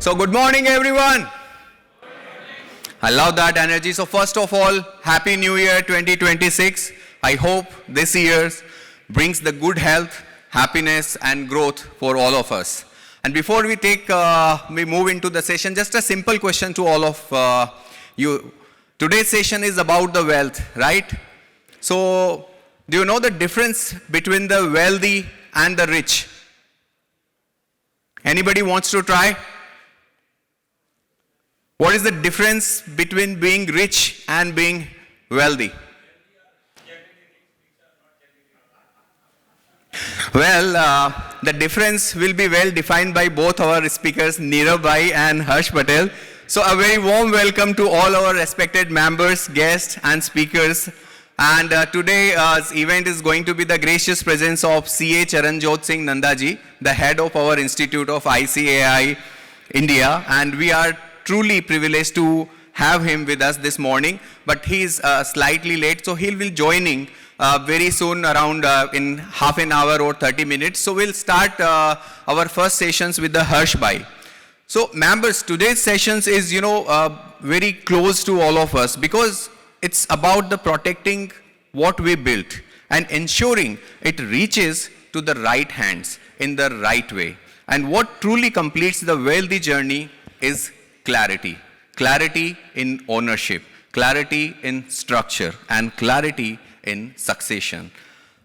So good morning, everyone. I love that energy. So first of all, Happy New Year 2026. I hope this year brings the good health, happiness and growth for all of us. And before we move into the session, just a simple question to all of you. Today's session is about the wealth, right? So do you know the difference between the wealthy and the rich? Anybody wants to try? What is the difference between being rich and being wealthy? Well, the difference will be well defined by both our speakers, Nirav Bhai and Harsh Patel. So a very warm welcome to all our respected members, guests and speakers. And today's event is going to be the gracious presence of C.A. Charanjot Singh Nandaji, the head of our Institute of ICAI India. And we are truly privileged to have him with us this morning, but he is slightly late, so he'll be joining very soon, around in half an hour or 30 minutes. So we'll start our first sessions with the Harsh Bhai. So members, today's sessions is, very close to all of us because it's about the protecting what we built and ensuring it reaches to the right hands in the right way. And what truly completes the wealthy journey is clarity. Clarity in ownership, clarity in structure, and clarity in succession.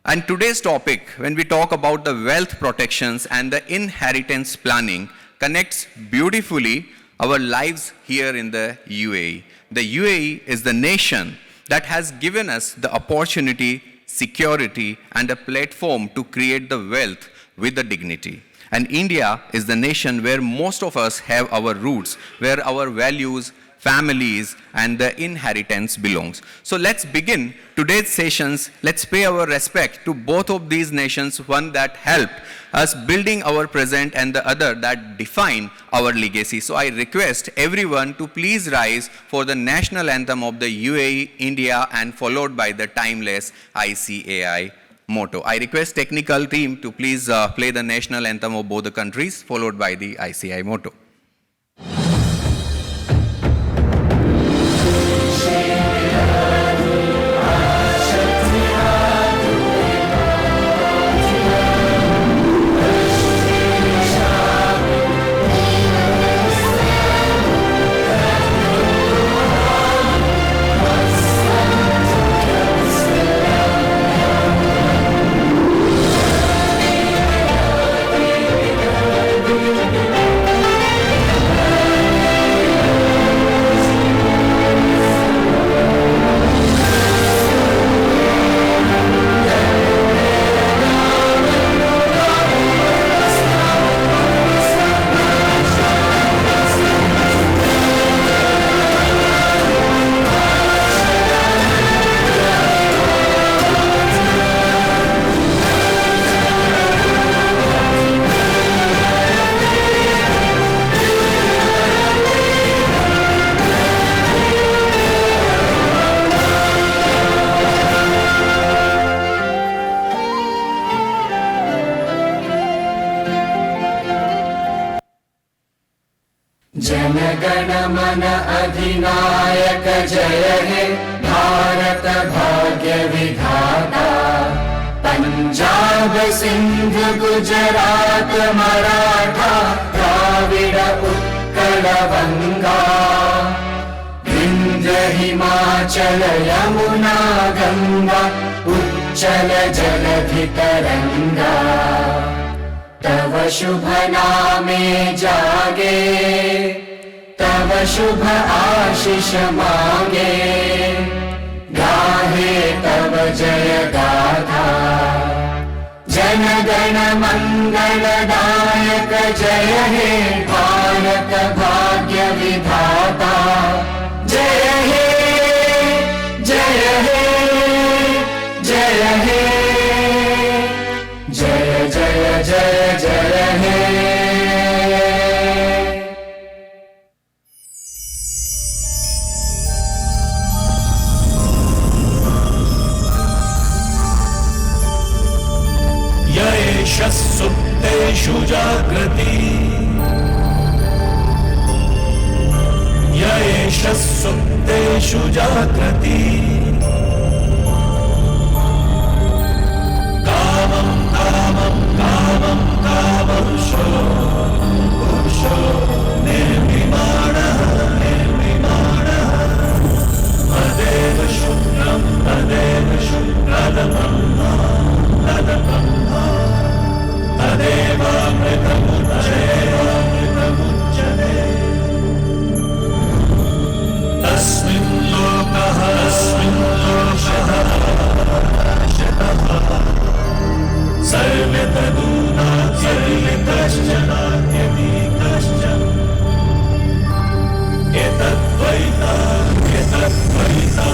And today's topic, when we talk about the wealth protections and the inheritance planning, connects beautifully our lives here in the UAE. The UAE is the nation that has given us the opportunity, security, and a platform to create the wealth with the dignity. And India is the nation where most of us have our roots, where our values, families, and the inheritance belongs. So let's begin today's sessions. Let's pay our respect to both of these nations, one that helped us building our present and the other that define our legacy. So I request everyone to please rise for the national anthem of the UAE, India, and followed by the timeless ICAI motto. I request technical team to please play the national anthem of both the countries, followed by the ICAI motto. अधिनायक जय हे भारत भाग्य विधाता पंजाब सिंध गुजरात मराठा द्राविड उत्कल बंगा विंध्य हिमाचल यमुना गंगा उच्चल जलधि तरंगा तव शुभ नामे जागे तव शुभ आशीष मांगे गाहे तव जय गाथा जन गण मंगलदायक जय हे भारत भाग्य विधाता जय हे जय हे जय हे जय जय जय जय हे सुप्तेषु जागृति दिशस्सुप्तेषु जाग्रति कामं कामं कामं कामपुरुषो पुरुषो निर्विमाणः निर्विमाणः तदेव शुक्रं तदेव शुक्रदब्रह्मा तदब्रह्मा तदेवामृतमुच्यते तस्मिन् लोकः शतः सर्वे तदूनात्यधिकश्च एतद्वैता एतद्वैता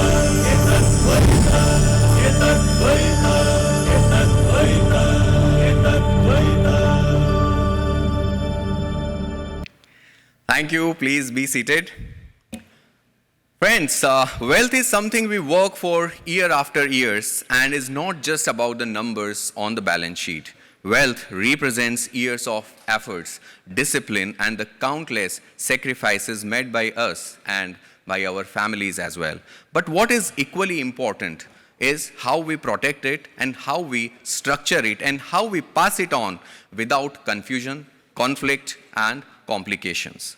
एतद्वैता एतद्वैता एतद्वैता एतद्वैता. Thank you. Please be seated. Friends, wealth is something we work for year after years and is not just about the numbers on the balance sheet. Wealth represents years of efforts, discipline, and the countless sacrifices made by us and by our families as well. But what is equally important is how we protect it and how we structure it and how we pass it on without confusion, conflict, and complications.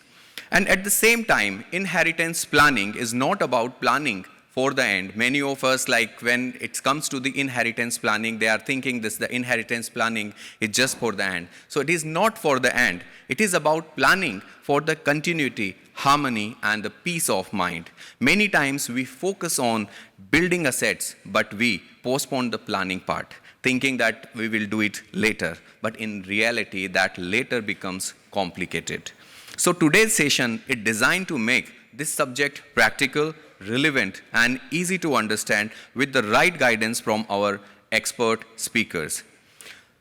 And at the same time, inheritance planning is not about planning for the end. Many of us, like when it comes to the inheritance planning, they are thinking the inheritance planning is just for the end. So it is not for the end. It is about planning for the continuity, harmony, and the peace of mind. Many times we focus on building assets, but we postpone the planning part, thinking that we will do it later. But in reality, that later becomes complicated. So today's session is designed to make this subject practical, relevant, and easy to understand with the right guidance from our expert speakers.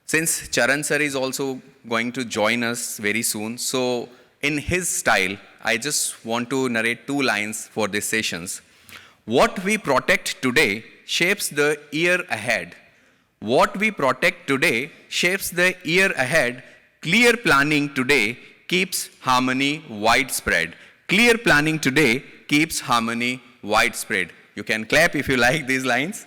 Since Charan sir is also going to join us very soon, so in his style, I just want to narrate 2 lines for these sessions. What we protect today shapes the year ahead. What we protect today shapes the year ahead. Clear planning today keeps harmony widespread. Clear planning today keeps harmony widespread. You can clap if you like these lines.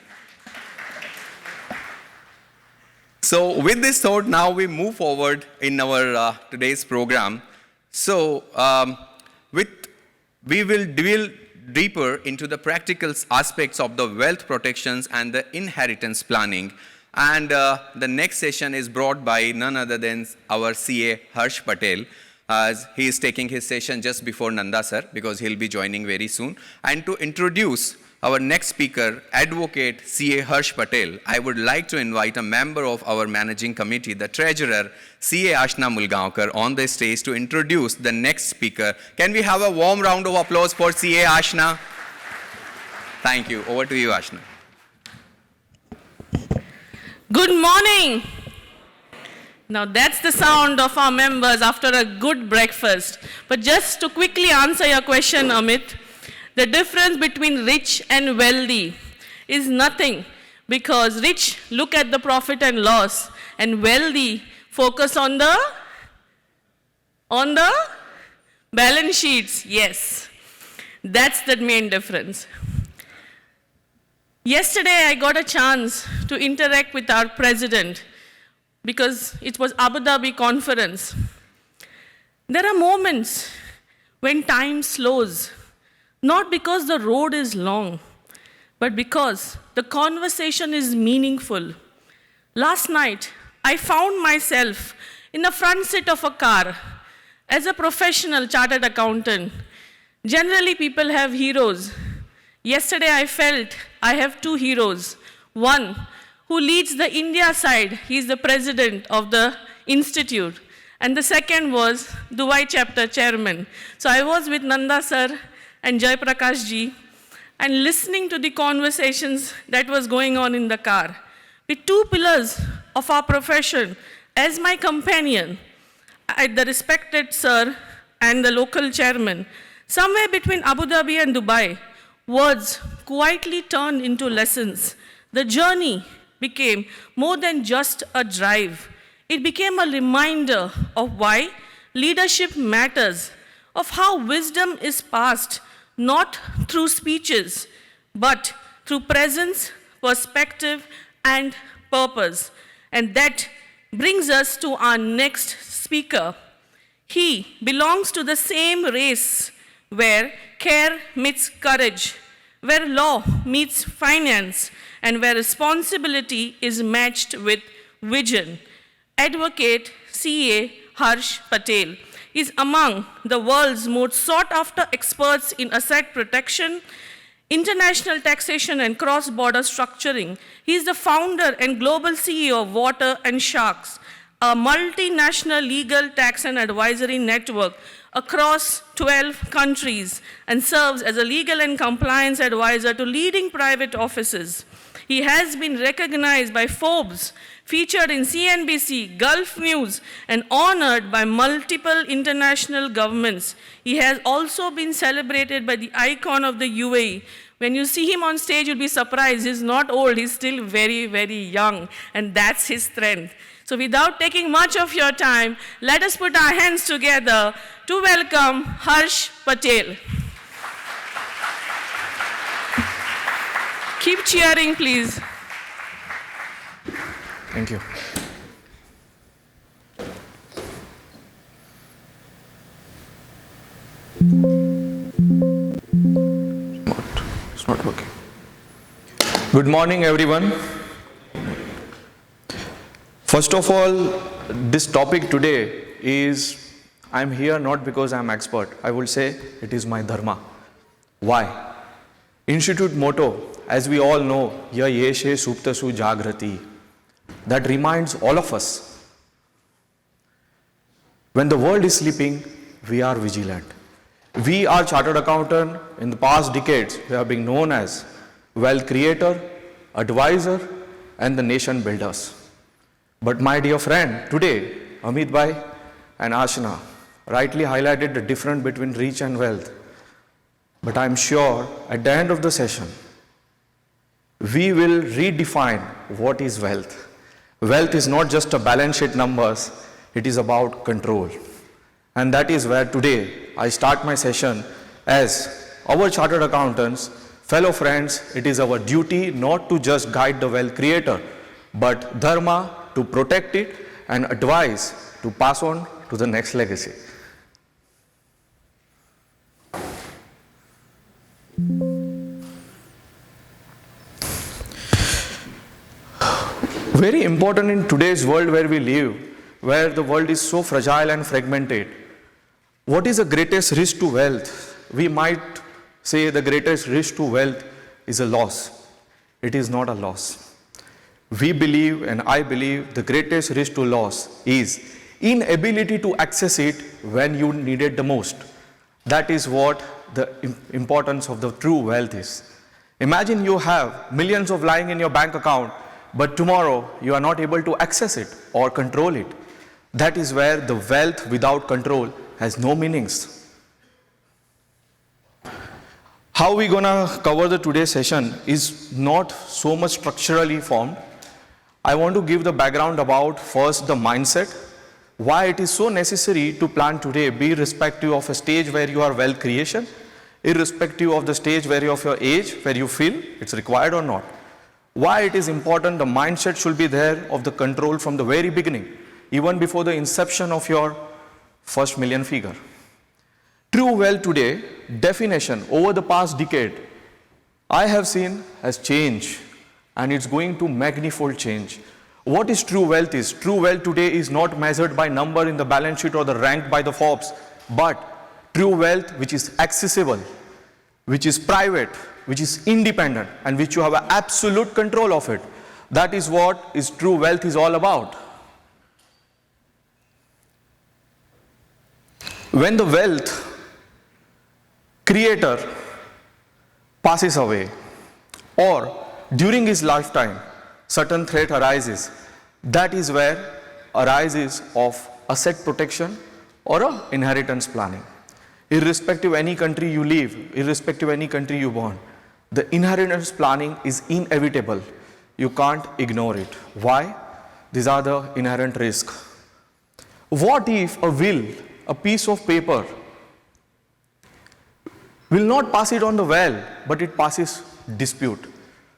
So with this thought, now we move forward in our today's program. So we will delve deeper into the practical aspects of the wealth protections and the inheritance planning. And the next session is brought by none other than our CA Harsh Patel. As he is taking his session just before Nanda sir, because he'll be joining very soon. And to introduce our next speaker, Advocate CA Harsh Patel, I would like to invite a member of our managing committee, the treasurer, CA Ashna Mulgaonkar, on the stage to introduce the next speaker. Can we have a warm round of applause for CA Ashna? Thank you. Over to you, Ashna. Good morning. Now that's the sound of our members after a good breakfast. But just to quickly answer your question, Amit, the difference between rich and wealthy is nothing, because rich look at the profit and loss and wealthy focus on the balance sheets. Yes, that's the main difference. Yesterday I got a chance to interact with our president, because it was Abu Dhabi conference. There are moments when time slows, not because the road is long, but because the conversation is meaningful. Last night, I found myself in the front seat of a car. As a professional chartered accountant, generally people have heroes. Yesterday I felt I have 2 heroes. One, who leads the India side. He's the president of the institute. And the second was Dubai chapter chairman. So I was with Nanda sir and Jai Prakash ji and listening to the conversations that was going on in the car. With 2 pillars of our profession as my companion, the respected sir and the local chairman, somewhere between Abu Dhabi and Dubai, words quietly turned into lessons. The journey became more than just a drive. It became a reminder of why leadership matters, of how wisdom is passed not through speeches, but through presence, perspective, and purpose. And that brings us to our next speaker. He belongs to the same race where care meets courage, where law meets finance, and where responsibility is matched with vision. Advocate CA Harsh Patel is among the world's most sought-after experts in asset protection, international taxation, and cross-border structuring. He is the founder and global CEO of Water and Sharks, a multinational legal tax and advisory network across 12 countries, and serves as a legal and compliance advisor to leading private offices. He has been recognized by Forbes, featured in CNBC, Gulf News, and honored by multiple international governments. He has also been celebrated by the icon of the UAE. When you see him on stage, you'll be surprised. He's not old, he's still very, very young, and that's his strength. So without taking much of your time, let us put our hands together to welcome Harsh Patel. Keep cheering, please. Thank you. It's not working. Good morning, everyone. First of all, this topic today is, I'm here not because I'm expert. I will say it is my dharma. Why? Institute motto, as we all know, Ya Yeshe Suptasu Jagrati. That reminds all of us. When the world is sleeping, we are vigilant. We are chartered accountant. In the past decades, we have been known as wealth creator, advisor, and the nation builders. But my dear friend, today, Amit Bhai and Ashna rightly highlighted the difference between rich and wealth. But I'm sure at the end of the session, we will redefine what is wealth. Wealth is not just a balance sheet numbers, it is about control. And that is where today I start my session as our chartered accountants, fellow friends, it is our duty not to just guide the wealth creator, but dharma to protect it and advise to pass on to the next legacy. Very important in today's world where we live, where the world is so fragile and fragmented. What is the greatest risk to wealth? We might say the greatest risk to wealth is a loss. It is not a loss. We believe, and I believe, the greatest risk to loss is inability to access it when you need it the most. That is what the importance of the true wealth is. Imagine you have millions of lying in your bank account, but tomorrow you are not able to access it or control it. That is where the wealth without control has no meanings. How we gonna cover the today's session is not so much structurally formed. I want to give the background about first the mindset, why it is so necessary to plan today, be irrespective of a stage where you are wealth creation, irrespective of the stage where you of your age, where you feel it's required or not. Why it is important, the mindset should be there of the control from the very beginning, even before the inception of your first million figure. True wealth today, definition over the past decade, I have seen has changed, and it's going to manifold change. What is true wealth is? True wealth today is not measured by number in the balance sheet or the rank by the Forbes, but true wealth which is accessible, which is private, which is independent, and which you have absolute control of it. That is what is true wealth is all about. When the wealth creator passes away, or during his lifetime, certain threat arises, that is where arises of asset protection or a inheritance planning. Irrespective of any country you live, irrespective of any country you born, the inheritance planning is inevitable. You can't ignore it. Why? These are the inherent risks. What if a will, a piece of paper, will not pass it on the well, but it passes dispute.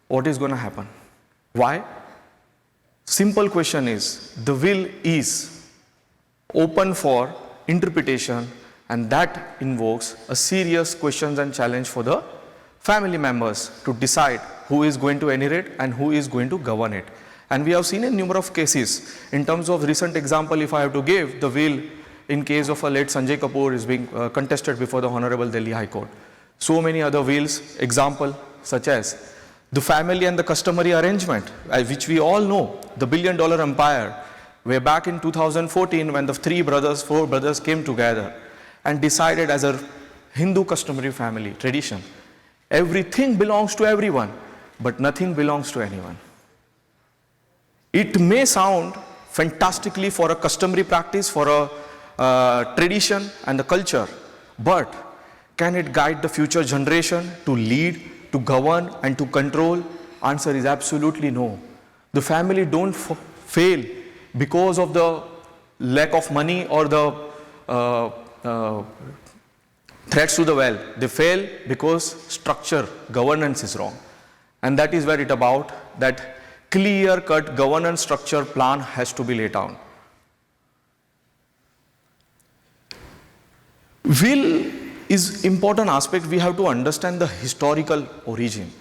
What is going to happen? Why? Simple question is, the will is open for interpretation, and that invokes a serious questions and challenge for the family members to decide who is going to inherit and who is going to govern it. And we have seen in numerous cases. In terms of recent example, if I have to give, the will in case of a late Sanjay Kapoor is being contested before the Honorable Delhi High Court. So many other wills, example such as the family and the customary arrangement, which we all know, the $1 billion empire, way back in 2014 when the four brothers came together and decided as a Hindu customary family tradition, everything belongs to everyone, but nothing belongs to anyone. It may sound fantastically for a customary practice, for a tradition and the culture, but can it guide the future generation to lead, to govern and to control? Answer is absolutely no. The family don't fail because of the lack of money or the threats to the wealth. They fail because structure, governance is wrong. And that is where it about, that clear-cut governance structure plan has to be laid down. Will is important aspect. We have to understand the historical origin.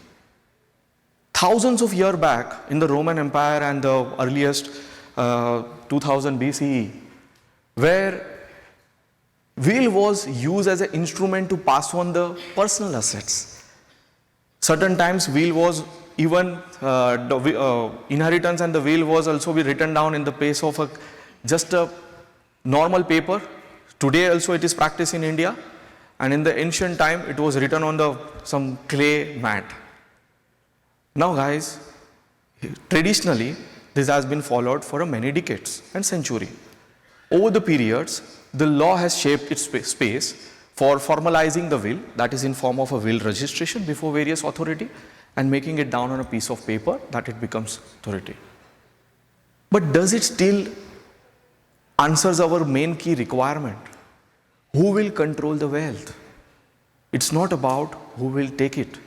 Thousands of years back in the Roman Empire and the earliest 2000 BCE, where will was used as an instrument to pass on the personal assets. Certain times will was even inheritance and the will was also be written down in the place of just a normal paper. Today also it is practiced in India, and in the ancient time it was written on some clay mat. Now guys, traditionally this has been followed for many decades and centuries. Over the periods, the law has shaped its space for formalizing the will, that is in form of a will registration before various authority, and making it down on a piece of paper that it becomes authority. But does it still answers our main key requirement? Who will control the wealth? It's not about who will take it.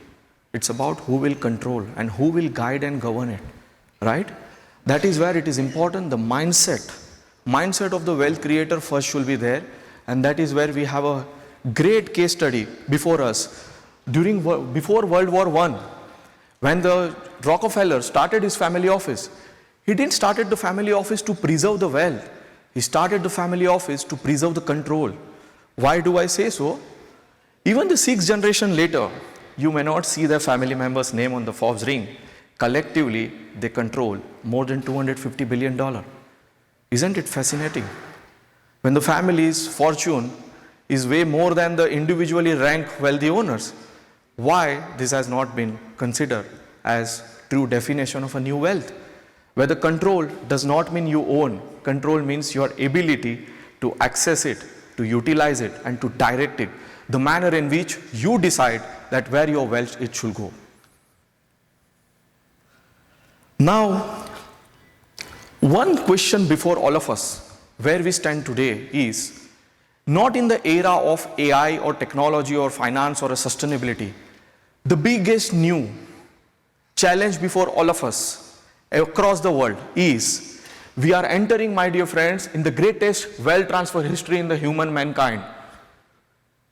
It's about who will control and who will guide and govern it, right? That is where it is important, the mindset of the wealth creator first should be there, and that is where we have a great case study before us. Before World War I, when the Rockefeller started his family office, he didn't start the family office to preserve the wealth. He started the family office to preserve the control. Why do I say so? Even the 6th generation later, you may not see their family member's name on the Forbes ring. Collectively, they control more than $250 billion. Isn't it fascinating? When the family's fortune is way more than the individually ranked wealthy owners, why this has not been considered as true definition of a new wealth? Where the control does not mean you own, control means your ability to access it, to utilize it and to direct it, the manner in which you decide that where your wealth it should go. Now, one question before all of us, where we stand today is not in the era of AI or technology or finance or sustainability. The biggest new challenge before all of us across the world is we are entering, my dear friends, in the greatest wealth transfer history in the human mankind.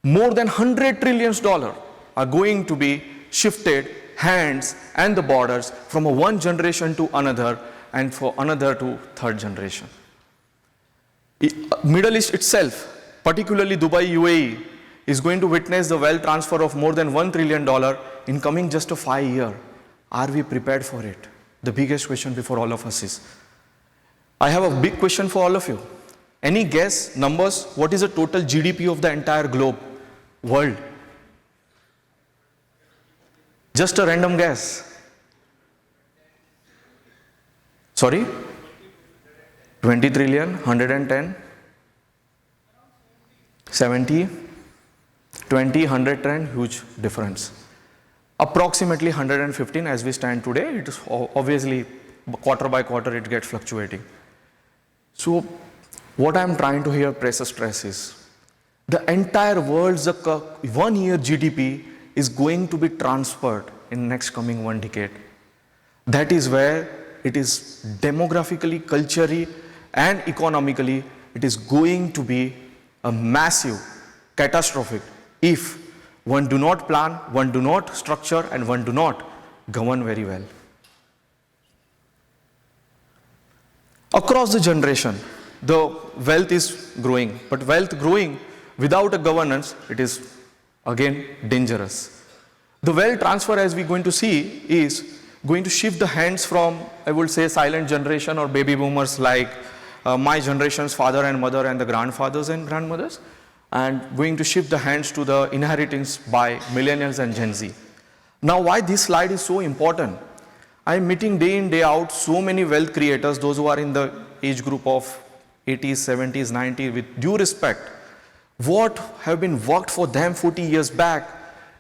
More than $100 trillion are going to be shifted hands and the borders from one generation to another and for another to third generation. Middle East itself, particularly Dubai, UAE, is going to witness the wealth transfer of more than $1 trillion in coming just 5 years. Are we prepared for it? The biggest question before all of us is. I have a big question for all of you. Any guess, numbers, what is the total GDP of the entire globe, world? Just a random guess. Sorry? 20 trillion, 110, 70, 20, 110, huge difference. Approximately 115 as we stand today. It is obviously quarter by quarter it gets fluctuating. So what I am trying to here press a stress is, The entire world's 1 year GDP is going to be transferred in next coming 1 decade. That is where it is demographically, culturally, and economically, it is going to be a massive, catastrophic if one do not plan, one do not structure, and one do not govern very well. Across the generation, the wealth is growing, but wealth growing without a governance, it is again dangerous. The wealth transfer, as we're going to see, is going to shift the hands from, I would say, silent generation or baby boomers like my generation's father and mother and the grandfathers and grandmothers, and going to shift the hands to the inheritance by millennials and Gen Z. Now, why this slide is so important? I am meeting day in, day out so many wealth creators, those who are in the age group of 80s, 70s, 90s, with due respect. What have been worked for them 40 years back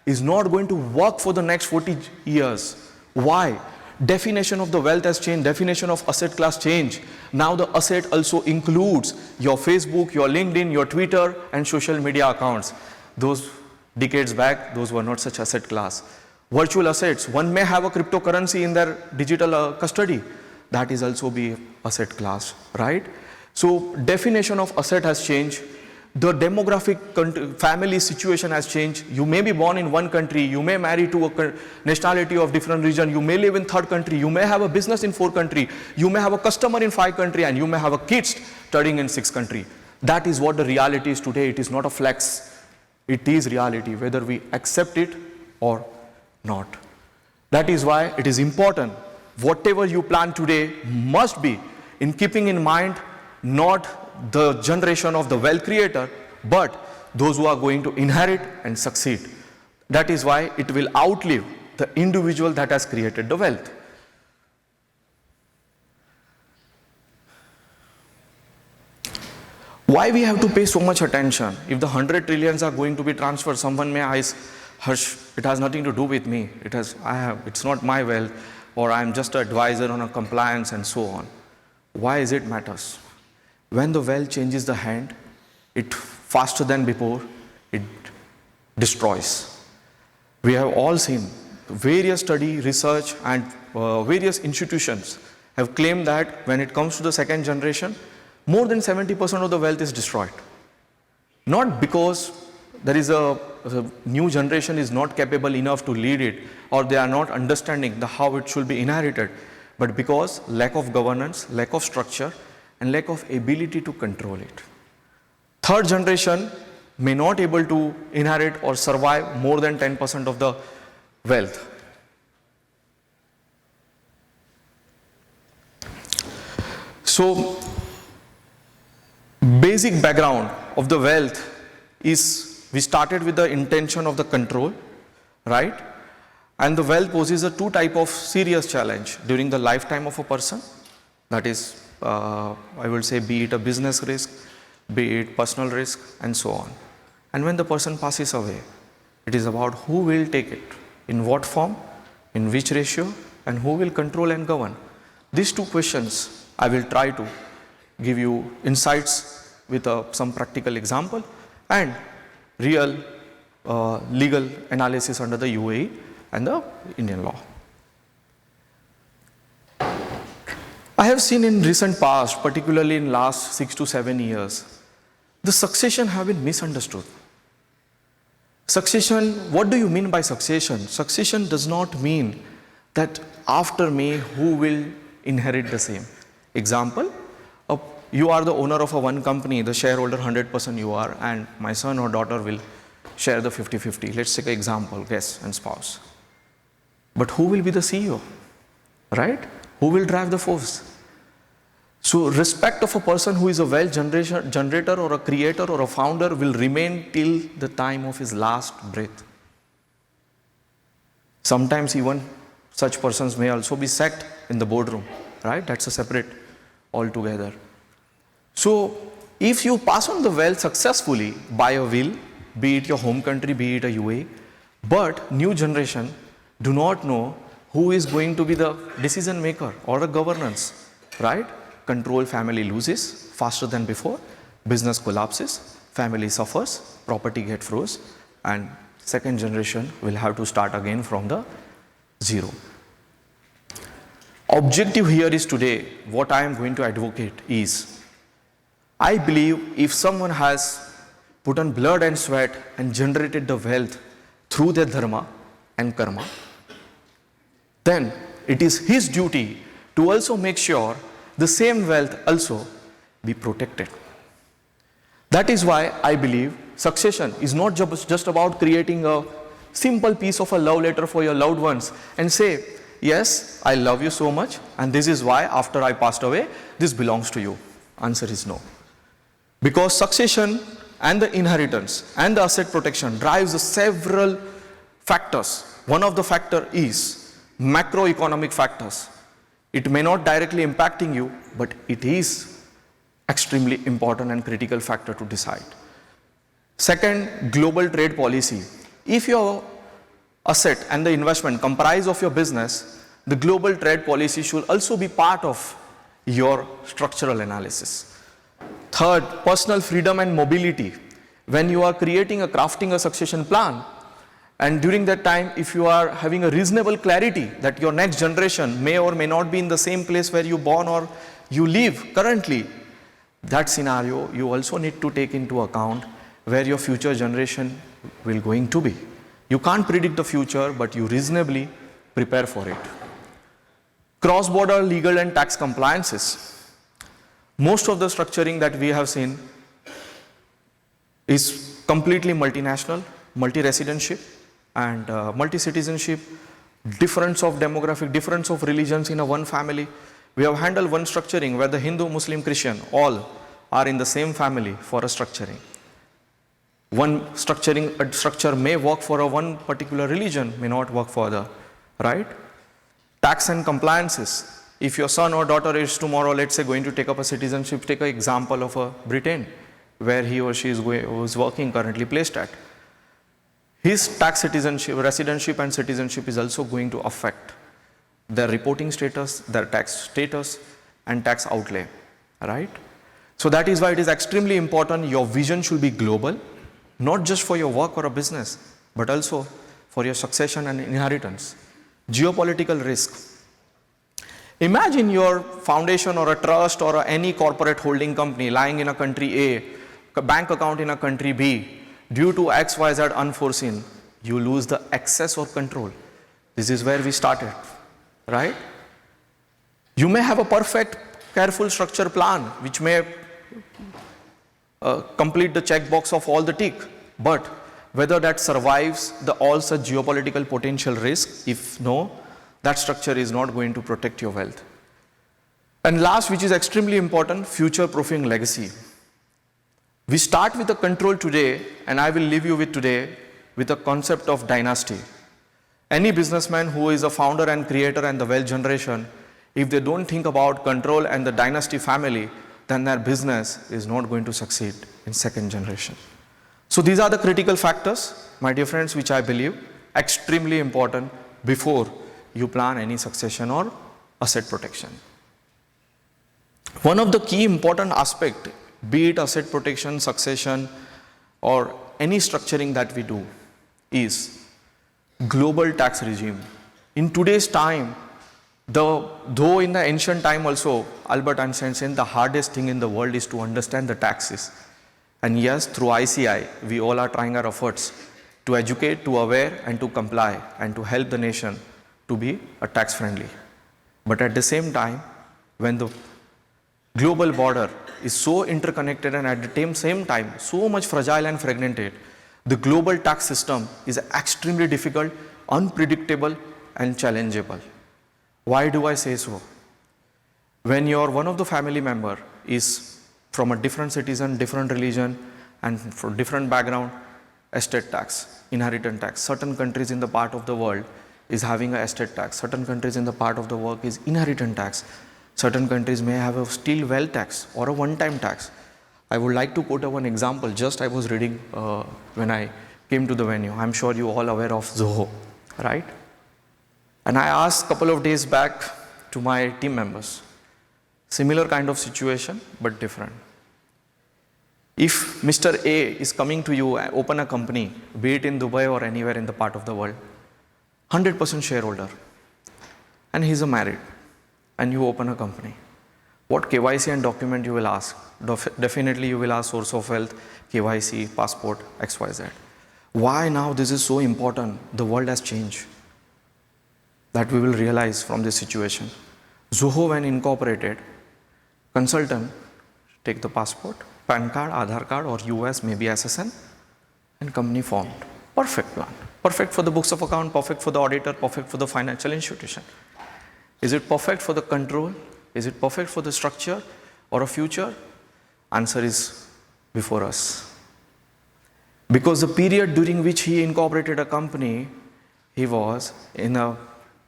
is not going to work for the next 40 years. Why? Definition of the wealth has changed, definition of asset class changed. Now the asset also includes your Facebook, your LinkedIn, your Twitter, and social media accounts. Those decades back, those were not such asset class. Virtual assets, one may have a cryptocurrency in their digital custody. That is also be asset class, right? So definition of asset has changed. The demographic family situation has changed. You may be born in one country, you may marry to a nationality of different region, you may live in third country, you may have a business in fourth country, you may have a customer in 5 country, and you may have a kids studying in 6 country. That is what the reality is today. It is not a flex. It is reality, whether we accept it or not. That is why it is important. Whatever you plan today must be in keeping in mind not the generation of the wealth creator, but those who are going to inherit and succeed. That is why it will outlive the individual that has created the wealth. Why we have to pay so much attention? If the 100 trillions are going to be transferred, someone may ask, Harsh, it has nothing to do with me. It's not my wealth, or I'm just an advisor on a compliance and so on. Why is it matters? When the wealth changes the hand, it faster than before, it destroys. We have all seen various study, research, and various institutions have claimed that when it comes to the second generation, more than 70% of the wealth is destroyed. Not because there is a new generation is not capable enough to lead it, or they are not understanding how it should be inherited, but because lack of governance, lack of structure, and lack of ability to control it. Third generation may not able to inherit or survive more than 10% of the wealth. So, basic background of the wealth is we started with the intention of the control, right? And the wealth poses a 2 type of serious challenge during the lifetime of a person. That is, I will say, be it a business risk, be it personal risk, and so on. And when the person passes away, it is about who will take it, in what form, in which ratio, and who will control and govern. These 2 questions, I will try to give you insights with some practical example and real legal analysis under the UAE and the Indian law. I have seen in recent past, particularly in last 6 to 7 years, the succession have been misunderstood. Succession, what do you mean by succession? Succession does not mean that after me, who will inherit the same. Example, you are the owner of one company, the shareholder 100% you are, and my son or daughter will share the 50-50. Let's take an example, guest and spouse. But who will be the CEO, right? Who will drive the force? So respect of a person who is a wealth generator or a creator or a founder will remain till the time of his last breath. Sometimes even such persons may also be sacked in the boardroom, right? That's a separate altogether. So if you pass on the wealth successfully by a will, be it your home country, be it a UAE, but new generation do not know who is going to be the decision maker or the governance, right? Control family loses faster than before, business collapses family suffers, property get froze, and second generation will have to start again from the zero. Objective here is today, what I am going to advocate is, I believe if someone has put on blood and sweat and generated the wealth through their dharma and karma, then it is his duty to also make sure the same wealth also be protected. That is why I believe succession is not just about creating a simple piece of a love letter for your loved ones and say, yes, I love you so much and this is why after I passed away, this belongs to you. Answer is no. Because succession and the inheritance and the asset protection drives several factors. One of the factor is macroeconomic factors. It may not directly impacting you, but it is extremely important and critical factor to decide. Second, global trade policy. If your asset and the investment comprise of your business, the global trade policy should also be part of your structural analysis. Third, personal freedom and mobility. When you are crafting a succession plan, and during that time, if you are having a reasonable clarity that your next generation may or may not be in the same place where you born or you live currently, that scenario you also need to take into account where your future generation will going to be. You can't predict the future, but you reasonably prepare for it. Cross-border legal and tax compliances. Most of the structuring that we have seen is completely multinational, multi-residentship and multi-citizenship, difference of demographic, difference of religions in a one family. We have handled one structuring where the Hindu, Muslim, Christian all are in the same family for a structuring. One structure may work for a one particular religion, may not work for the, right? Tax and compliances. If your son or daughter is tomorrow, let's say, going to take up a citizenship, take an example of a Britain, where he or she is working, currently placed at. His tax citizenship, residentship and citizenship is also going to affect their reporting status, their tax status and tax outlay, right? So that is why it is extremely important your vision should be global, not just for your work or a business, but also for your succession and inheritance. Geopolitical risk. Imagine your foundation or a trust or any corporate holding company lying in a country A bank account in a country B. Due to XYZ unforeseen, you lose the access or control. This is where we started, right? You may have a perfect, careful structure plan which may complete the checkbox of all the tick, but whether that survives all such geopolitical potential risk, if no, that structure is not going to protect your wealth. And last, which is extremely important, future-proofing legacy. We start with the control today, and I will leave you with today with the concept of dynasty. Any businessman who is a founder and creator and the wealth generation, if they don't think about control and the dynasty family, then their business is not going to succeed in second generation. So these are the critical factors, my dear friends, which I believe extremely important before you plan any succession or asset protection. One of the key important aspect, be it asset protection, succession, or any structuring that we do, is global tax regime. In today's time, though in the ancient time also, Albert Einstein said the hardest thing in the world is to understand the taxes. And yes, through ICI, we all are trying our efforts to educate, to aware, and to comply, and to help the nation to be tax friendly. But at the same time, when the global border is so interconnected and at the same time so much fragile and fragmented, the global tax system is extremely difficult, unpredictable and challengeable. Why do I say so? When one of the family member is from a different citizen, different religion and from different background, estate tax, inheritance tax. Certain countries in the part of the world is having a estate tax. Certain countries in the part of the world is inheritance tax. Certain countries may have a still wealth tax or a one-time tax. I would like to quote one example. Just I was reading when I came to the venue. I'm sure you all aware of Zoho, right? And I asked a couple of days back to my team members, similar kind of situation, but different. If Mr. A is coming to you and open a company, be it in Dubai or anywhere in the part of the world, 100% shareholder, and he's a married, and you open a company, what KYC and document you will ask? Definitely you will ask source of wealth, KYC, passport, XYZ. Why now this is so important? The world has changed. That we will realize from this situation. Zoho, when incorporated, consultant, take the passport, PAN card, Aadhaar card, or US, maybe SSN, and company formed. Perfect plan. Perfect for the books of account, perfect for the auditor, perfect for the financial institution. Is it perfect for the control? Is it perfect for the structure or a future? Answer is before us. Because the period during which he incorporated a company, he was in a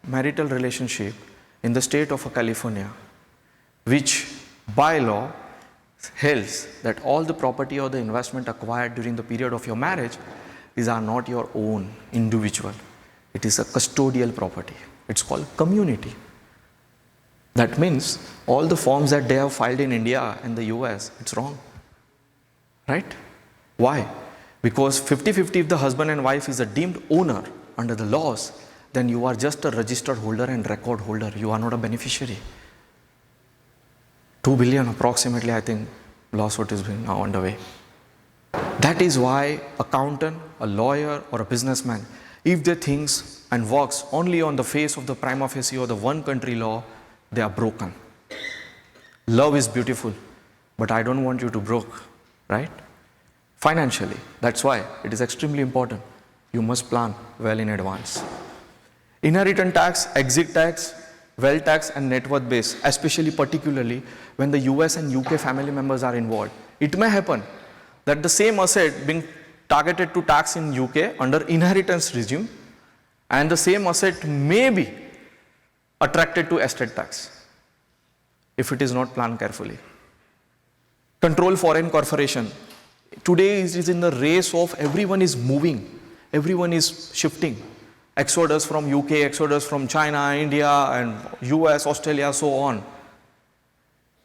marital relationship in the state of California, which by law holds that all the property or the investment acquired during the period of your marriage, these are not your own individual. It is a custodial property. It's called community. That means all the forms that they have filed in India and the US, it's wrong. Right? Why? Because 50-50 if the husband and wife is a deemed owner under the laws, then you are just a registered holder and record holder. You are not a beneficiary. 2 billion approximately, I think, lawsuit is being now underway. That is why accountant, a lawyer, or a businessman, if they thinks and works only on the face of the prima facie or the one country law, they are broken. Love is beautiful, but I don't want you to broke, right? Financially, that's why it is extremely important. You must plan well in advance. Inheritance tax, exit tax, wealth tax, and net worth base, especially particularly when the US and UK family members are involved. It may happen that the same asset being targeted to tax in UK under inheritance regime, and the same asset may be attracted to estate tax if it is not planned carefully. Control foreign corporation. Today it is in the race of everyone is moving, everyone is shifting. Exodus from UK, exodus from China, India, and US, Australia, so on.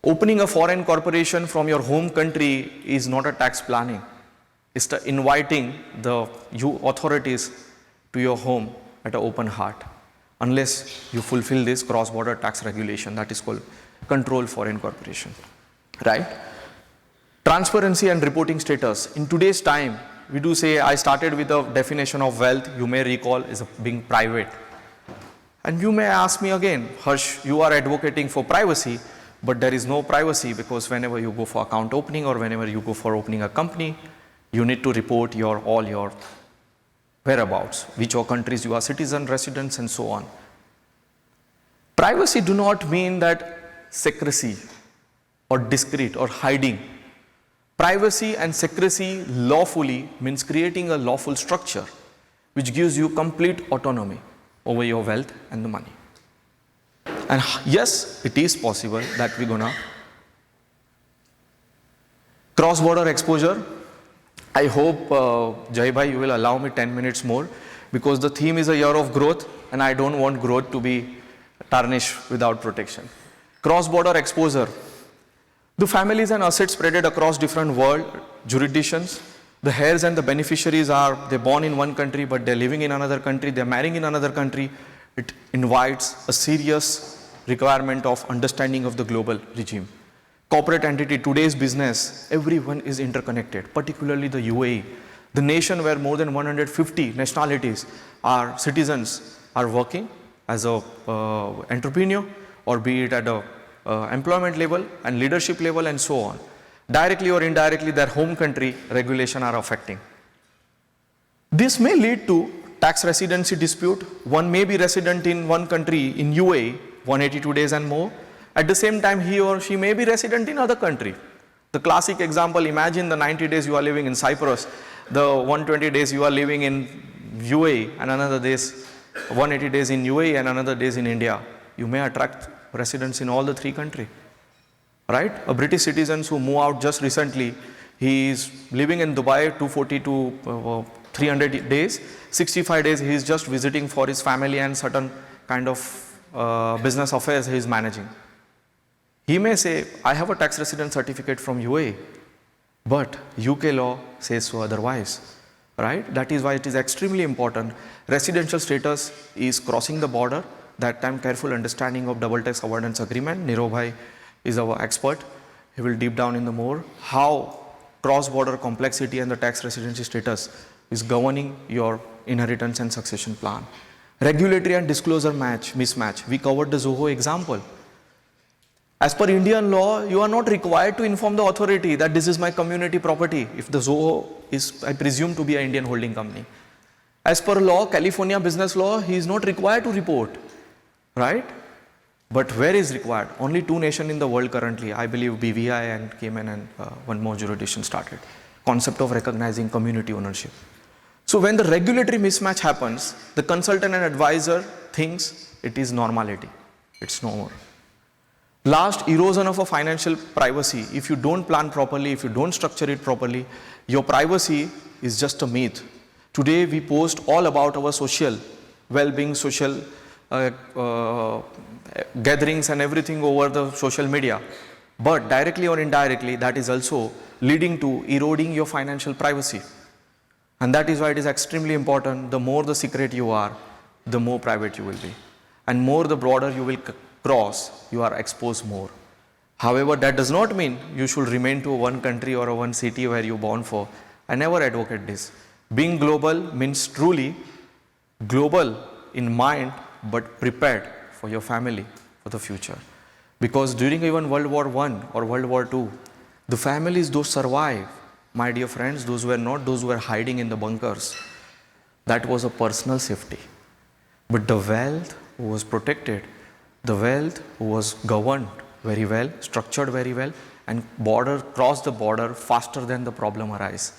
Opening a foreign corporation from your home country is not a tax planning. It's inviting the authorities to your home at an open heart, unless you fulfill this cross-border tax regulation that is called control foreign corporation, right? Transparency and reporting status. In today's time, we do say, I started with a definition of wealth, you may recall, is being private. And you may ask me again, Harsh, you are advocating for privacy, but there is no privacy because whenever you go for account opening or whenever you go for opening a company, you need to report all your whereabouts, which are countries you are citizen, residents, and so on. Privacy do not mean that secrecy or discreet or hiding. Privacy and secrecy lawfully means creating a lawful structure which gives you complete autonomy over your wealth and the money. And yes, it is possible that we're gonna cross-border exposure. I hope, Jai Bhai, you will allow me 10 minutes more because the theme is a year of growth and I don't want growth to be tarnished without protection. Cross-border exposure. The families and assets spread across different world jurisdictions. The heirs and the beneficiaries they're born in one country, but they're living in another country, they're marrying in another country. It invites a serious requirement of understanding of the global regime. Corporate entity, today's business, everyone is interconnected, particularly the UAE, the nation where more than 150 nationalities are citizens are working as a entrepreneur, or be it at a employment level and leadership level and so on. Directly or indirectly, their home country regulation are affecting. This may lead to tax residency dispute. One may be resident in one country in UAE, 182 days and more. At the same time, he or she may be resident in other country. The classic example, imagine the 90 days you are living in Cyprus, the 120 days you are living in UAE, and another days, 180 days in UAE and another days in India. You may attract residents in all the three countries, right? A British citizen who moved out just recently, he is living in Dubai 240 to 300 days, 65 days he is just visiting for his family and certain kind of business affairs he is managing. He may say, I have a tax resident certificate from UAE, But UK law says so otherwise, right? That is why it is extremely important. Residential status is crossing the border. That time, careful understanding of double tax avoidance agreement. Nirav Bhai is our expert. He will deep down in the more how cross-border complexity and the tax residency status is governing your inheritance and succession plan. Regulatory and disclosure mismatch. We covered the Zoho example. As per Indian law, you are not required to inform the authority that this is my community property if the Zoho is, I presume, to be an Indian holding company. As per law, California business law, he is not required to report, right? But where is required? Only 2 nations in the world currently, I believe BVI and Cayman, and one more jurisdiction started. Concept of recognizing community ownership. So when the regulatory mismatch happens, the consultant and advisor thinks it is normality. It's no more. Last, erosion of a financial privacy. If you don't plan properly, if you don't structure it properly, your privacy is just a myth. Today we post all about our social well-being, social gatherings and everything over the social media. But directly or indirectly, that is also leading to eroding your financial privacy. And that is why it is extremely important. The more the secret you are, the more private you will be. And more the broader you will cross, you are exposed more. However, that does not mean you should remain to one country or one city where you born for. I never advocate this. Being global means truly global in mind, but prepared for your family, for the future. Because during even World War I or World War II, the families, those survive, my dear friends, those were not those who were hiding in the bunkers. That was a personal safety. But the wealth was protected. The wealth was governed very well, structured very well, and crossed the border faster than the problem arise.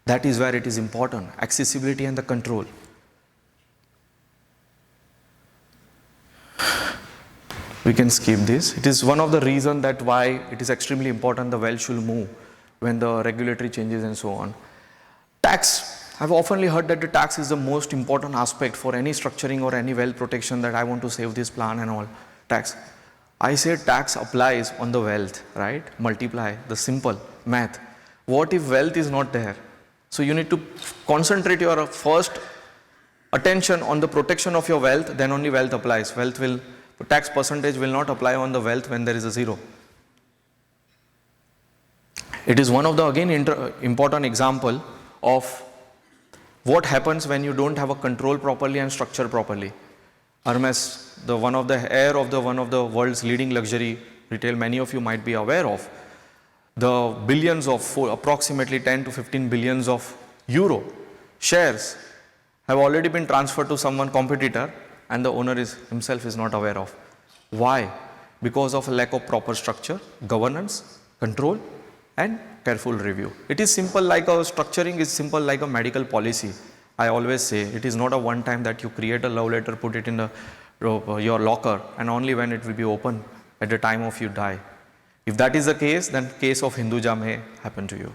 That is where it is important, accessibility and the control. We can skip this. It is one of the reasons that why it is extremely important the wealth should move when the regulatory changes and so on. Tax. I've often heard that the tax is the most important aspect for any structuring or any wealth protection, that I want to save this plan and all. Tax. I say tax applies on the wealth, right? Multiply, the simple math. What if wealth is not there? So you need to concentrate your first attention on the protection of your wealth, then only wealth applies. Tax percentage will not apply on the wealth when there is a zero. It is one of the again important example of what happens when you don't have a control properly and structure properly. Hermes, one of the heir of one of the world's leading luxury retail, many of you might be aware of, the billions of approximately 10 to 15 billions of euro shares have already been transferred to someone competitor, and the owner himself is not aware of. Why? Because of a lack of proper structure, governance, control, and careful review. It is simple like a structuring is simple like a medical policy. I always say it is not a one time that you create a love letter, put it in your locker, and only when it will be open at the time of you die. If that is the case, then case of Hinduja may happen to you.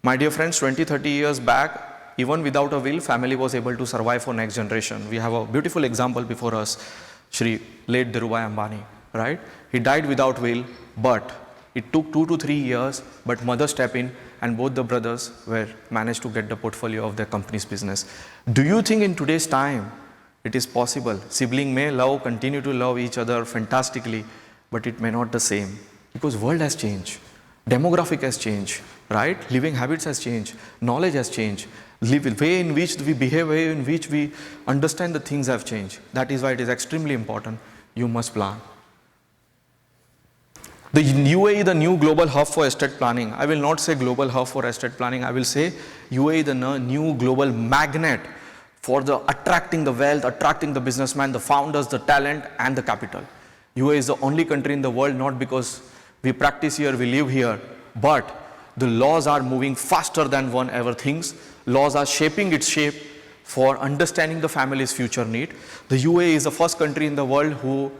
My dear friends, 20-30 years back, even without a will, family was able to survive for next generation. We have a beautiful example before us, Shri late Dhirubhai Ambani, right? He died without will, but it took 2 to 3 years, but mother stepped in and both the brothers managed to get the portfolio of their company's business. Do you think in today's time it is possible? Sibling may continue to love each other fantastically, but it may not the same, because world has changed, demographic has changed, right? Living habits has changed, knowledge has changed, way in which we behave, way in which we understand the things have changed. That is why it is extremely important. You must plan. The UAE, the new global hub for estate planning. I will not say global hub for estate planning. I will say UAE, the new global magnet for attracting the wealth, attracting the businessman, the founders, the talent, and the capital. UAE is the only country in the world, not because we practice here, we live here, but the laws are moving faster than one ever thinks. Laws are shaping its shape for understanding the family's future need. The UAE is the first country in the world who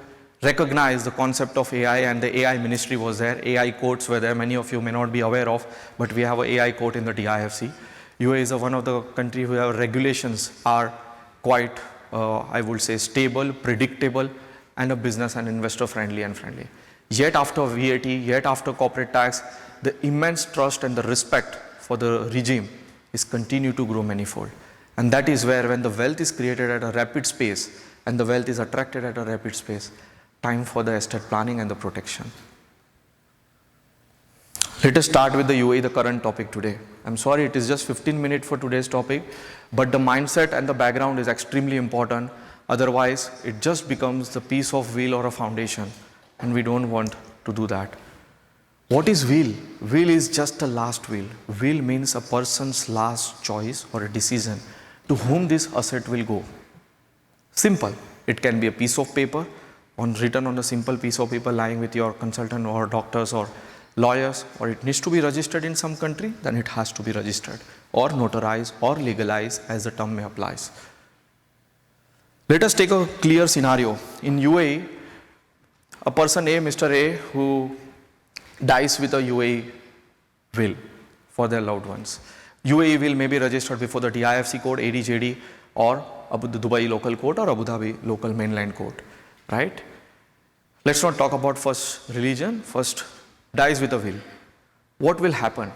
recognized the concept of AI, and the AI ministry was there. AI courts were there. Many of you may not be aware of, but we have an AI court in the DIFC. UAE is one of the countries where regulations are quite, I would say, stable, predictable, and a business and investor friendly. Yet after VAT, yet after corporate tax, the immense trust and the respect for the regime is continue to grow manifold. And that is where when the wealth is created at a rapid pace and the wealth is attracted at a rapid pace, time for the estate planning and the protection. Let us start with the UAE, the current topic today. I'm sorry, it is just 15 minutes for today's topic, but the mindset and the background is extremely important. Otherwise, it just becomes the piece of wheel or a foundation, and we don't want to do that. What is will? Will is just a last will. Will means a person's last choice or a decision to whom this asset will go. Simple. It can be a piece of paper written on a simple piece of paper lying with your consultant or doctors or lawyers, or it needs to be registered in some country, then it has to be registered or notarized or legalized as the term may applies. Let us take a clear scenario. In UAE, a person A, Mr. A, who dies with a UAE will for their loved ones. UAE will may be registered before the DIFC code, ADJD, or the Dubai local court or Abu Dhabi local mainland court, right? Let's not talk about first religion, first dies with a will. What will happen?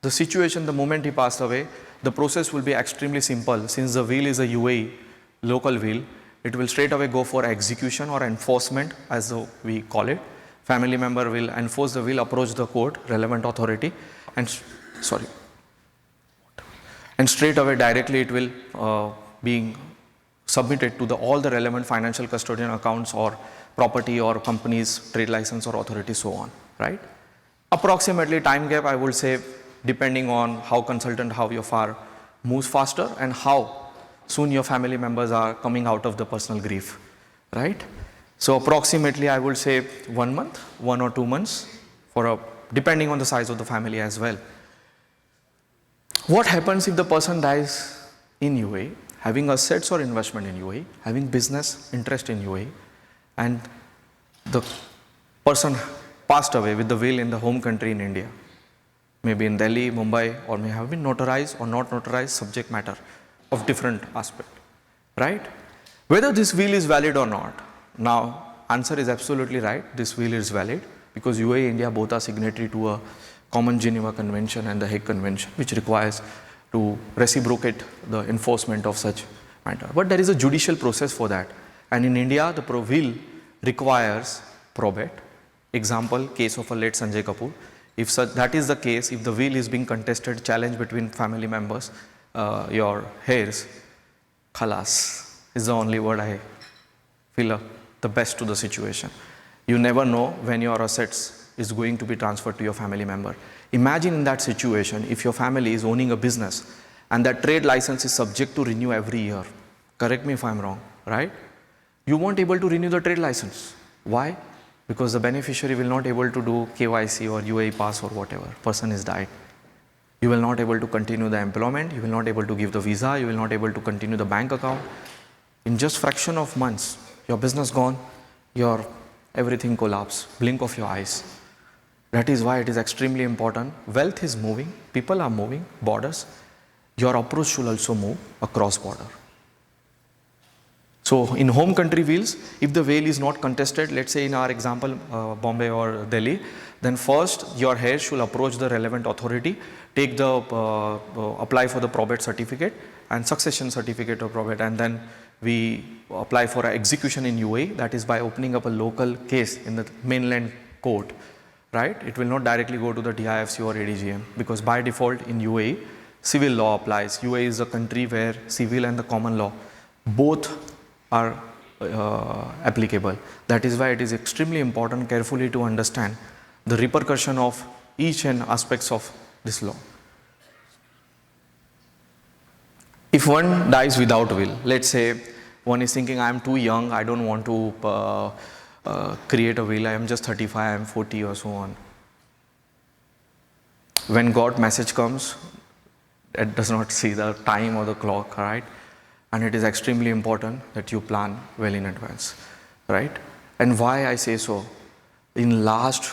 The situation, the moment he passed away, the process will be extremely simple. Since the will is a UAE local will, it will straight away go for execution or enforcement, as we call it. Family member will enforce the will, approach the court, relevant authority, and straight away directly it will being submitted to all the relevant financial custodian accounts or property or companies, trade license or authority, so on, right? Approximately time gap, I would say, depending on how consultant, how your FAR moves faster and how soon your family members are coming out of the personal grief, right? So approximately, I would say 1 month, 1 or 2 months, depending on the size of the family as well. What happens if the person dies in UAE, having assets or investment in UAE, having business interest in UAE, and the person passed away with the will in the home country in India, maybe in Delhi, Mumbai, or may have been notarized or not notarized, subject matter of different aspect, right? Whether this will is valid or not. Now, answer is absolutely right. This will is valid because UAE, India both are signatory to a common Geneva Convention and the Hague Convention, which requires to reciprocate the enforcement of such matter. But there is a judicial process for that. And in India, the will requires probate. Example, case of a late Sanjay Kapoor. If that is the case, if the will is being contested, challenge between family members, your heirs, khalas is the only word I feel the best to the situation. You never know when your assets is going to be transferred to your family member. Imagine in that situation, if your family is owning a business and that trade license is subject to renew every year. Correct me if I'm wrong, right? You won't able to renew the trade license. Why? Because the beneficiary will not able to do KYC or UAE pass or whatever. Person is died. You will not able to continue the employment. You will not able to give the visa. You will not able to continue the bank account. In just fraction of months, your business gone, your everything collapse, blink of your eyes. That is why it is extremely important. Wealth is moving, people are moving, borders. Your approach should also move across border. So in home country wills, if the will is not contested, let's say in our example, Bombay or Delhi, then first your heirs should approach the relevant authority, take the, apply for the probate certificate and succession certificate of probate, and then we apply for execution in UAE, that is by opening up a local case in the mainland court, right? It will not directly go to the DIFC or ADGM because by default in UAE, civil law applies. UAE is a country where civil and the common law both are applicable. That is why it is extremely important carefully to understand the repercussion of each and aspects of this law. If one dies without will, let's say one is thinking, I am too young, I don't want to create a will, I am just 35, I am 40 or so on. When God message comes, it does not see the time or the clock, right? And it is extremely important that you plan well in advance, right? And why I say so, in last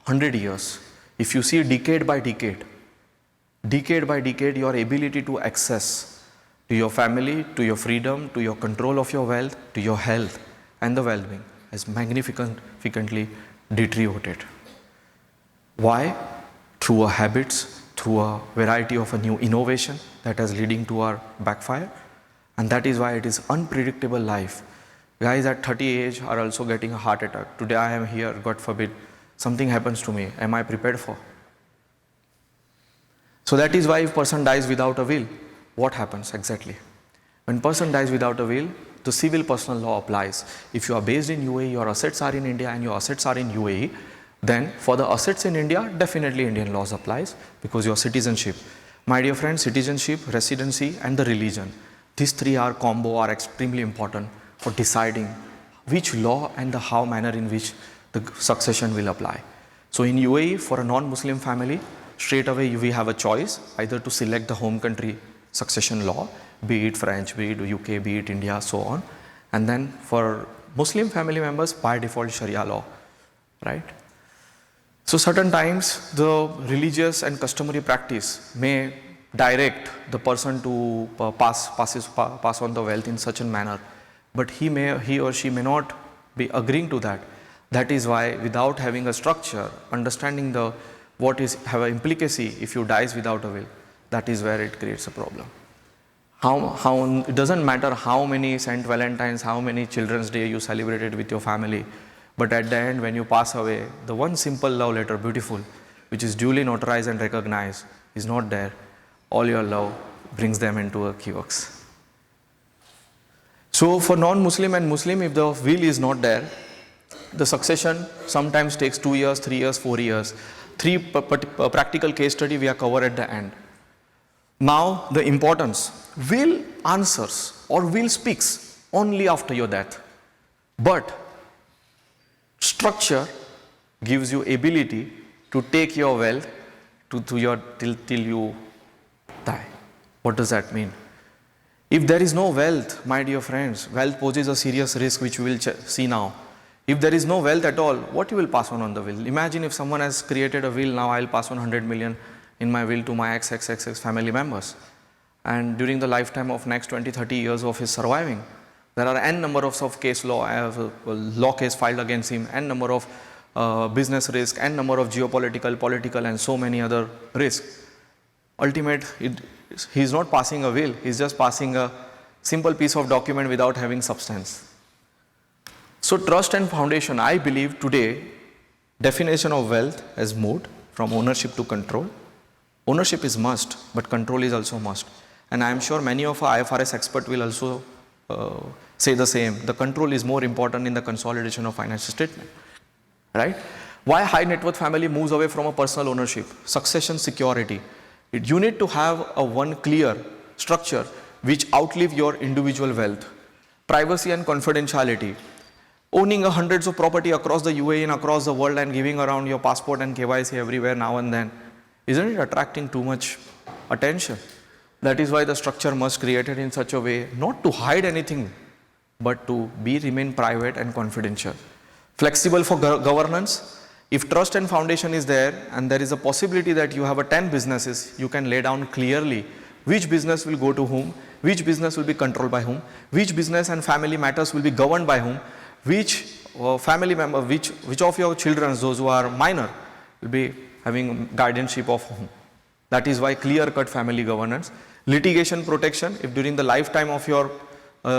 100 years, if you see decade by decade, your ability to access to your family, to your freedom, to your control of your wealth, to your health and the well-being has magnificently deteriorated. Why? Through our habits, through a variety of a new innovation that is leading to our backfire. And that is why it is unpredictable life. Guys at 30 age are also getting a heart attack. Today I am here, God forbid, something happens to me. Am I prepared for? So that is why if person dies without a will, what happens exactly? When person dies without a will, the civil personal law applies. If you are based in UAE, your assets are in India and your assets are in UAE, then for the assets in India, definitely Indian laws applies because your citizenship. My dear friends, citizenship, residency and the religion, these three are combo are extremely important for deciding which law and the how manner in which the succession will apply. So in UAE, for a non-Muslim family, straight away we have a choice either to select the home country succession law, be it French, be it UK, be it India, so on. And then for Muslim family members, by default Sharia law, right? So certain times the religious and customary practice may direct the person to pass on the wealth in such a manner, but he or she may not be agreeing to that. That is why without having a structure, understanding what is have an implicacy if you dies without a will, that is where it creates a problem. How it doesn't matter how many Saint Valentine's, how many Children's Day you celebrated with your family, but at the end when you pass away, the one simple love letter, beautiful, which is duly notarized and recognized, is not there. All your love brings them into a kiosk. So for non-Muslim and Muslim, if the will is not there, the succession sometimes takes 2 years, 3 years, 4 years. Three practical case study we are covered at the end. Now the importance, will answers or will speaks only after your death, but structure gives you ability to take your wealth till you die. What does that mean? If there is no wealth, my dear friends, wealth poses a serious risk which we will see now. If there is no wealth at all, what you will pass on the will? Imagine if someone has created a will, now I'll pass on 100 million in my will to my XXX family members. And during the lifetime of next 20, 30 years of his surviving, there are n number of case law, I have a law case filed against him, n number of business risk, n number of geopolitical, political and so many other risks. He is not passing a will, he is just passing a simple piece of document without having substance. So trust and foundation, I believe today, definition of wealth has moved from ownership to control. Ownership is must, but control is also must. And I am sure many of our IFRS experts will also say the same. The control is more important in the consolidation of financial statement, right? Why high net worth family moves away from a personal ownership? Succession security. You need to have a one clear structure which outlive your individual wealth. Privacy and confidentiality. Owning hundreds of property across the UAE and across the world and giving around your passport and KYC everywhere now and then, isn't it attracting too much attention? That is why the structure must be created in such a way not to hide anything, but to remain private and confidential. Flexible for governance. If trust and foundation is there and there is a possibility that you have 10 businesses, you can lay down clearly which business will go to whom, which business will be controlled by whom, which business and family matters will be governed by whom, which family member, which of your children, those who are minor, will be having guardianship of whom. That is why clear-cut family governance. Litigation protection, if during the lifetime of your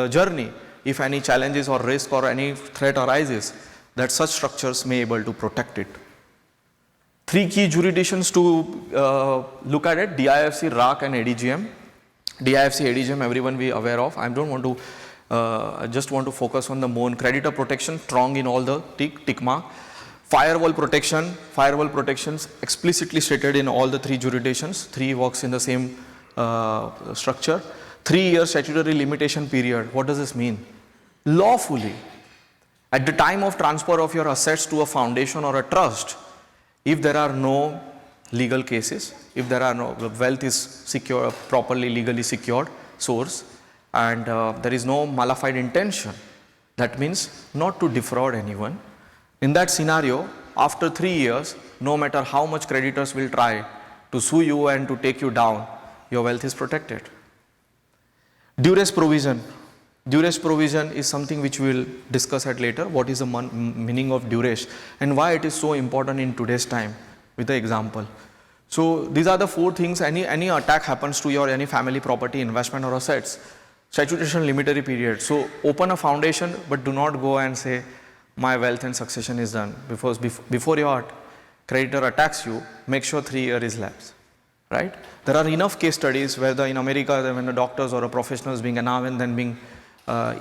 journey, if any challenges or risk or any threat arises, that such structures may able to protect it. 3 key jurisdictions to look at it, DIFC, RAC and ADGM. DIFC, ADGM, everyone we aware of. I don't want to, I just want to focus on the more creditor protection, strong in all the tick mark. Firewall protections explicitly stated in all the 3 jurisdictions. 3 works in the same structure. 3-year statutory limitation period. What does this mean? Lawfully, at the time of transfer of your assets to a foundation or a trust, if there are no legal cases, if there are no, the wealth is secure, properly legally secured source, and there is no malified intention, that means not to defraud anyone. In that scenario, after 3 years, no matter how much creditors will try to sue you and to take you down, your wealth is protected. Duress provision. Duress provision is something which we will discuss at later. What is the meaning of duress and why it is so important in today's time with the example. So these are the 4 things. Any attack happens to your any family property, investment or assets, statutory limitary period. So open a foundation, but do not go and say my wealth and succession is done. Because before your creditor attacks you, make sure 3 years is lapsed. Right? There are enough case studies where in America, when the doctors or a professional is being now and then being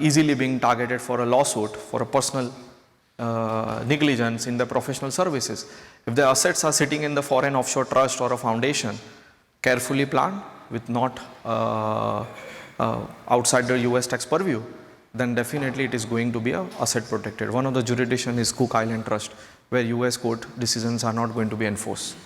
easily being targeted for a lawsuit for a personal negligence in the professional services. If the assets are sitting in the foreign offshore trust or a foundation, carefully planned with not outside the US tax purview, then definitely it is going to be a asset protected. One of the jurisdiction is Cook Island Trust, where US court decisions are not going to be enforced.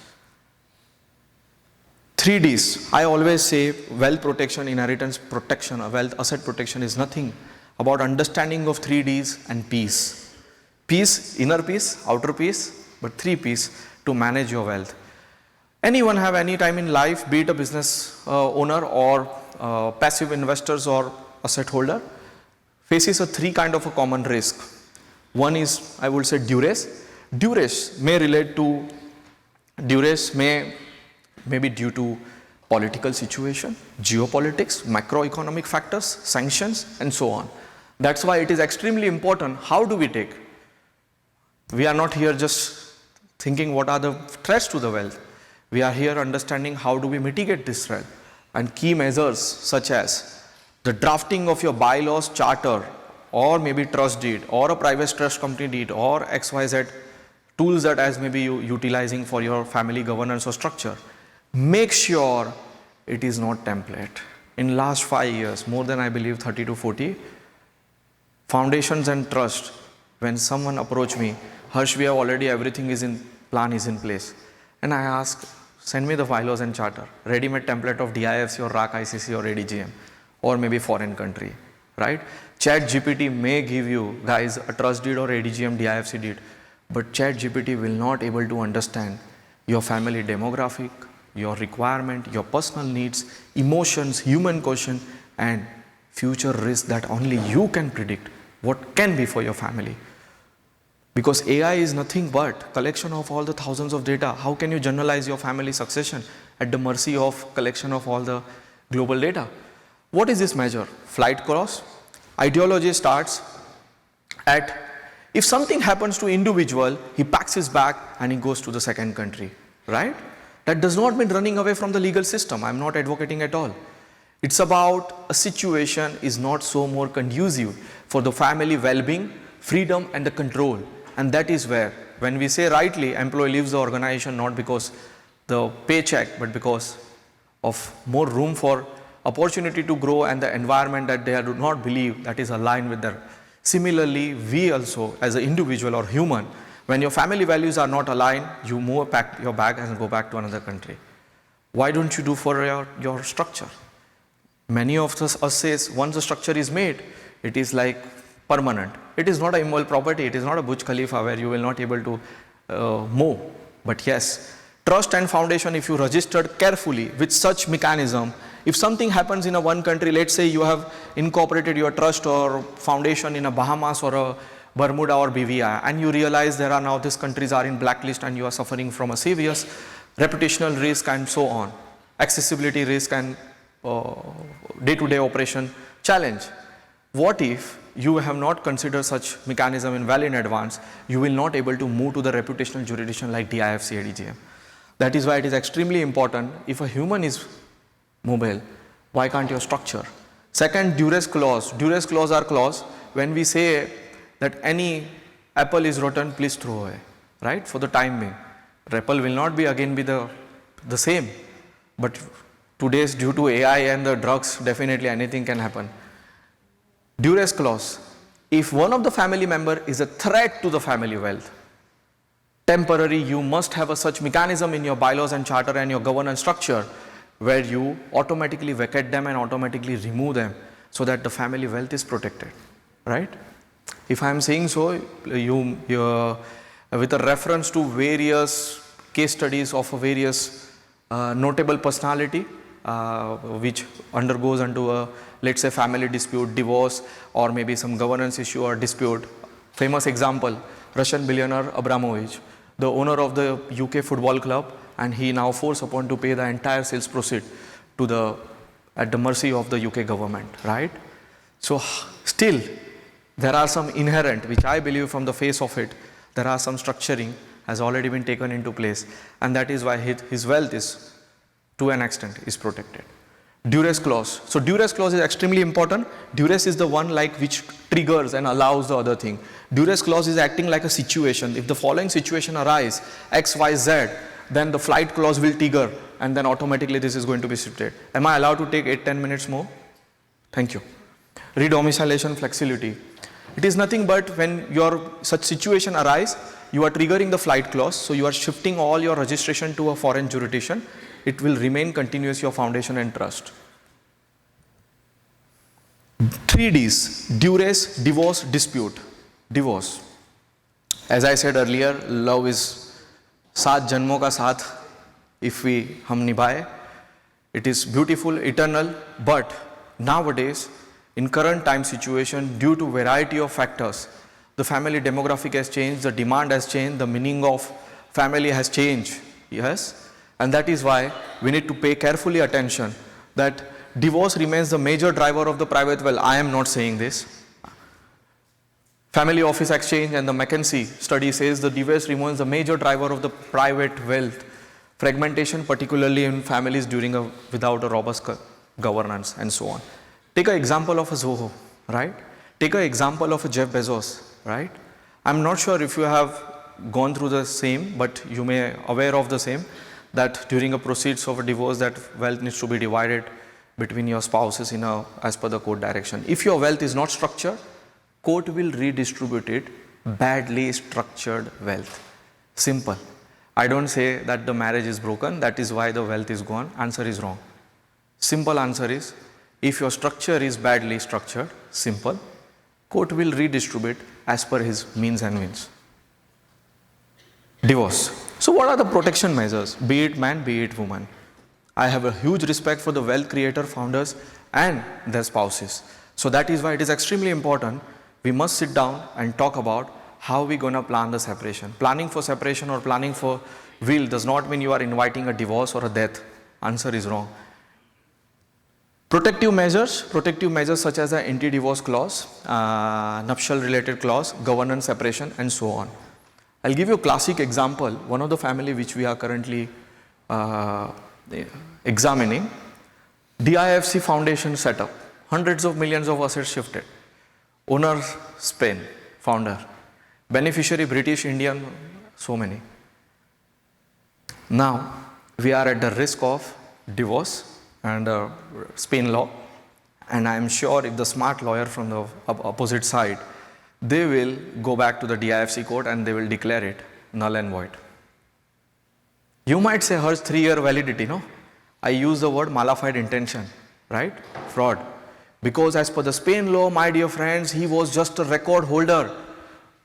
3 Ds. I always say wealth protection, inheritance protection, wealth asset protection is nothing about understanding of 3 Ds and peace. Peace, inner peace, outer peace, but 3 Ps to manage your wealth. Anyone have any time in life, be it a business owner or passive investors or asset holder, faces a 3 kind of a common risk. One is, I would say, duress. Duress may relate to, duress may be due to political situation, geopolitics, macroeconomic factors, sanctions, and so on. That's why it is extremely important. How do we take? We are not here just thinking what are the threats to the wealth. We are here understanding how do we mitigate this threat. And key measures such as the drafting of your bylaws, charter, or maybe trust deed, or a private trust company deed, or XYZ tools that as maybe you utilizing for your family governance or structure. Make sure it is not template. In last 5 years, more than I believe 30 to 40 foundations and trust, when someone approach me, Harsh, we have already everything is in plan is in place. And I ask, send me the bylaws and charter, ready-made template of DIFC or RAC ICC or ADGM, or maybe foreign country, right? ChatGPT may give you guys a trust deed or ADGM DIFC deed, but ChatGPT will not able to understand your family demographic, your requirement, your personal needs, emotions, human quotient, and future risk that only you can predict what can be for your family. Because AI is nothing but collection of all the thousands of data. How can you generalize your family succession at the mercy of collection of all the global data? What is this measure? Flight cross. Ideology starts at, if something happens to individual, he packs his bag and he goes to the second country, right? That does not mean running away from the legal system. I'm not advocating at all. It's about a situation is not so more conducive for the family well-being, freedom and the control. And that is where, when we say rightly, employee leaves the organization not because the paycheck, but because of more room for opportunity to grow and the environment that they do not believe that is aligned with their. Similarly, we also as an individual or human, when your family values are not aligned, you move back your bag and go back to another country. Why don't you do for your structure? Many of us says once the structure is made, it is like permanent. It is not a immovable property. It is not a Burj Khalifa where you will not able to move. But yes, trust and foundation, if you registered carefully with such mechanism, if something happens in a one country, let's say you have incorporated your trust or foundation in a Bahamas or a Bermuda or BVI, and you realize there are now these countries are in blacklist and you are suffering from a serious reputational risk and so on, accessibility risk and day-to-day operation challenge. What if you have not considered such mechanism in well in advance? You will not able to move to the reputational jurisdiction like DIFC, ADGM. That is why it is extremely important. If a human is mobile, why can't your structure? Second, duress clause. Duress clause are clause when we say that any apple is rotten, please throw away, right? For the time being. Apple will not be again be the same. But today's due to AI and the drugs, definitely anything can happen. Duress clause. If one of the family member is a threat to the family wealth, temporary, you must have a such mechanism in your bylaws and charter and your governance structure where you automatically vacate them and automatically remove them so that the family wealth is protected, right? If I am saying so, with a reference to various case studies of a various notable personality, which undergoes into a, let's say, family dispute, divorce, or maybe some governance issue or dispute. Famous example, Russian billionaire Abramovich, the owner of the UK football club, and he now forced upon to pay the entire sales proceed to the, at the mercy of the UK government, right? So still, there are some inherent, which I believe from the face of it, there are some structuring has already been taken into place, and that is why his wealth is, to an extent, is protected. Duress clause. So duress clause is extremely important. Duress is the one like which triggers and allows the other thing. Duress clause is acting like a situation. If the following situation arise, X, Y, Z, then the flight clause will trigger, and then automatically this is going to be shifted. Am I allowed to take 8-10 minutes more? Thank you. Redomiciliation flexibility. It is nothing but when your such situation arise, you are triggering the flight clause, so you are shifting all your registration to a foreign jurisdiction. It will remain continuous, your foundation and trust. 3 Ds, duress, divorce, dispute. Divorce. As I said earlier, love is 7 janmon ka saath, if hum nibaye. It is beautiful, eternal, but nowadays, in current time situation, due to variety of factors, the family demographic has changed, the demand has changed, the meaning of family has changed, yes? And that is why we need to pay carefully attention that divorce remains the major driver of the private wealth. I am not saying this. Family Office Exchange and the McKinsey study says the divorce remains the major driver of the private wealth fragmentation, particularly in families without a robust governance and so on. Take an example of a Zoho, right? Take an example of a Jeff Bezos, right? I'm not sure if you have gone through the same, but you may aware of the same, that during a proceeds of a divorce, that wealth needs to be divided between your spouses as per the court direction. If your wealth is not structured, court will redistribute it, badly structured wealth. Simple. I don't say that the marriage is broken, that is why the wealth is gone. Answer is wrong. Simple answer is, if your structure is badly structured, simple, court will redistribute as per his means and means. Divorce. So what are the protection measures? Be it man, be it woman. I have a huge respect for the wealth creator founders and their spouses. So that is why it is extremely important. We must sit down and talk about how we're going to plan the separation. Planning for separation or planning for will does not mean you are inviting a divorce or a death. Answer is wrong. Protective measures such as the anti-divorce clause, nuptial related clause, governance separation, and so on. I'll give you a classic example. One of the family which we are currently examining, DIFC Foundation setup, hundreds of millions of assets shifted. Owner Spain, founder. Beneficiary British, Indian, so many. Now, we are at the risk of divorce and Spain law, and I am sure if the smart lawyer from the opposite side, they will go back to the DIFC court and they will declare it null and void. You might say, Harsh, 3-year validity, no? I use the word mala-fide intention, right? Fraud. Because as per the Spain law, my dear friends, he was just a record holder.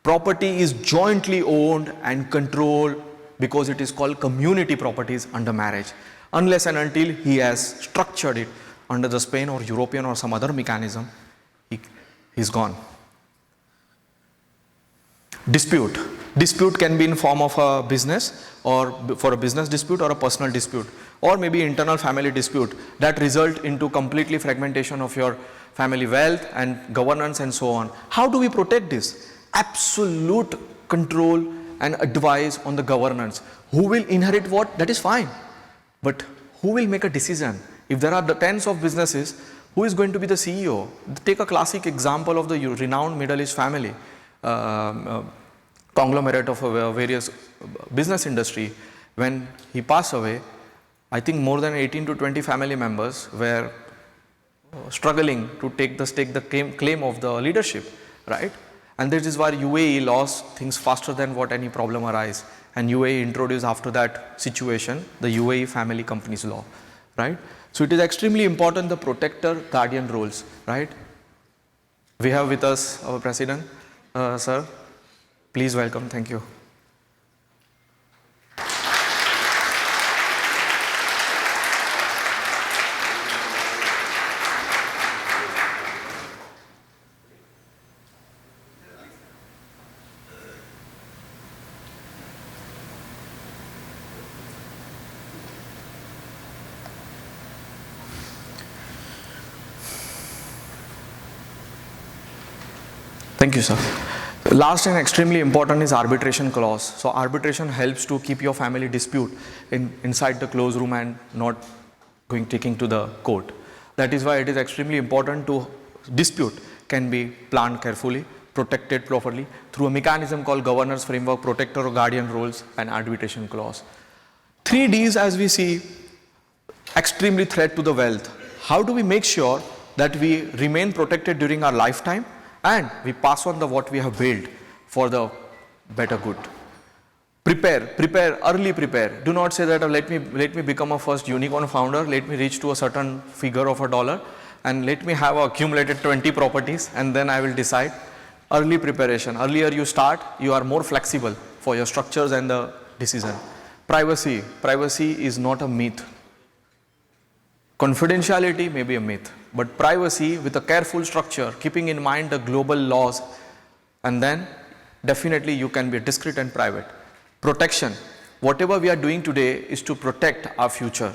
Property is jointly owned and controlled because it is called community properties under marriage. Unless and until he has structured it under the Spain or European or some other mechanism, he's gone. Dispute. Dispute can be in form of a business or for a business dispute or a personal dispute or maybe internal family dispute that result into completely fragmentation of your family wealth and governance and so on. How do we protect this? Absolute control and advice on the governance. Who will inherit what? That is fine. But who will make a decision? If there are the tens of businesses, who is going to be the CEO? Take a classic example of the renowned Middle East family. Conglomerate of various business industry. When he passed away, I think more than 18 to 20 family members were struggling to take the claim of the leadership, right? And this is why UAE lost things faster than what any problem arise. And UAE introduced after that situation, the UAE family companies law, right? So it is extremely important, the protector guardian roles, right? We have with us our president, sir. Please welcome, thank you. Thank you, sir. Last and extremely important is arbitration clause. So arbitration helps to keep your family dispute inside the closed room and not taking to the court. That is why it is extremely important to dispute can be planned carefully, protected properly through a mechanism called governance framework, protector or guardian roles, and arbitration clause. 3 Ds, as we see, extremely threat to the wealth. How do we make sure that we remain protected during our lifetime and we pass on what we have built for the better good? Prepare, early prepare. Do not say that let me become a first unicorn founder, let me reach to a certain figure of $1 and let me have accumulated 20 properties and then I will decide. Early preparation. Earlier you start, you are more flexible for your structures and the decision. Privacy is not a myth. Confidentiality may be a myth, but privacy with a careful structure, keeping in mind the global laws, and then definitely you can be discreet and private. Protection. Whatever we are doing today is to protect our future.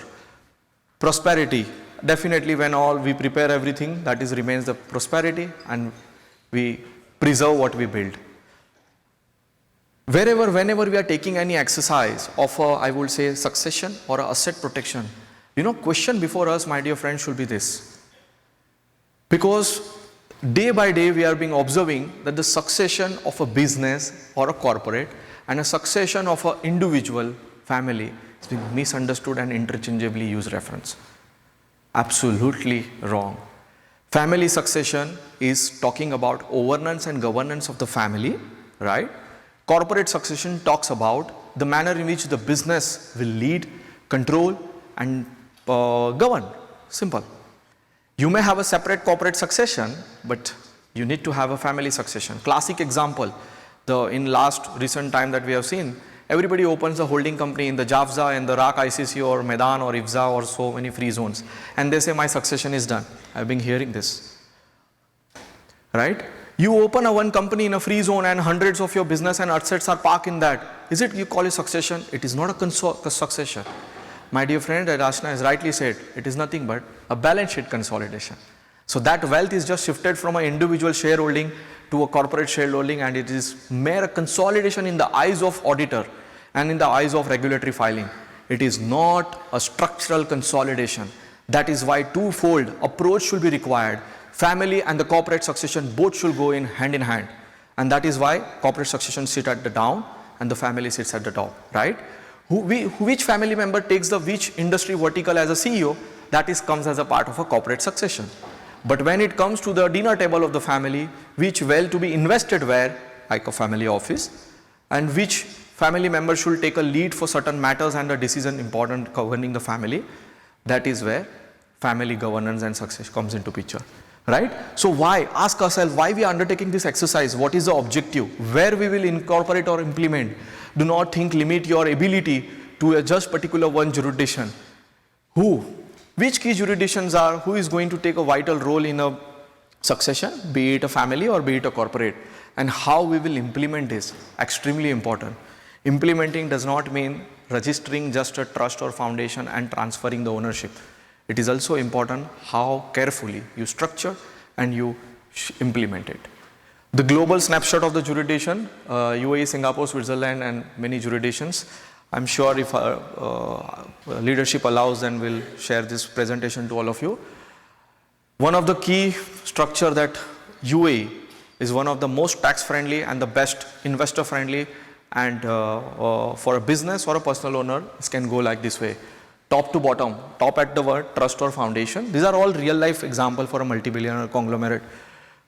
Prosperity. Definitely when we prepare everything, that remains the prosperity and we preserve what we build. Whenever we are taking any exercise of I would say succession or asset protection, question before us, my dear friends, should be this. Because day by day we are being observing that the succession of a business or a corporate and a succession of an individual family is being misunderstood and interchangeably used reference. Absolutely wrong. Family succession is talking about governance and governance of the family, right? Corporate succession talks about the manner in which the business will lead, control, and govern. Simple. You may have a separate corporate succession, but you need to have a family succession. Classic example, in last recent time that we have seen, everybody opens a holding company in the Jafza and the RAK ICC or Medan or IFZA or so many free zones. And they say my succession is done. I've been hearing this. Right? You open one company in a free zone and hundreds of your business and assets are parked in that. Is it you call it succession? It is not a succession. My dear friend, Rashna has rightly said, it is nothing but a balance sheet consolidation. So that wealth is just shifted from an individual shareholding to a corporate shareholding, and it is mere consolidation in the eyes of auditor and in the eyes of regulatory filing. It is not a structural consolidation. That is why twofold approach should be required. Family and the corporate succession both should go in hand, and that is why corporate succession sits at the down and the family sits at the top, right? Which family member takes the which industry vertical as a CEO, that comes as a part of a corporate succession. But when it comes to the dinner table of the family, which wealth to be invested where, like a family office, and which family member should take a lead for certain matters and a decision important governing the family, that is where family governance and success comes into picture, right? So why? Ask ourselves why we are undertaking this exercise, what is the objective, where we will incorporate or implement. Do not limit your ability to a just particular one jurisdiction. Which key jurisdictions are, who is going to take a vital role in a succession, be it a family or be it a corporate, and how we will implement this, extremely important. Implementing does not mean registering just a trust or foundation and transferring the ownership. It is also important how carefully you structure and you implement it. The global snapshot of the jurisdiction, UAE, Singapore, Switzerland, and many jurisdictions. I'm sure if our leadership allows, then we'll share this presentation to all of you. One of the key structure that UAE is one of the most tax friendly and the best investor friendly, and for a business or a personal owner, this can go like this way. Top to bottom, top at the word trust or foundation. These are all real life example for a multi-billionaire conglomerate.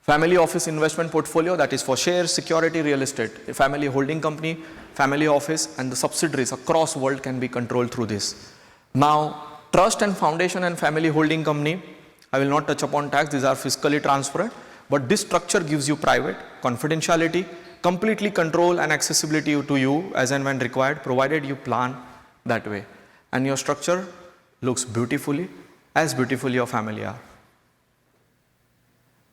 Family office investment portfolio, that is for shares, security, real estate. A family holding company, family office, and the subsidiaries across world can be controlled through this. Now, trust and foundation and family holding company, I will not touch upon tax, these are fiscally transparent, but this structure gives you private, confidentiality, completely control and accessibility to you as and when required, provided you plan that way. And your structure looks beautifully, as beautifully your family are.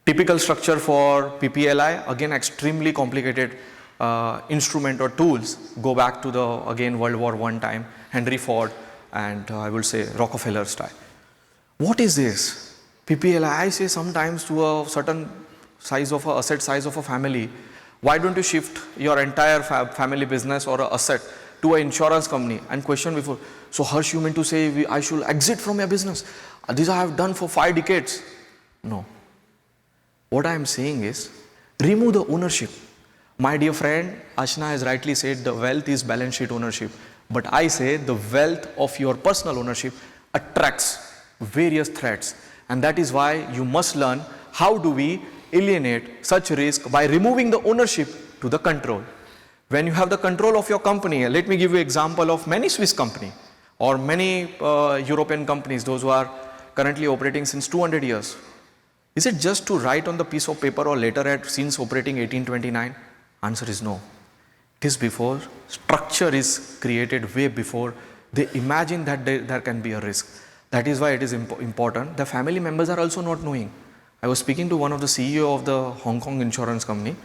Typical structure for PPLI, again extremely complicated instrument or tools, go back to the, again, World War I time, Henry Ford and I would say Rockefeller style. What is this? PPLI, I say sometimes to a certain size of a asset size of a family, why don't you shift your entire family business or a asset to an insurance company? And question before, so Harsh, you mean to say I should exit from your business? This I have done for 5 decades. No. What I am saying is, remove the ownership. My dear friend, Ashna has rightly said the wealth is balance sheet ownership. But I say the wealth of your personal ownership attracts various threats. And that is why you must learn how do we alienate such risk by removing the ownership to the control. When you have the control of your company, let me give you an example of many Swiss companies or many European companies, those who are currently operating since 200 years. Is it just to write on the piece of paper or letterhead since operating 1829? Answer is no. It is before, structure is created way before they imagine that there can be a risk. That is why it is important. The family members are also not knowing. I was speaking to one of the CEO of the Hong Kong insurance company,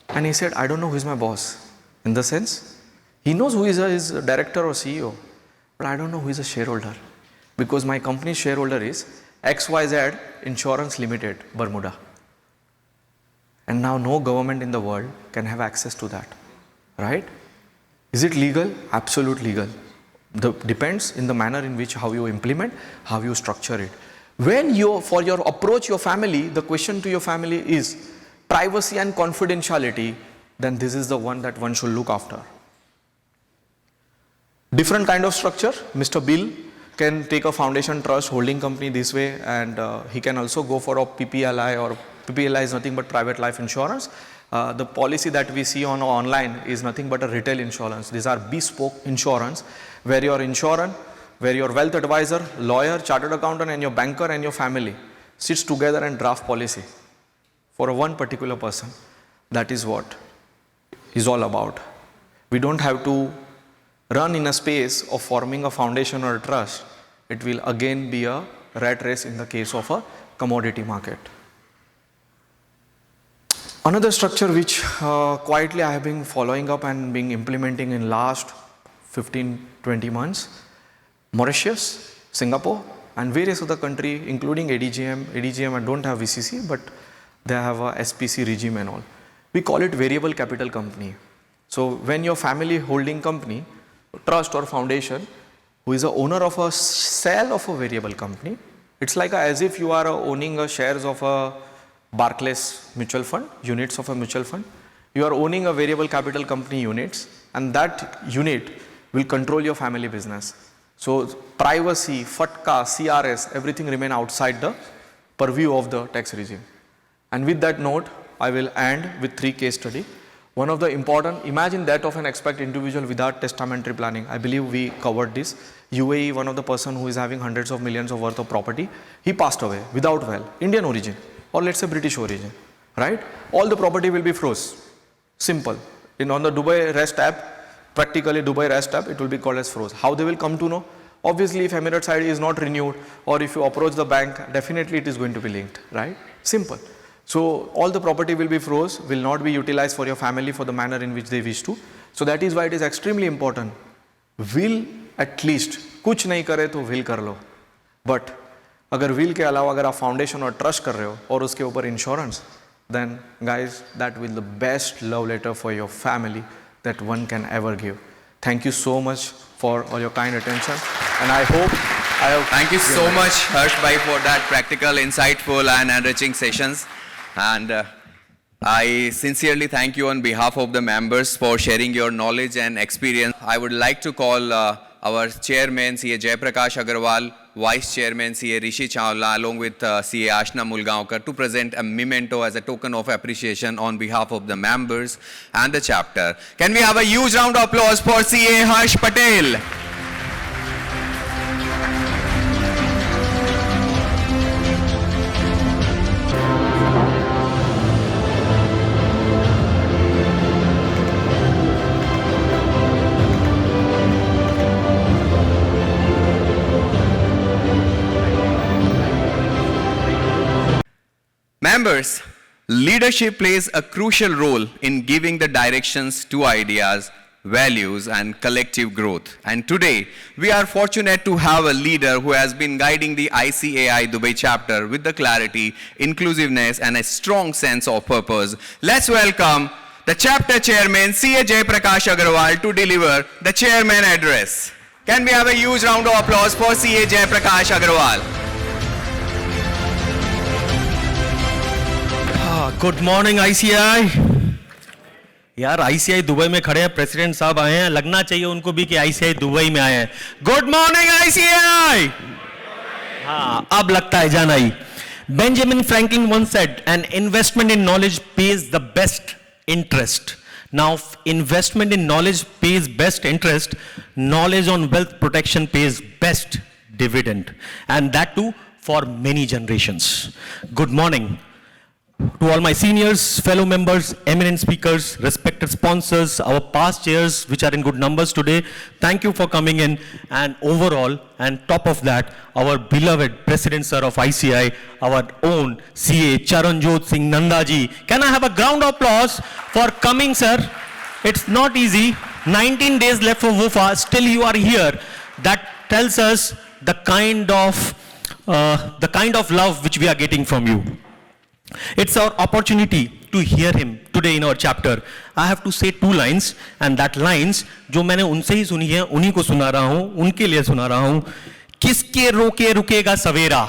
and he said, I don't know who is my boss. In the sense, he knows who is his director or CEO, but I don't know who is a shareholder. Because my company's shareholder is XYZ Insurance Limited, Bermuda. And now no government in the world can have access to that, right? Is it legal? Absolute legal. Depends in the manner in which how you implement, how you structure it. When for your approach your family, the question to your family is privacy and confidentiality, then this is the one that one should look after. Different kind of structure. Mr. Bill can take a foundation trust holding company this way, and he can also go for a PPLI, or PPLI is nothing but private life insurance. The policy that we see on online is nothing but a retail insurance. These are bespoke insurance where your insurer, where your wealth advisor, lawyer, chartered accountant and your banker and your family sits together and draft policy for one particular person. That is what is all about. We don't have to run in a space of forming a foundation or a trust. It will again be a rat race in the case of a commodity market. Another structure which quietly I have been following up and been implementing in last 15-20 months, Mauritius, Singapore and various other countries including ADGM. ADGM I don't have VCC, but they have a SPC regime and all. We call it variable capital company. So when your family holding company, trust or foundation, who is the owner of a share of a variable company, it's like as if you are owning a shares of a Barclays mutual fund, units of a mutual fund. You are owning a variable capital company units, and that unit will control your family business. So privacy, FATCA, CRS, everything remain outside the purview of the tax regime. And with that note, I will end with 3 case study. One of the important, imagine that of an expat individual without testamentary planning. I believe we covered this. UAE, one of the person who is having hundreds of millions of worth of property, he passed away without will, Indian origin, or let's say British origin, right? All the property will be froze. Simple. On the Dubai REST app, practically Dubai REST app, it will be called as froze. How they will come to know? Obviously, if Emirates ID is not renewed, or if you approach the bank, definitely it is going to be linked, right? Simple. So all the property will be froze, will not be utilized for your family for the manner in which they wish to. So that is why it is extremely important. Will at least, कुछ नहीं करे तो will कर लो. But अगर will के अलावा अगर आप foundation और trust कर रहे हो और उसके ऊपर insurance, then guys, that will the best love letter for your family that one can ever give. Thank you so much for all your kind attention, and I hope I have. Thank you so much, Harsh Bhai, for that practical, insightful and enriching sessions. And I sincerely thank you on behalf of the members for sharing your knowledge and experience. I would like to call our chairman, CA Jaiprakash Agarwal, vice chairman, CA Rishi Chawla, along with CA Ashna Mulgaonkar, to present a memento as a token of appreciation on behalf of the members and the chapter. Can we have a huge round of applause for CA Harsh Patel? Members, leadership plays a crucial role in giving the directions to ideas, values, and collective growth. And today, we are fortunate to have a leader who has been guiding the ICAI Dubai chapter with the clarity, inclusiveness, and a strong sense of purpose. Let's welcome the chapter chairman, CA Jayaprakash Agarwal, to deliver the chairman address. Can we have a huge round of applause for CA Jayaprakash Agarwal? Good morning ICI. यार ICI Dubai में खड़े हैं, president साहब आए हैं, लगना चाहिए उनको भी कि आईसीआई दुबई में आए हैं। Good morning ICI. हाँ, अब लगता है जाना ही। Benjamin Franklin once said, an investment in knowledge pays the best interest. Now, investment in knowledge pays best interest. Knowledge on wealth protection pays best dividend, and that too for many generations. Good morning to all my seniors, fellow members, eminent speakers, respected sponsors, our past chairs, which are in good numbers today. Thank you for coming in. And overall, and top of that, our beloved President Sir of ICI, our own CA Charanjot Singh Nandaji. Can I have a round of applause for coming, sir? It's not easy. 19 days left for WUFA. Still you are here. That tells us the kind of love which we are getting from you. It's our opportunity to hear him today in our chapter. I have to say 2 lines, and that lines जो मैंने उनसे ही सुनी है उन्हीं को सुना रहा हूँ, उनके लिए सुना रहा हूँ। किसके रोके रुकेगा सवेरा,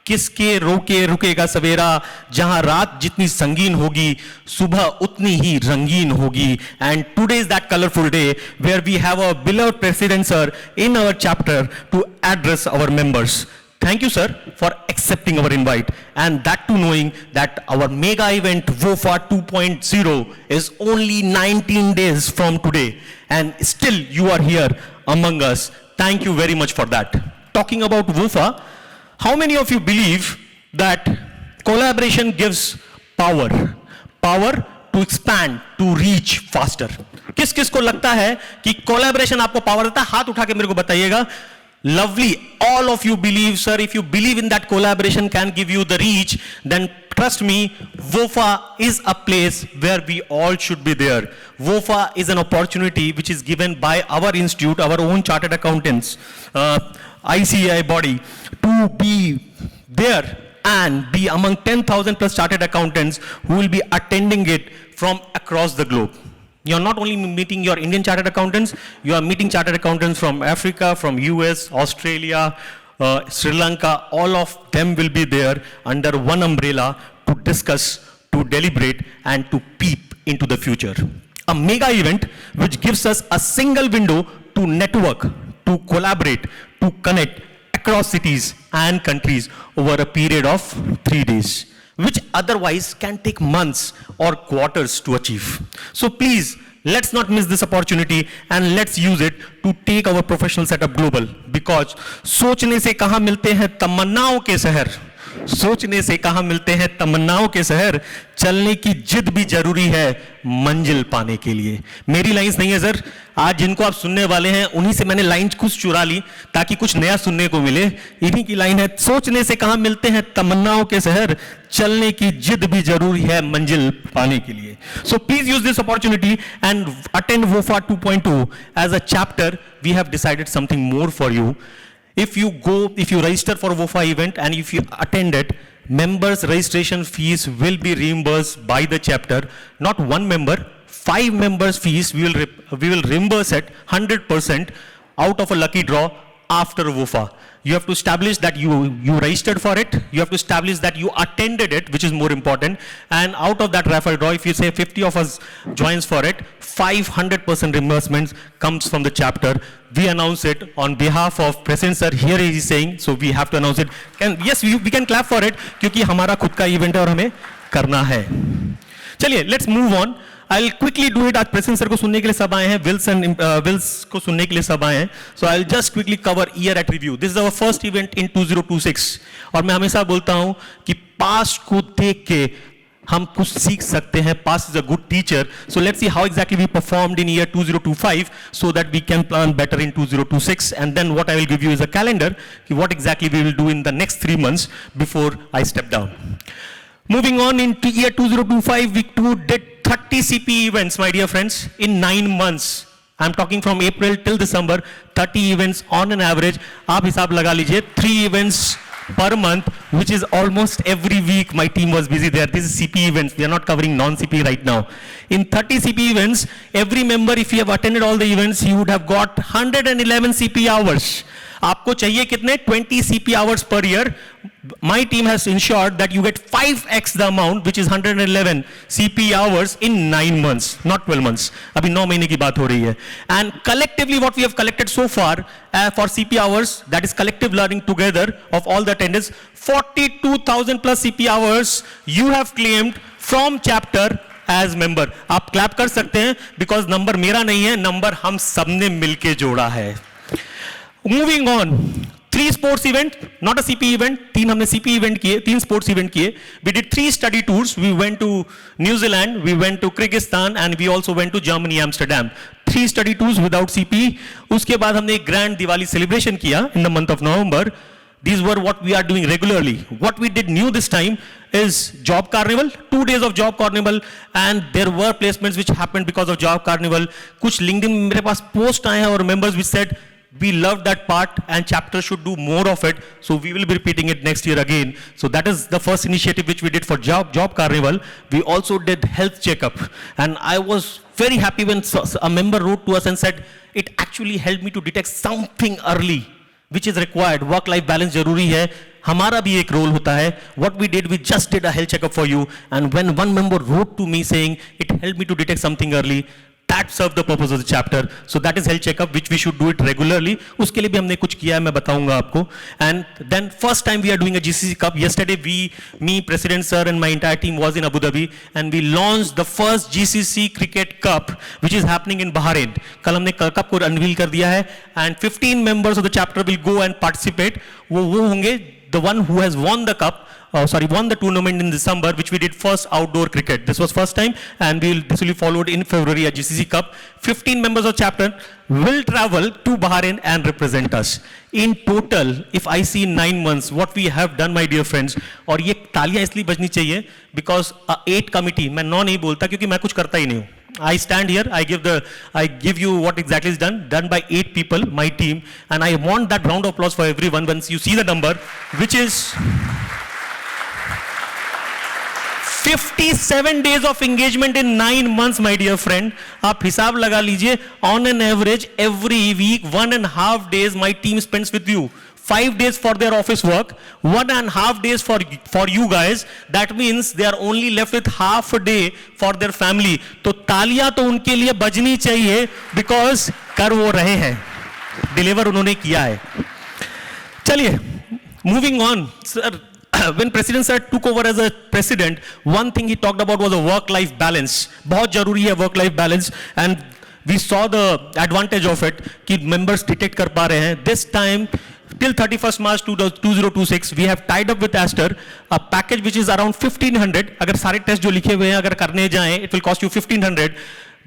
किसके रोके रुकेगा सवेरा, जहां रात जितनी संगीन होगी सुबह उतनी ही रंगीन होगी. And today is that colorful day where we have our beloved President Sir in our chapter to address our members. Thank you, sir, for accepting our invite, and that too knowing that our mega event WOFA 2.0 is only 19 days from today, and still you are here among us. Thank you very much for that. Talking about WOFA, how many of you believe that collaboration gives power to expand, to reach faster? किस किस को लगता है कि collaboration आपको power देता है? हाथ उठा के मेरे को बताइएगा. Lovely. All of you believe, sir. If you believe in that collaboration can give you the reach, then trust me, WOFA is a place where we all should be there. WOFA is an opportunity which is given by our institute, our own chartered accountants, ICAI body, to be there and be among 10,000 plus chartered accountants who will be attending it from across the globe. You're not only meeting your Indian chartered accountants, you are meeting chartered accountants from Africa, from US, Australia, Sri Lanka. All of them will be there under one umbrella to discuss, to deliberate, and to peep into the future. A mega event which gives us a single window to network, to collaborate, to connect across cities and countries over a period of 3 days, which otherwise can take months or quarters to achieve. So please, let's not miss this opportunity and let's use it to take our professional setup global, because सोचने से कहाँ मिलते हैं तमन्नाओं के शहर, सोचने से कहाँ मिलते हैं तमन्नाओं के शहर, चलने की जिद भी जरूरी है मंजिल पाने के लिए. मेरी लाइंस नहीं है सर, आज जिनको आप सुनने वाले हैं उन्हीं से मैंने लाइंस कुछ चुरा ली ताकि कुछ नया सुनने को मिले. इन्हीं की लाइन है, सोचने से कहाँ मिलते हैं तमन्नाओं के शहर, चलने की जिद भी जरूरी है मंजिल पाने के लिए. So please use this opportunity and attend WOFA 2.2. As a chapter, we have decided something more for you. If you register for WOFA event and if you attend it, members registration fees will be reimbursed by the chapter. Not one member, 5 members fees we will reimburse at 100% out of a lucky draw after WOFA. You have to establish that you registered for it. You have to establish that you attended it, which is more important. And out of that raffle draw, if you say 50 of us joins for it, 500% reimbursement comes from the chapter. We announce it on behalf of President Sir. Here he is saying, so we have to announce it. Yes, we can clap for it, क्योंकि हमारा खुद का event है और हमें करना है. चलिए, let's move on. I'll quickly do it. आज प्रेसिडेंट सर को सुनने के लिए सब आए हैं, विल्स को सुनने के लिए सब आए हैं. So I'll just quickly cover year at review. This is our first event in 2026. और मैं हमेशा बोलता हूँ कि पास्ट को देख के हम कुछ सीख सकते हैं. Past is a good teacher. So let's see how exactly we performed in year 2025 so that we can plan better in 2026. And then what I will give you is a calendar, what exactly we will do in the next 3 months before I step down. Moving on into year 2025, we did 30 CP events, my dear friends, in 9 months. I'm talking from April till December, 30 events on an average. आप हिसाब लगा लीजिए, 3 events per month, which is almost every week my team was busy there. This is CP events. We are not covering non-CP right now. In 30 CP events, every member, if you have attended all the events, you would have got 111 CP hours. आपको चाहिए कितने? 20 CP hours per year. My team has ensured that you get 5x the amount, which is 111 CP hours in 9 months, not 12 months. अभी 9 महीने की बात हो रही है. And collectively, what we have collected so far for CP hours, that is collective learning together of all the attendants, 42,000 plus CP hours you have claimed from chapter as member. आप clap कर सकते हैं because number मेरा नहीं है, number हम सबने मिलके जोड़ा है. Moving on, 3 sports event, not a CP event. 3 हमने CP event किए, 3 sports event किए. We did 3 study tours. We went to New Zealand, we went to Kyrgyzstan, and we also went to Germany, Amsterdam. 3 study tours without CP. उसके बाद हमने एक grand Diwali celebration किया in the month of November. These were what we are doing regularly. What we did new this time is Job Carnival, 2 days of Job Carnival, and there were placements which happened because of Job Carnival. कुछ LinkedIn में मेरे पास post आए हैं और members which said, we love that part and chapter should do more of it, so we will be repeating it next year again. So that is the first initiative which we did for Job Carnival. We also did health checkup, and I was very happy when a member wrote to us and said it actually helped me to detect something early which is required. Work life balance जरूरी है, हमारा भी एक role होता है. What we did, we just did a health checkup for you, and when one member wrote to me saying it helped me to detect something early, that served the purpose of the chapter. So that is health checkup, which we should do it regularly. उसके लिए भी हमने कुछ किया है, मैं बताऊंगा आपको. And then first time we are doing a GCC Cup. Yesterday me, President Sir, and my entire team was in Abu Dhabi, and we launched the first GCC Cricket Cup, which is happening in Bahrain. कल हमने cup को unveil कर दिया है, and 15 members of the chapter will go and participate. वो होंगे the one who has won the cup. Won the tournament in December, which we did first outdoor cricket. This was first time, and this will be followed in February at GCC Cup. 15 members of chapter will travel to Bahrain and represent us. In total, if I see 9 months, what we have done, my dear friends, और ये तालियां इसलिए बजनी चाहिए because 8 committee, मैं 9 नहीं बोलता क्योंकि मैं कुछ करता ही नहीं हूँ. I stand here, I give you what exactly is done by 8 people, my team, and I want that round of applause for everyone once you see the number, which is 57 days of engagement in 9 months, my dear friend. आप हिसाब लगा लीजिए, on an average, every week, 1.5 days my team spends with you. 5 days for their office work, 1.5 days for you guys. That means they are only left with half a day for their family. तो तालियां तो उनके लिए बजनी चाहिए because कर वो रहे हैं, deliver उन्होंने किया है. चलिए, moving on, sir. When President Sir took over as a president, one thing he talked about was a work-life balance. बहुत जरूरी है work-life balance, and we saw the advantage of it कि members detect कर पा रहे हैं. This time, till 31st March 2026, we have tied up with Aster a package which is around 1500. अगर सारे टेस्ट जो लिखे हुए हैं अगर करने जाएं, it will cost you 1500.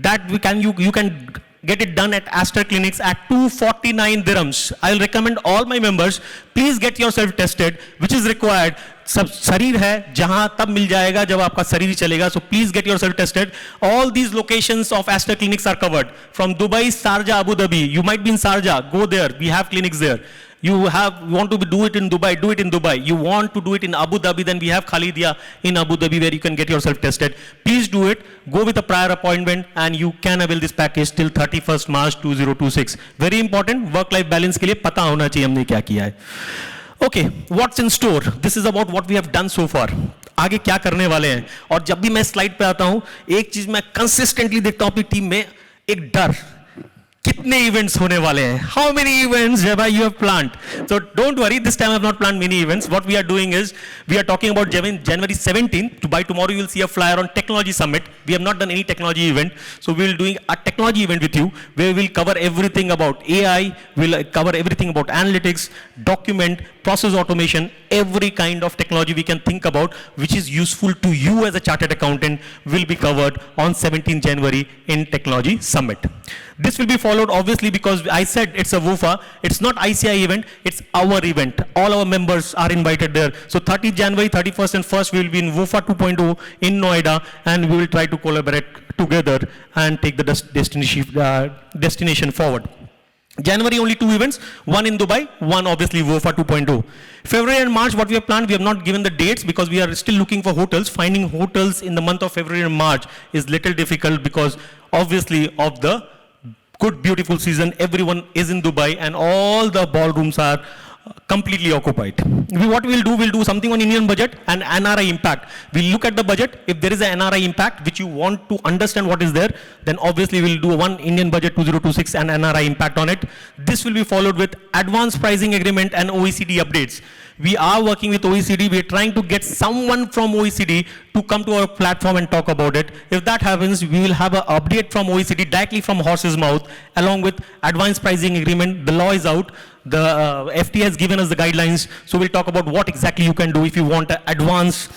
That you can get it done at Aster Clinics at 249 dirhams. I'll recommend all my members, please get yourself tested, which is required. सब शरीर है जहां तब मिल जाएगा जब आपका शरीर चलेगा. So please get yourself tested. All these locations of Aster Clinics are covered. From Dubai, Sharjah, Abu Dhabi. You might be in Sharjah, go there. We have clinics there. You want to do it in Dubai, do it in Dubai. You want to do it in Abu Dhabi, then we have Khalidia in Abu Dhabi where you can get yourself tested. Please do it. Go with a prior appointment and you can avail this package till 31st March 2026. Very important, work-life balance के लिए पता होना चाहिए हमने क्या किया है. Okay, what's in store? This is about what we have done so far. आगे क्या करने वाले हैं. और जब भी मैं स्लाइड पे आता हूँ, एक चीज मैं कंसिस्टेंटली देखता हूँ अपनी टीम में, एक डर. कितने इवेंट्स होने वाले हैं? How many events have you have planned? So don't worry, this time I have not planned many events. What we are doing is we are talking about January 17th. By tomorrow you will see a flyer on Technology Summit. We have not done any technology event, so we will doing a technology event with you where we will cover everything about AI. We'll cover everything about analytics, document, process automation, every kind of technology we can think about which is useful to you as a chartered accountant will be covered on 17th January in Technology Summit. This will be followed obviously because I said it's a WUFA. It's not ICI event, it's our event. All our members are invited there. So 30th January, 31st and 1st we will be in WUFA 2.0 in Noida, and we will try to collaborate together and take the destination forward. January only 2 events, one in Dubai, one obviously WUFA 2.0. February and March, what we have planned, we have not given the dates because we are still looking for hotels. Finding hotels in the month of February and March is little difficult because obviously of the good beautiful season, everyone is in Dubai and all the ballrooms are completely occupied. What we'll do something on Indian budget and NRI impact. We'll look at the budget. If there is an NRI impact which you want to understand what is there, then obviously we'll do one Indian budget 2026 and NRI impact on it. This will be followed with advanced pricing agreement and OECD updates. We are working with OECD. We are trying to get someone from OECD to come to our platform and talk about it. If that happens, we will have an update from OECD directly from horse's mouth along with advanced pricing agreement. The law is out. The FT has given us the guidelines. So we'll talk about what exactly you can do if you want an advanced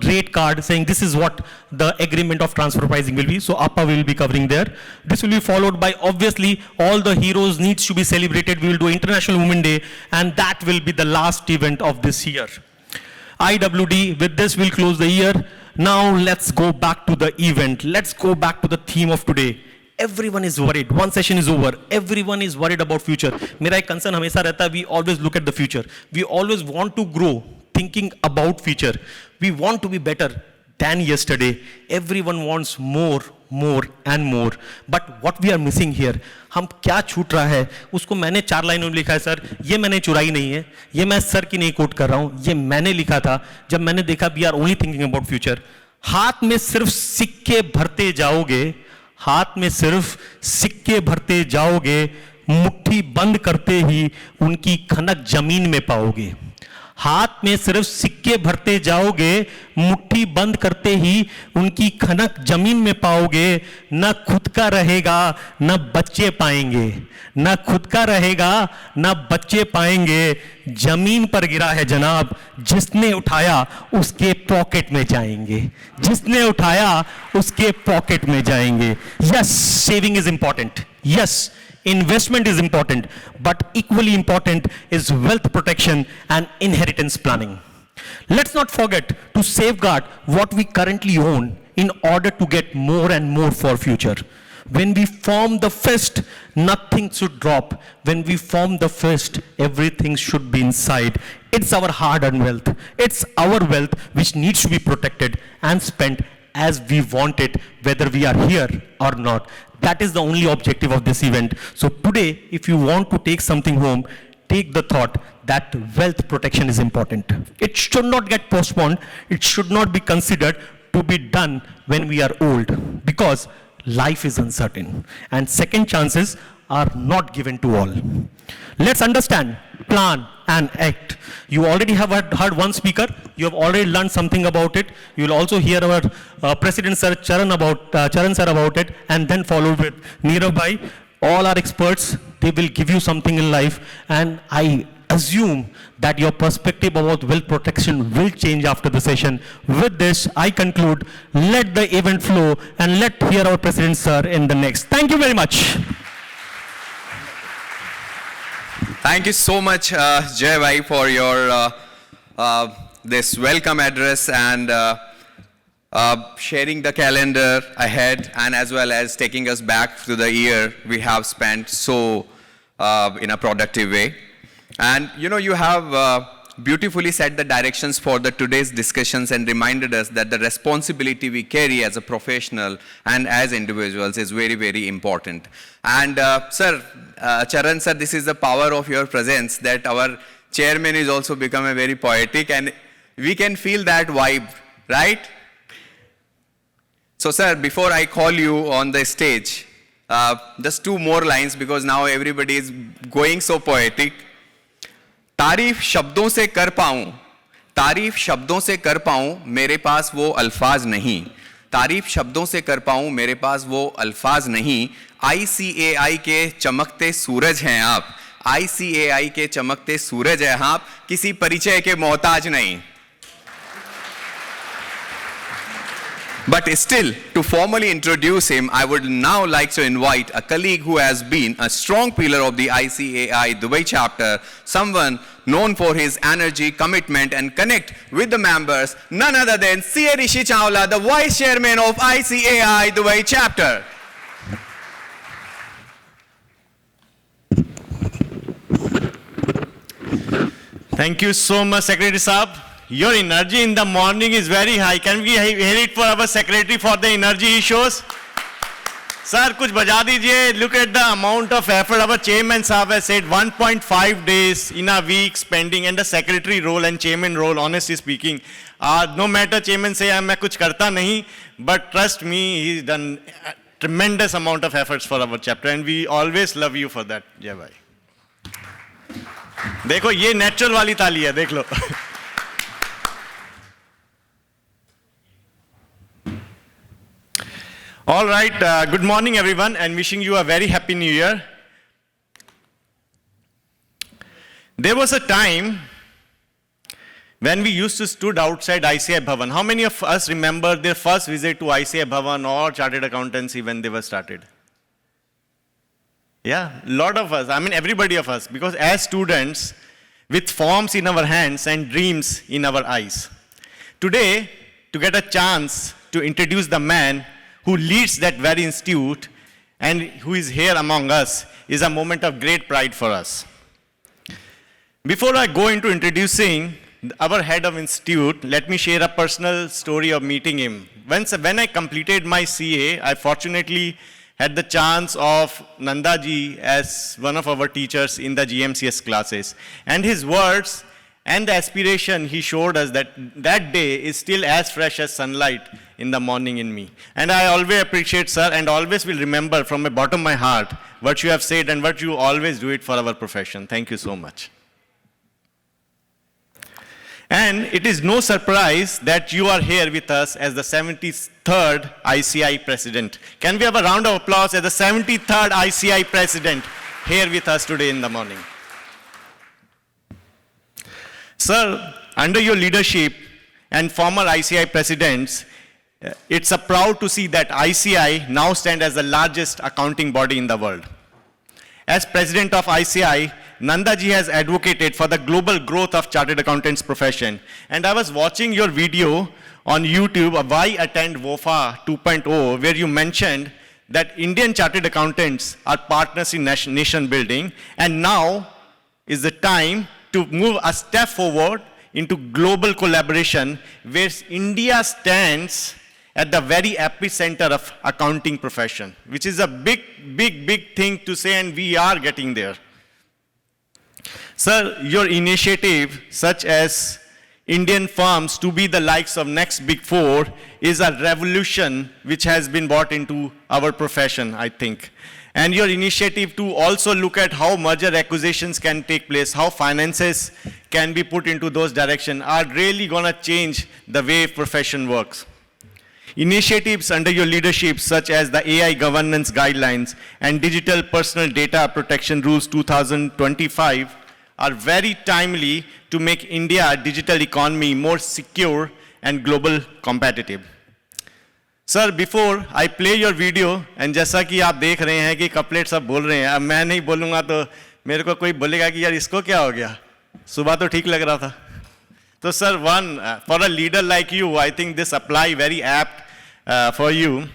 rate card saying this is what the agreement of transfer pricing will be. So APA will be covering there. This will be followed by obviously all the heroes needs to be celebrated. We will do International Women's Day, and that will be the last event of this year. IWD, with this we'll close the year. Now let's go back to the event. Let's go back to the theme of today. Everyone is worried. One session is over. Everyone is worried about future. मेरा एक concern हमेशा रहता है, we always look at the future. We always want to grow, thinking about future. We want to be better than yesterday. Everyone wants more, more and more. But what we are missing here, हम क्या छूट रहा है, उसको मैंने 4 लाइनों में लिखा है सर. ये मैंने चुराई नहीं है. ये मैं सर की नहीं कोट कर रहा हूँ. ये मैंने लिखा था जब मैंने देखा we are only thinking about future. हाथ में सिर्फ सिक्के भरते जाओगे, हाथ में सिर्फ सिक्के भरते जाओगे, मुट्ठी बंद करते ही उनकी खनक जमीन में पाओगे. हाथ में सिर्फ सिक्के भरते जाओगे, मुट्ठी बंद करते ही उनकी खनक जमीन में पाओगे. न खुद का रहेगा न बच्चे पाएंगे, न खुद का रहेगा न बच्चे पाएंगे. जमीन पर गिरा है जनाब, जिसने उठाया उसके पॉकेट में जाएंगे, जिसने उठाया उसके पॉकेट में जाएंगे. Yes, saving is important. Yes, investment is important, but equally important is wealth protection and inheritance planning. Let's not forget to safeguard what we currently own in order to get more and more for future. When we form the fist, nothing should drop. When we form the fist, everything should be inside. It's our hard-earned wealth. It's our wealth which needs to be protected and spent as we want it, whether we are here or not. That is the only objective of this event. So today, if you want to take something home, take the thought that wealth protection is important. It should not get postponed. It should not be considered to be done when we are old, because life is uncertain and second chances are not given to all. Let's understand, plan and act. You already have heard one speaker. You have already learned something about it. You will also hear our President Sir Charan Sir about it, and then followed with Nirav Bhai. All our experts, they will give you something in life, and I assume that your perspective about wealth protection will change after the session. With this, I conclude. Let the event flow and let hear our President Sir in the next. Thank you very much. Thank you so much, Jay Bhai, for your this welcome address and sharing the calendar ahead, and as well as taking us back to the year we have spent so in a productive way. And you have beautifully set the directions for the today's discussions and reminded us that the responsibility we carry as a professional and as individuals is very, very important. And sir, Charan sir, this is the power of your presence, that our chairman is also become a very poetic, and we can feel that vibe, right? So sir, before I call you on the stage, just 2 more lines, because now everybody is going so poetic. तारीफ शब्दों से कर पाऊं, तारीफ शब्दों से कर पाऊं, मेरे पास वो अल्फाज नहीं. तारीफ शब्दों से कर पाऊं, मेरे पास वो अल्फाज नहीं. ICAI के चमकते सूरज हैं आप, ICAI के चमकते सूरज हैं आप, किसी परिचय के मोहताज नहीं. But still, to formally introduce him, I would now like to invite a colleague who has been a strong pillar of the ICAI Dubai chapter, someone known for his energy, commitment and connect with the members, none other than C.A. Rishi Chawla, the Vice Chairman of ICAI Dubai chapter. Thank you so much, Secretary Saab. Your energy in the morning is very high. Can we hear it for our Secretary for the energy he shows? Sir, kuch baja dijiye. Look at the amount of effort. Our Chairman Saab has said 1.5 days in a week spending, and the Secretary role and Chairman role, honestly speaking, no matter Chairman say, मैं कुछ करता नहीं, but trust me, he's done a tremendous amount of efforts for our chapter, and we always love you for that. जय भाई. देखो ये natural वाली ताली है, देख लो. All right, good morning everyone, and wishing you a very happy new year. There was a time when we used to stood outside ICAI Bhavan. How many of us remember their first visit to ICAI Bhavan or Chartered Accountancy when they were started? Yeah, a lot of us, I mean everybody of us, because as students with forms in our hands and dreams in our eyes. Today, to get a chance to introduce the man who leads that very institute and who is here among us is a moment of great pride for us. Before I go into introducing our head of institute, let me share a personal story of meeting him. When I completed my CA, I fortunately had the chance of Nandaji as one of our teachers in the GMCS classes. And his words and the aspiration he showed us that day is still as fresh as sunlight in the morning in me. And I always appreciate, sir, and always will remember from the bottom of my heart what you have said and what you always do it for our profession. Thank you so much. And it is no surprise that you are here with us as the 73rd ICAI President. Can we have a round of applause as the 73rd ICAI President here with us today in the morning? Sir, under your leadership and former ICAI presidents, it's a proud to see that ICAI now stands as the largest accounting body in the world. As president of ICAI, Nandaji has advocated for the global growth of chartered accountants profession. And I was watching your video on YouTube of Why Attend WOFA 2.0, where you mentioned that Indian chartered accountants are partners in nation building, and now is the time to move a step forward into global collaboration where India stands at the very epicenter of accounting profession, which is a big thing to say, and we are getting there. Sir, your initiative, such as Indian firms to be the likes of next big four, is a revolution which has been brought into our profession, I think. And your initiative to also look at how merger acquisitions can take place, how finances can be put into those directions, are really going to change the way profession works. Initiatives under your leadership, such as the AI governance guidelines and digital personal data protection rules 2025, are very timely to make India a digital economy more secure and global competitive. Sir, before I play your video, and जैसा कि आप देख रहे हैं कि couplet सब बोल रहे हैं, अब मैं नहीं बोलूँगा तो मेरे को कोई बोलेगा कि यार इसको क्या हो गया, सुबह तो ठीक लग रहा था. So sir, for a leader like you, I think this apply very apt for you.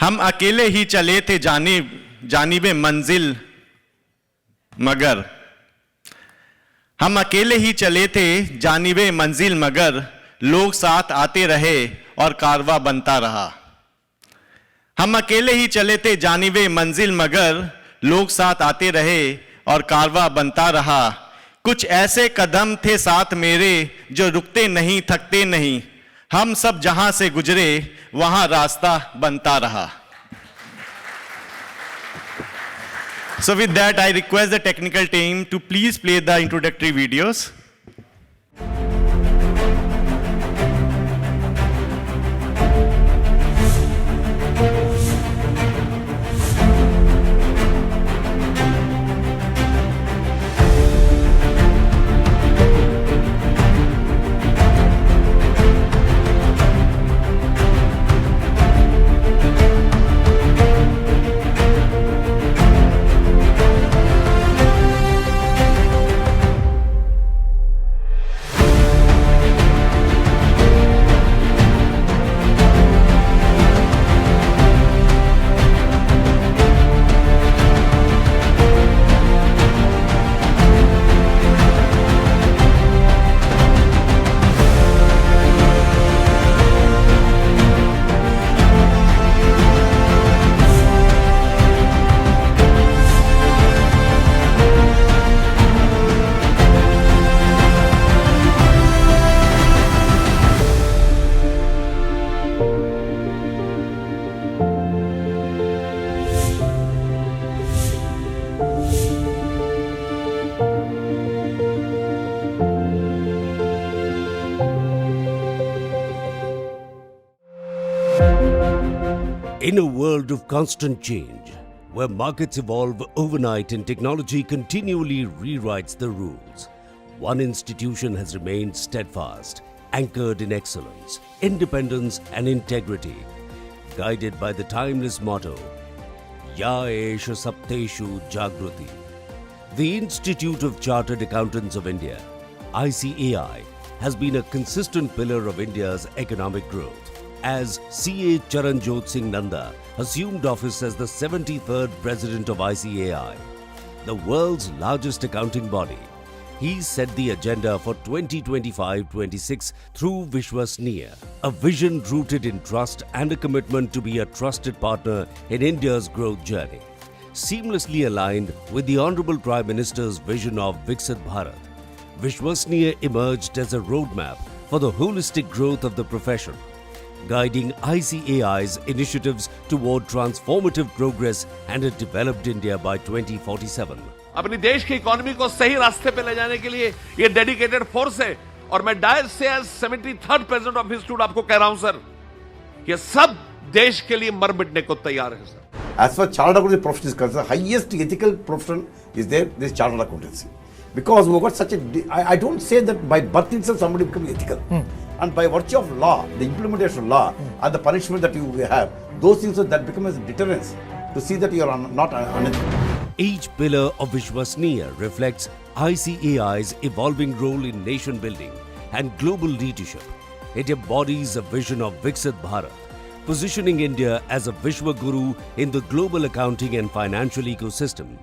हम अकेले ही चले थे जानिबे मंजिल मगर, हम अकेले ही चले थे जानिबे मंजिल मगर, लोग साथ आते रहे और कारवा बनता रहा. हम अकेले ही चले थे जानिबे मंजिल मगर, लोग साथ आते रहे और कारवा बनता रहा. कुछ ऐसे कदम थे साथ मेरे जो रुकते नहीं थकते नहीं, हम सब जहां से गुजरे वहां रास्ता बनता रहा. So with that, I request the technical team to please play the introductory videos. In a world of constant change, where markets evolve overnight and technology continually rewrites the rules, one institution has remained steadfast, anchored in excellence, independence and integrity, guided by the timeless motto, Ya Esha Sapteshu Jagruti. The Institute of Chartered Accountants of India, ICAI, has been a consistent pillar of India's economic growth. As CA Charanjot Singh Nanda assumed office as the 73rd President of ICAI, the world's largest accounting body, he set the agenda for 2025-26 through Vishwasniya, a vision rooted in trust and a commitment to be a trusted partner in India's growth journey. Seamlessly aligned with the Honorable Prime Minister's vision of Viksit Bharat, Vishwasniya emerged as a roadmap for the holistic growth of the profession, guiding ICAI's initiatives toward transformative progress and a developed India by 2047. अपनी देश की economy को सही रास्ते पे ले जाने के लिए ये डेडिकेटेड फोर्स है और मैं डायस से as 73rd president of institute आपको कह रहा हूं सर, ये सब देश के लिए मर मिटने को तैयार है sir. As far as chartered accountancy profession is concerned, highest ethical profession is there, this chartered accountancy. Because we've got such a, I don't say that by birth itself somebody becomes ethical. And by virtue of law, the implementation of law and the punishment that you have, those things that become as deterrence to see that you are not unethical. Each pillar of Vishwasniya reflects ICAI's evolving role in nation building and global leadership. It embodies a vision of Viksit Bharat, positioning India as a Vishwa Guru in the global accounting and financial ecosystem.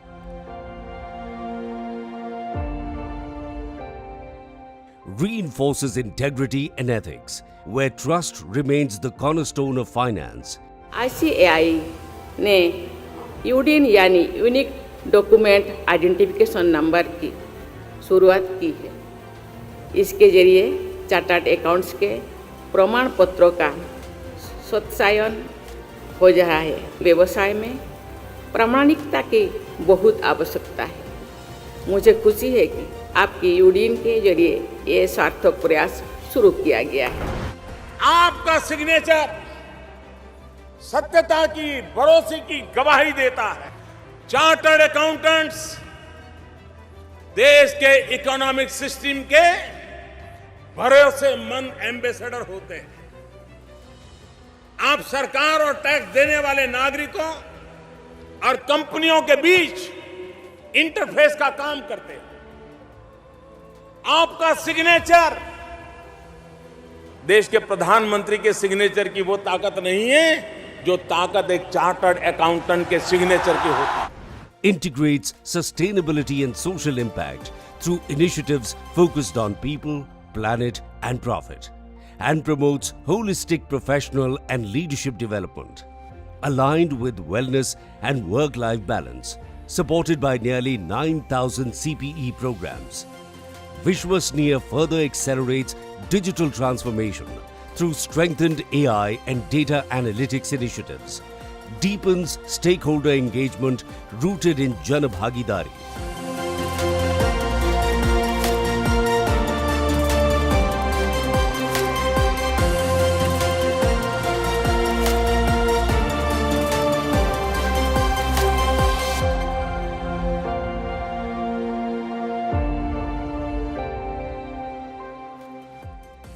Reinforces integrity and ethics, where trust remains the cornerstone of finance. ICAI ने यूडीएन यानी unique document identification number की शुरुआत की है. इसके जरिए chartered accounts के प्रमाण पत्रों का सत्यायन हो रहा है. व्यवसाय में प्रामाणिकता की बहुत आवश्यकता है. मुझे खुशी है कि आपकी यूडीएन के जरिए ये सार्थक प्रयास शुरू किया गया है. आपका सिग्नेचर सत्यता की, भरोसे की गवाही देता है. चार्टर्ड अकाउंटेंट्स देश के इकोनॉमिक सिस्टम के भरोसेमंद एम्बेसडर होते हैं. आप सरकार और टैक्स देने वाले नागरिकों और कंपनियों के बीच इंटरफेस का काम करते हैं. आपका सिग्नेचर देश के प्रधानमंत्री के सिग्नेचर की वो ताकत नहीं है जो ताकत एक चार्टर्ड अकाउंटेंट के सिग्नेचर की होती है. Integrates sustainability and social impact through initiatives focused on people, planet and profit, and promotes holistic professional and leadership development. Aligned with wellness and work-life balance, supported by nearly 9,000 CPE programs, Vishwasniya further accelerates digital transformation through strengthened AI and data analytics initiatives, deepens stakeholder engagement rooted in Jan Bhagidari.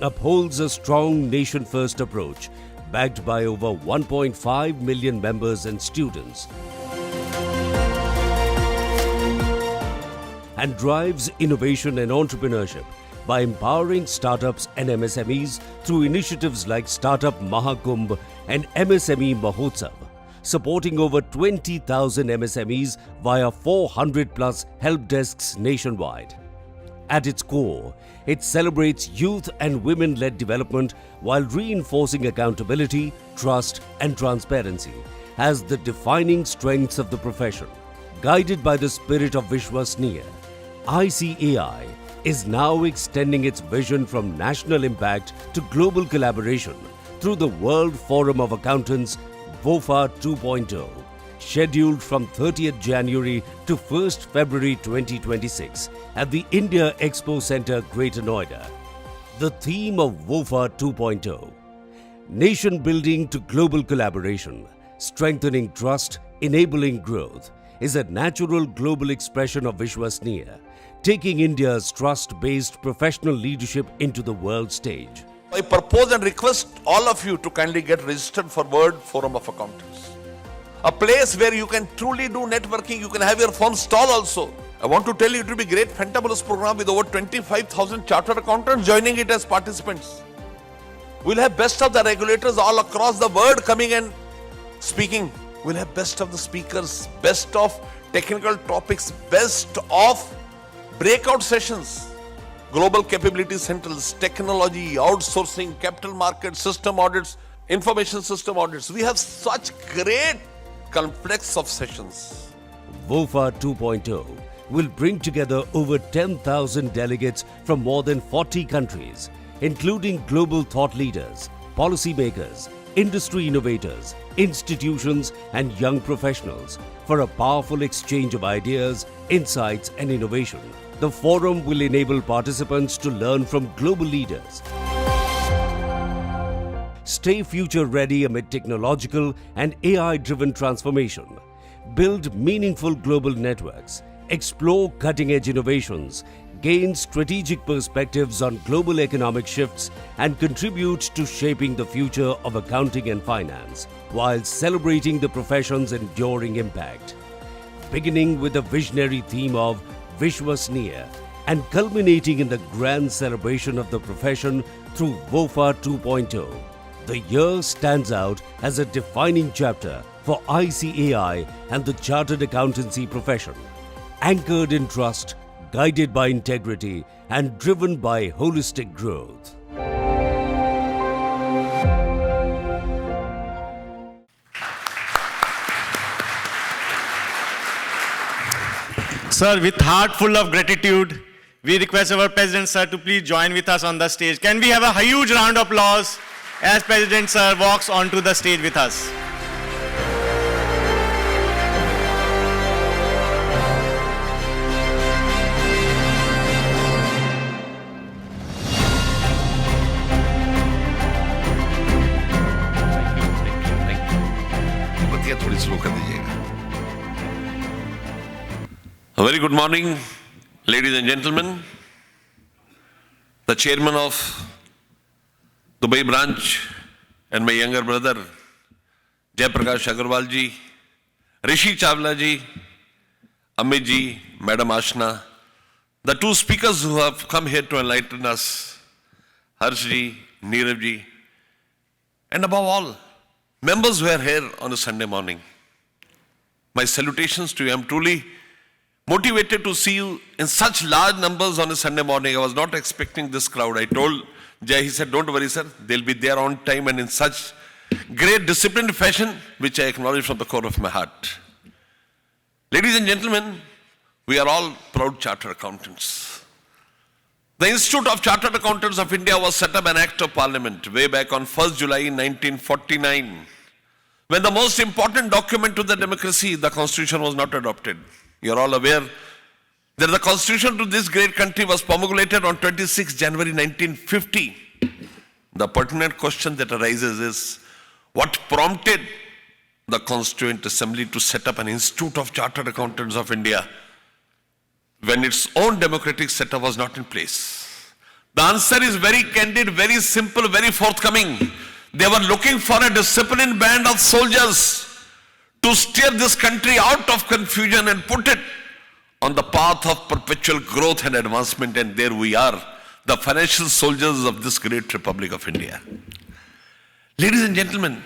Upholds a strong nation-first approach backed by over 1.5 million members and students, and drives innovation and entrepreneurship by empowering startups and MSMEs through initiatives like Startup Mahakumbh and MSME Mahotsav, supporting over 20,000 MSMEs via 400 plus help desks nationwide. At its core, it celebrates youth and women-led development while reinforcing accountability, trust and transparency as the defining strengths of the profession. Guided by the spirit of Vishwasniya, ICAI is now extending its vision from national impact to global collaboration through the World Forum of Accountants, WOFA 2.0, scheduled from 30th January to 1st February 2026 at the India Expo Center, Greater Noida. The theme of WOFA 2.0, Nation Building to Global Collaboration, strengthening trust, enabling growth, is a natural global expression of Vishwasniya, taking India's trust-based professional leadership into the world stage. I propose and request all of you to kindly get registered for World Forum of Accountants. A place where you can truly do networking, you can have your firm stall also. I want to tell you it will be great fantabulous program with over 25,000 chartered accountants joining it as participants. We'll have best of the regulators all across the world coming and speaking. We'll have best of the speakers, best of technical topics, best of breakout sessions, global capability centers, technology, outsourcing, capital market, system audits, information system audits. We have such great complex of sessions. VOFA 2.0 will bring together over 10,000 delegates from more than 40 countries, including global thought leaders, policymakers, industry innovators, institutions, and young professionals for a powerful exchange of ideas, insights, and innovation. The forum will enable participants to learn from global leaders, stay future ready amid technological and AI-driven transformation, build meaningful global networks, explore cutting-edge innovations, gain strategic perspectives on global economic shifts, and contribute to shaping the future of accounting and finance, while celebrating the profession's enduring impact. Beginning with the visionary theme of Vishwasniya and culminating in the grand celebration of the profession through VOFA 2.0, the year stands out as a defining chapter for ICAI and the chartered accountancy profession. Anchored in trust, guided by integrity, and driven by holistic growth. Sir, with heart full of gratitude, we request our President Sir to please join with us on the stage. Can we have a huge round of applause as President Sir walks onto the stage with us? A very good morning, ladies and gentlemen. The chairman of Dubai branch and my younger brother, Jai Prakash Agarwal ji, Rishi Chawla ji, Amit ji, Madam Ashna, the two speakers who have come here to enlighten us, Harsh ji, Neerav ji, and above all, members who are here on a Sunday morning. My salutations to you. I'm truly motivated to see you in such large numbers on a Sunday morning. I was not expecting this crowd. I told Jai, he said, don't worry, sir. They'll be there on time and in such great disciplined fashion, which I acknowledge from the core of my heart. Ladies and gentlemen, we are all proud chartered accountants. The Institute of Chartered Accountants of India was set up an Act of Parliament way back on 1st July 1949, when the most important document to the democracy, the Constitution, was not adopted. You are all aware that the Constitution to this great country was promulgated on 26 January 1950. The pertinent question that arises is, what prompted the Constituent Assembly to set up an Institute of Chartered Accountants of India when its own democratic setup was not in place? The answer is very candid, very simple, very forthcoming. They were looking for a disciplined band of soldiers to steer this country out of confusion and put it on the path of perpetual growth and advancement. And there we are, the financial soldiers of this great Republic of India. Ladies and gentlemen,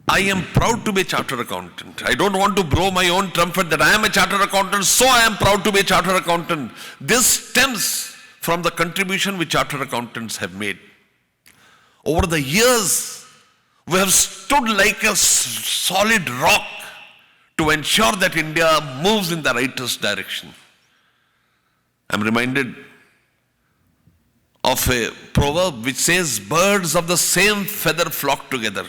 I am proud to be a chartered accountant. I don't want to blow my own trumpet that I am a chartered accountant, so I am proud to be a chartered accountant. This stems from the contribution which chartered accountants have made. Over the years, we have stood like a solid rock to ensure that India moves in the righteous direction. I'm reminded of a proverb which says, birds of the same feather flock together.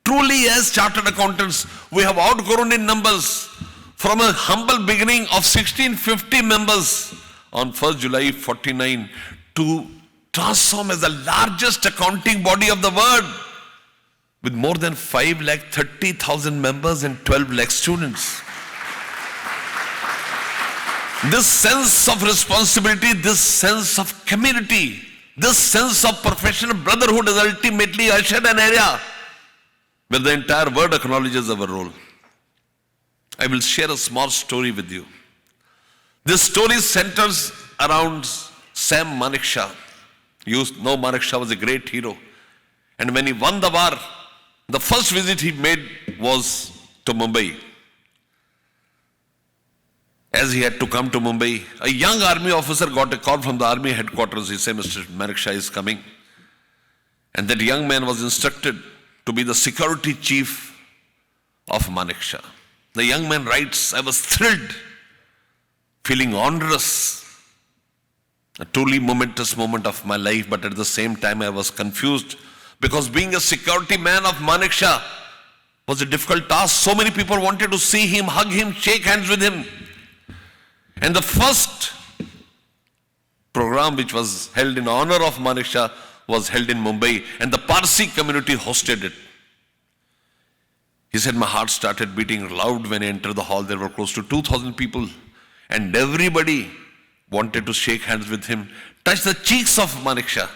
Truly, as chartered accountants, we have outgrown in numbers from a humble beginning of 1650 members on 1st July 49 to transform as the largest accounting body of the world with more than 5,30,000 members and 12 lakh students. This sense of responsibility, this sense of community, this sense of professional brotherhood is ultimately ushered an area where the entire world acknowledges our role. I will share a small story with you. This story centers around Sam Manekshaw. You know Manekshaw was a great hero. And when he won the war, the first visit he made was to Mumbai. As he had to come to Mumbai, a young army officer got a call from the army headquarters. He said, Mr. Manekshaw is coming. And that young man was instructed to be the security chief of Manekshaw. The young man writes, I was thrilled, feeling onerous, a truly momentous moment of my life, but at the same time I was confused because being a security man of Manekshaw was a difficult task. So many people wanted to see him, hug him, shake hands with him. And the first program which was held in honor of Manekshaw was held in Mumbai, and the Parsi community hosted it. He said, my heart started beating loud when I entered the hall. There were close to 2,000 people, and everybody wanted to shake hands with him, touch the cheeks of Manekshaw.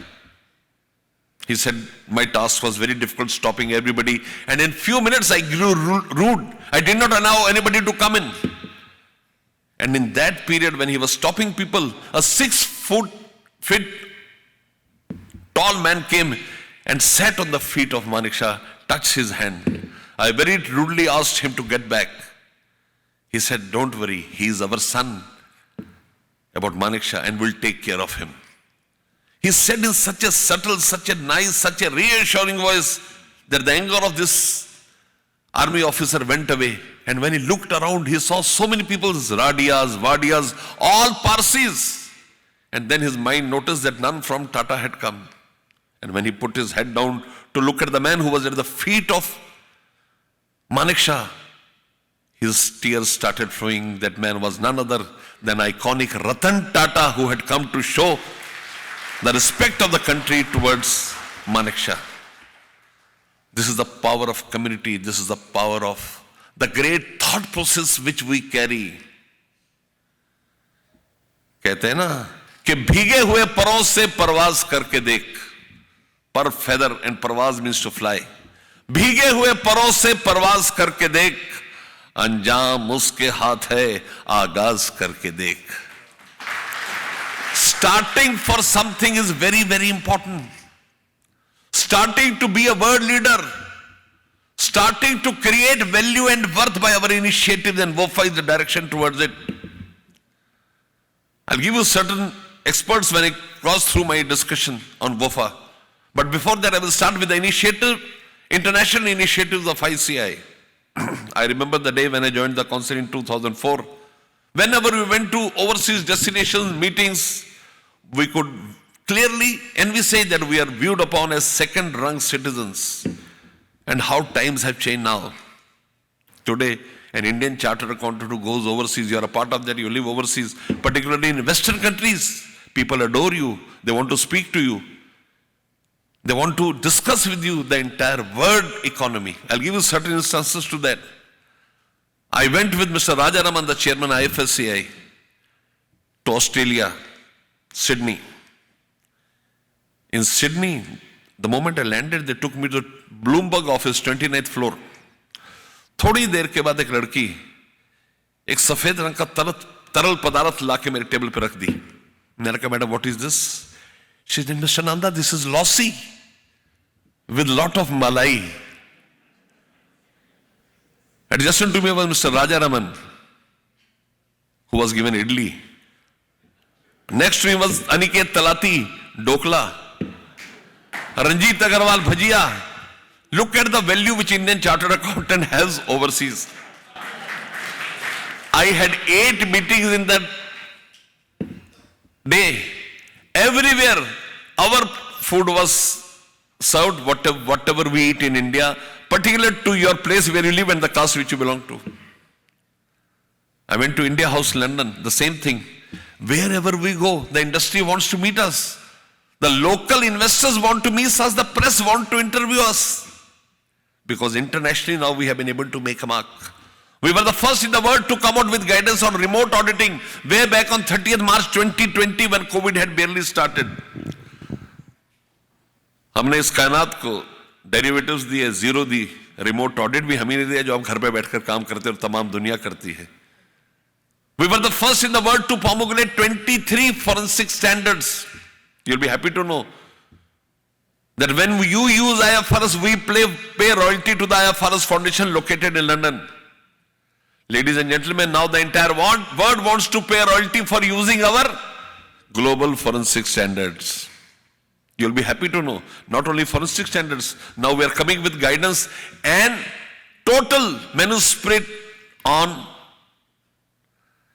He said, my task was very difficult, stopping everybody, and in few minutes I grew rude. I did not allow anybody to come in. And in that period, when he was stopping people, a 6 feet tall man came and sat on the feet of Manekshaw, touched his hand. I very rudely asked him to get back. He said, don't worry, he is our son about Manekshaw and we'll take care of him. He said in such a subtle, such a nice, such a reassuring voice that the anger of this army officer went away. And when he looked around, he saw so many people, Radiyas, Vadiyas, all Parsis. And then his mind noticed that none from Tata had come. And when he put his head down to look at the man who was at the feet of Manekshaw, his tears started flowing. That man was none other than iconic Ratan Tata, who had come to show the respect of the country towards Manekshaw. This is the power of community. This is the power of the great thought process which we carry. कहते हैं ना कि भीगे हुए परों से परवाज करके देख. पर feather and परवाज means to fly. भीगे हुए परों से परवाज करके देख, अंजाम उसके हाथ है आगाज करके देख. Starting for something is very, very important. Starting to be a world leader, starting to create value and worth by our initiatives, and WOFA is the direction towards it. I'll give you certain experts when I cross through my discussion on WOFA. But before that, I will start with the initiative, international initiatives of ICI. I remember the day when I joined the council in 2004. Whenever we went to overseas destinations, meetings, we could clearly envisage that we are viewed upon as second-rung citizens. And how times have changed now. Today, an Indian chartered accountant who goes overseas, you are a part of that, you live overseas, particularly in Western countries, people adore you, they want to speak to you. They want to discuss with you the entire world economy. I'll give you certain instances to that. I went with Mr. Rajaraman, the chairman of IFSCI, to Australia, Sydney. In Sydney, the moment I landed, they took me to Bloomberg office, 29th floor. थोड़ी देर के बाद एक लड़की एक सफेद रंग का तरल पदार्थ लाके मेरे टेबल पे रख दी. मैंने कहा, madam, what is this? She said, Mr. Nanda, this is lassi with lot of malai. Adjacent to me was Mr. Rajaraman, who was given idli. Next to him was Aniket Talati, dokla. Ranjit Agarwal, bhajia. Look at the value which Indian chartered accountant has overseas. I had 8 meetings in that day. Everywhere our food was served, whatever we eat in India, particular to your place where you live and the caste which you belong to. I went to India House, London, the same thing. Wherever we go, the industry wants to meet us. The local investors want to meet us. The press want to interview us. Because internationally now we have been able to make a mark. We were the first in the world to come out with guidance on remote auditing way back on 30th March 2020 when COVID had barely started. हमने इस कायनात को derivatives दिए, zero दी, remote audit भी हम ही नहीं दिया जो आप घर पे बैठकर काम करते और तमाम दुनिया करती है. We were the first in the world to promulgate 23 forensic standards. You'll be happy to know that when you use IFRS, we pay royalty to the IFRS Foundation located in London. Ladies and gentlemen, now the entire world wants to pay royalty for using our global forensic standards. You'll be happy to know, not only forensic standards, now we are coming with guidance and total manuscript on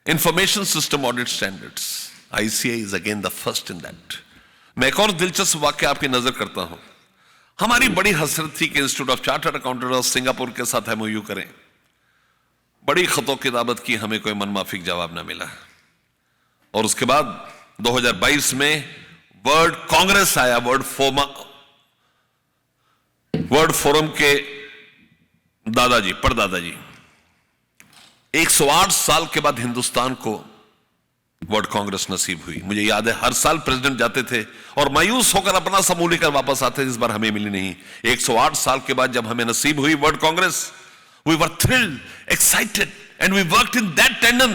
information system audit standards. ICAI is again the first in that. मैं एक और दिलचस्प वाक्य आपकी नजर करता हूं. हमारी बड़ी हसरत थी कि institute of chartered accountant of Singapore के साथ एमओयू करें. बड़ी खतों की दावत की, हमें कोई मनमाफिक जवाब ना मिला. और उसके बाद 2022 में वर्ल्ड कांग्रेस आया, वर्ल्ड फोरम के दादाजी, परदादाजी. 108 साल के बाद हिंदुस्तान को वर्ल्ड कांग्रेस नसीब हुई. मुझे याद है हर साल प्रेसिडेंट जाते थे और मायूस होकर अपना समूह लेकर वापस आते थे. इस बार हमें मिली नहीं. 108 साल के बाद जब हमें नसीब हुई world Congress, we were thrilled, excited, and we worked in that tandem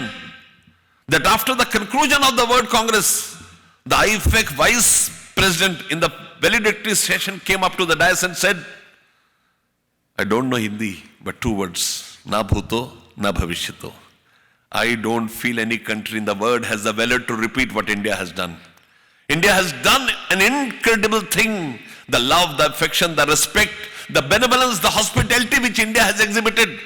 that after the conclusion of the World Congress, the IFAC Vice President in the valedictory session came up to the dais and said, I don't know Hindi, but 2 words, na bhuto, na bhavishyato. I don't feel any country in the world has the valor to repeat what India has done. India has done an incredible thing. The love, the affection, the respect, the benevolence, the hospitality which India has exhibited.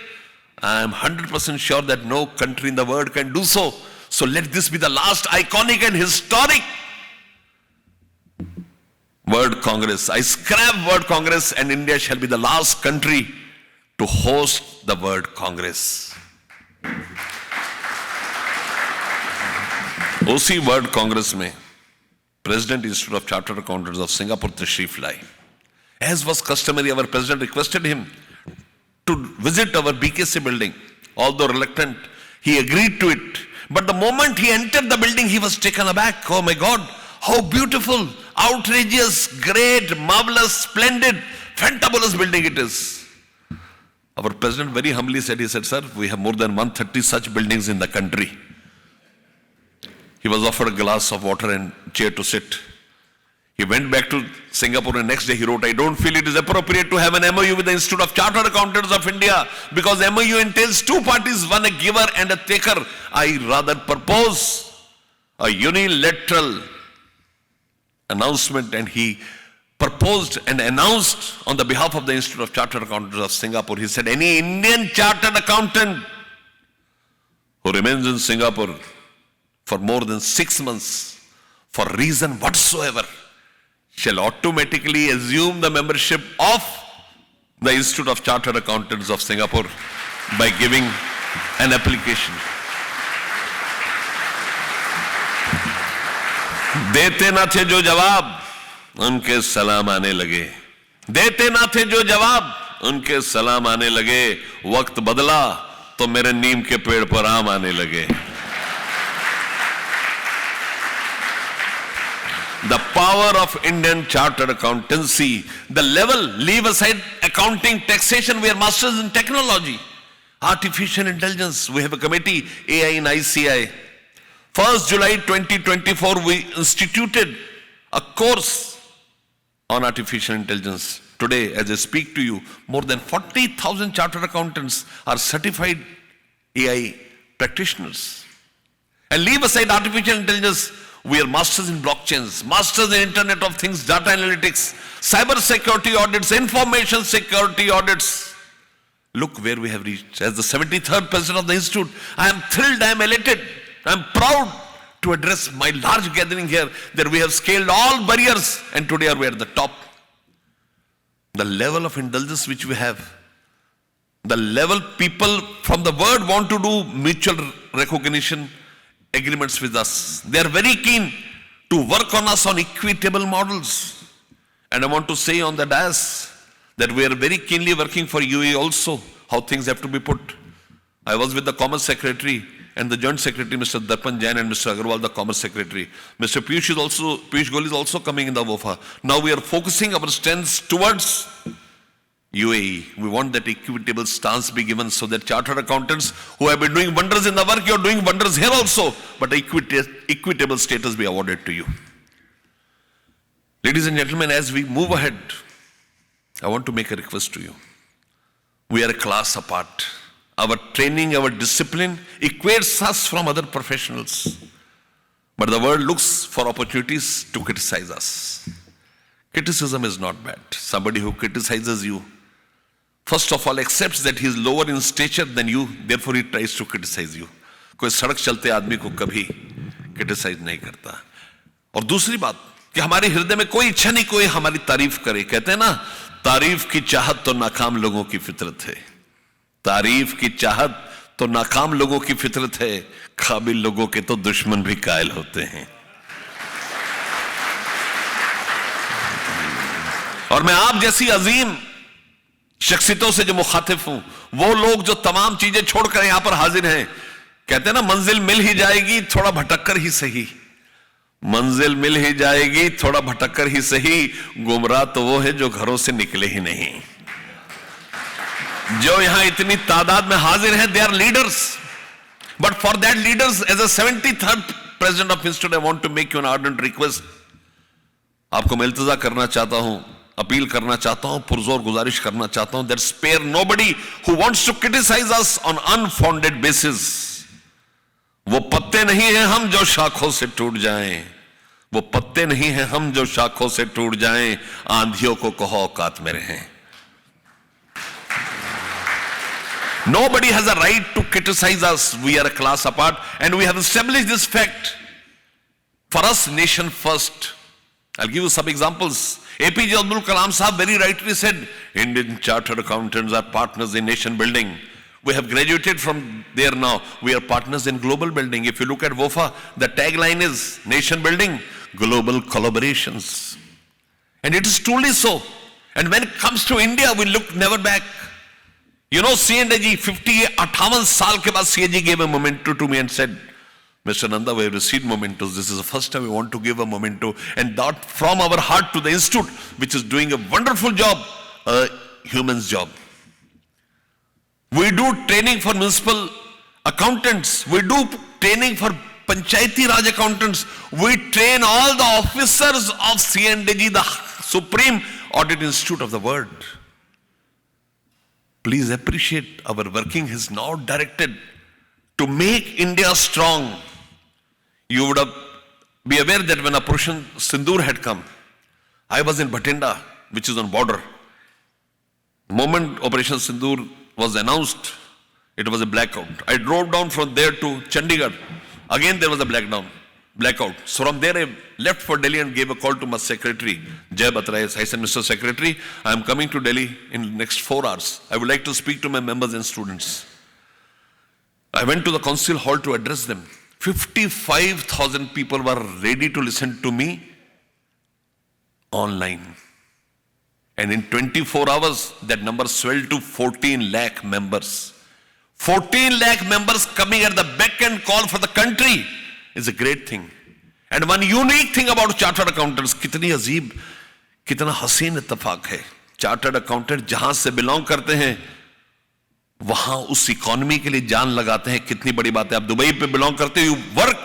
I am 100% sure that no country in the world can do so. So let this be the last iconic and historic World Congress. I scrap World Congress and India shall be the last country to host the World Congress. उसी world Congress में president institute of chartered accountants of Singapore तशरीफ लाई. As was customary, our president requested him to visit our BKC building. Although reluctant, he agreed to it. But the moment he entered the building, he was taken aback. Oh my God, how beautiful, outrageous, great, marvelous, splendid, fantabulous building it is. Our president very humbly said, he said, sir, we have more than 130 such buildings in the country. He was offered a glass of water and chair to sit. He went back to Singapore and next day he wrote, I don't feel it is appropriate to have an MOU with the Institute of Chartered Accountants of India because MOU entails 2 parties, one a giver and a taker. I rather propose a unilateral announcement. And he proposed and announced on the behalf of the Institute of Chartered Accountants of Singapore. He said, any Indian chartered accountant who remains in Singapore for more than 6 months for reason whatsoever shall automatically assume the membership of the Institute of Chartered Accountants of Singapore by giving an application. देते ना थे जो जवाब उनके सलाम आने लगे. देते ना थे जो जवाब उनके सलाम आने लगे. वक्त बदला तो मेरे नीम के पेड़ पर आम आने लगे. The power of Indian chartered accountancy, the level, leave aside accounting, taxation, we are masters in technology, artificial intelligence. We have a committee, AI in ICAI. 1st July 2024, we instituted a course on artificial intelligence. Today, as I speak to you, more than 40,000 chartered accountants are certified AI practitioners. And leave aside artificial intelligence, we are masters in blockchains, masters in Internet of Things, data analytics, cyber security audits, information security audits. Look where we have reached. As the 73rd president of the institute, I am thrilled, I am elated, I am proud to address my large gathering here that we have scaled all barriers and today we are at the top. The level of indulgence which we have, the level people from the world want to do mutual recognition agreements with us. They are very keen to work on us on equitable models. And I want to say on the dais that we are very keenly working for UAE also, how things have to be put. I was with the Commerce Secretary and the Joint Secretary, Mr. Darpan Jain and Mr. Agarwal, the Commerce Secretary. Mr. Piyush Goyal is also coming in the WOFA. Now we are focusing our strengths towards UAE. We want that equitable stance be given so that chartered accountants who have been doing wonders in the work, you are doing wonders here also, but equitable status be awarded to you. Ladies and gentlemen, as we move ahead, I want to make a request to you. We are a class apart. Our training, our discipline equates us from other professionals. But the world looks for opportunities to criticize us. Criticism is not bad. Somebody who criticizes you, first of all, accepts that he is lower in stature than you, therefore he tries to criticize you. कोई सड़क चलते आदमी को कभी criticise नहीं करता. और दूसरी बात कि हमारे हृदय में कोई इच्छा नहीं कोई हमारी तारीफ करे. कहते हैं ना, तारीफ की चाहत तो नाकाम लोगों की फितरत है. तारीफ की चाहत तो नाकाम लोगों की फितरत है. काबिल लोगों के तो दुश्मन भी कायल होते हैं. और मैं आप जैसी अजीम शख्सियतों से जो मुखातिब हूं, वो लोग जो तमाम चीजें छोड़कर यहां पर हाजिर हैं, कहते हैं ना, मंजिल मिल ही जाएगी थोड़ा भटककर ही सही. मंजिल मिल ही जाएगी थोड़ा भटककर ही सही. गुमराह तो वो है जो घरों से निकले ही नहीं. जो यहां इतनी तादाद में हाजिर हैं, they are leaders. But for that leaders, as a 73rd president of institute, I want to make you an ardent request. आपको मैं इल्तिजा करना चाहता हूं, अपील करना चाहता हूं, पुरजोर गुजारिश करना चाहता हूं, that spare nobody who wants to criticise us on unfounded basis. वो पत्ते नहीं हैं हम जो शाखों से टूट जाएं. वो पत्ते नहीं हैं हम जो शाखों से टूट जाएं. आंधियों को कहो औकात में रहें. Nobody has a right to criticize us. We are a class apart, and we have established this fact. For us, nation first. I'll give you some examples. APJ Abdul Kalam Sahab very rightly said, Indian chartered accountants are partners in nation building. We have graduated from there now. We are partners in global building. If you look at WOFA, the tagline is nation building, global collaborations. And it is truly so. And when it comes to India, we look never back. You know, C&AG, 58 साल के बाद CAG gave a memento to me and said, Mr. Nanda, we have received mementos. This is the first time we want to give a memento. And that from our heart to the institute, which is doing a wonderful job, a human's job. We do training for municipal accountants. We do training for Panchayati Raj accountants. We train all the officers of C&AG, the Supreme Audit Institute of the world. Please appreciate our working is now directed to make India strong. You would be aware that when Operation Sindoor had come, I was in Bhatinda, which is on border. The moment Operation Sindoor was announced, it was a blackout. I drove down from there to Chandigarh. Again, there was a blackout. So from there, I left for Delhi and gave a call to my secretary, Jay Batra. I said, Mr. Secretary, I am coming to Delhi in the next 4 hours. I would like to speak to my members and students. I went to the council hall to address them. 55,000 people were ready to listen to me online. And in 24 hours, that number swelled to 14 lakh members. 14 lakh members coming at the beck and call for the country is a great thing. And one unique thing about chartered accountants, कितनी अजीब, कितना हसीन इत्तेफाक है. Chartered accountant जहां से belong करते हैं, वहां उस इकोनॉमी के लिए जान लगाते हैं. कितनी बड़ी बात है. आप दुबई पे बिलोंग करते हो, you work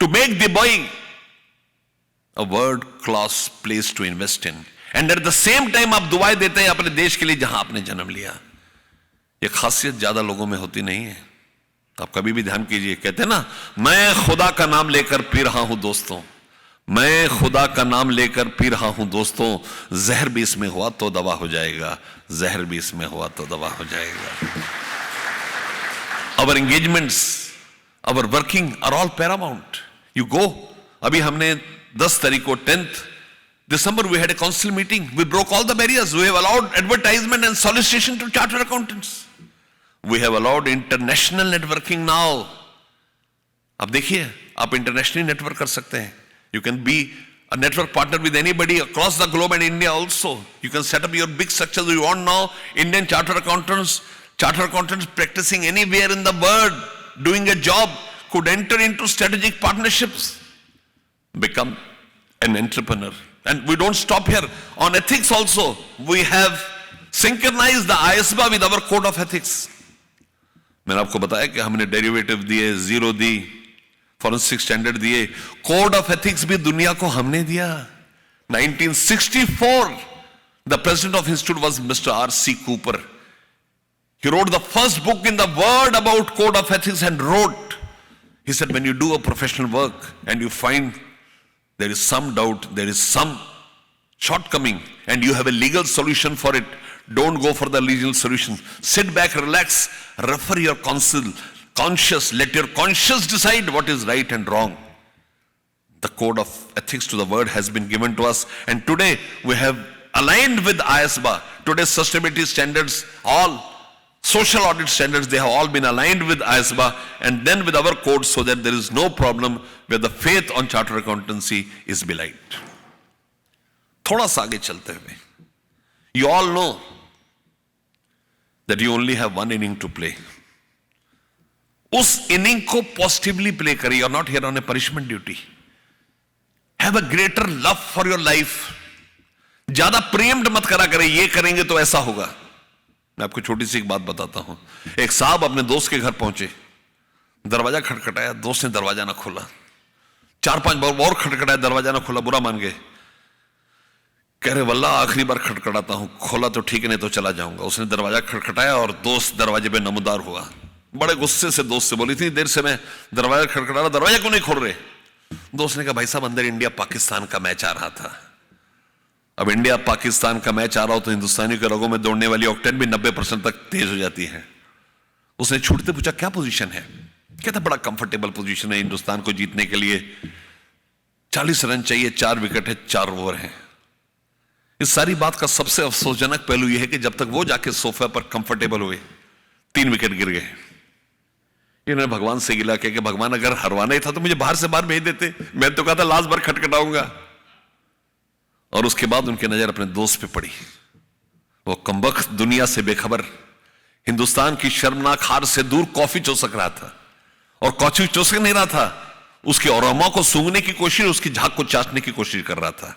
to make Dubai a world class place to invest in. And at the same time आप दुआएं देते हैं अपने देश के लिए जहां आपने जन्म लिया. ये खासियत ज्यादा लोगों में होती नहीं है. तो आप कभी भी ध्यान कीजिए. कहते हैं ना, मैं खुदा का नाम लेकर पी रहा हूं दोस्तों. मैं खुदा का नाम लेकर पी रहा हूं दोस्तों. जहर भी इसमें हुआ तो दवा हो जाएगा. जहर भी इसमें हुआ तो दवा हो जाएगा. Our engagements, our working are all paramount. You go. अभी हमने 10 तारीख को 10th December we had a council meeting. We broke all the barriers. We have allowed advertisement and solicitation to chartered accountants. We have allowed international networking now. अब देखिए, आप internationally network कर सकते हैं. You can be a network partner with anybody across the globe and India also. You can set up your big structures you want now. Indian chartered accountants practicing anywhere in the world, doing a job, could enter into strategic partnerships, become an entrepreneur. And we don't stop here. On ethics also, we have synchronized the ISBA with our code of ethics. मैंने आपको बताया कि हमने derivative दिए, zero दी, forensic standard दिए, code of ethics भी दुनिया को हमने दिया. 1964, the president of institute was Mr. R.C. Cooper. He wrote the first book in the world about code of ethics and wrote, he said, when you do a professional work and you find there is some doubt, there is some shortcoming, and you have a legal solution for it, don't go for the legal solution. Sit back, relax, refer your conscience, let your conscience decide what is right and wrong. The code of ethics to the world has been given to us, and today we have aligned with ISBA. Today's sustainability standards, all social audit standards, they have all been aligned with ISBA and then with our code, so that there is no problem where the faith on chartered accountancy is belied. थोड़ा सा आगे चलते हुए, you all know that you only have one inning to play. उस inning को positively play करिए. You're not here on a punishment duty. Have a greater love for your life. ज्यादा preempt मत करा करें, ये करेंगे तो ऐसा होगा. मैं आपको छोटी सी एक बात बताता हूं. एक साहब अपने दोस्त के घर पहुंचे, दरवाजा खटखटाया, दोस्त ने दरवाजा ना खोला, 4-5 बार और खटखटाया, दरवाजा ना खोला, बुरा मान गए. कह रहे वल्लाह आखिरी बार खटखटाता हूं, खोला तो ठीक है, नहीं तो चला जाऊंगा. उसने दरवाजा खटखटाया और दोस्त दरवाजे पे नमदार हुआ. बड़े गुस्से से दोस्त से बोली, इतनी देर से मैं दरवाजा खटखटा रहा, दरवाजा क्यों नहीं खोल रहे? दोस्त ने कहा, भाई साहब अंदर इंडिया पाकिस्तान का मैच आ रहा था. अब इंडिया पाकिस्तान का मैच आ रहा हो तो हिंदुस्तानी के रगों में दौड़ने वाली ऑक्टेन भी 90% तक तेज हो जाती है. उसने छूटते पूछा, क्या पोजीशन है? कहता बड़ा कंफर्टेबल पोजीशन है, हिंदुस्तान को जीतने के लिए 40 रन चाहिए, 4 विकेट है, 4 ओवर है. इस सारी बात का सबसे अफसोसजनक पहलू यह है कि जब तक वो जाके सोफे पर कंफर्टेबल हुए, 3 विकेट गिर गए. इन्होंने भगवान से गिला कि भगवान अगर हरवाना ही था तो मुझे बाहर से बाहर भेज देते, मैं तो कहा था लास्ट बार खटखटाऊंगा. और उसके बाद उनकी नजर अपने दोस्त पे पड़ी. वो कमबख्त दुनिया से बेखबर, हिंदुस्तान की शर्मनाक हार से दूर कॉफी चूसक रहा था, और कॉफी चूसक नहीं रहा था, उसके अरोमा को सूंघने की कोशिश, उसकी झाग को चाटने की कोशिश कर रहा था.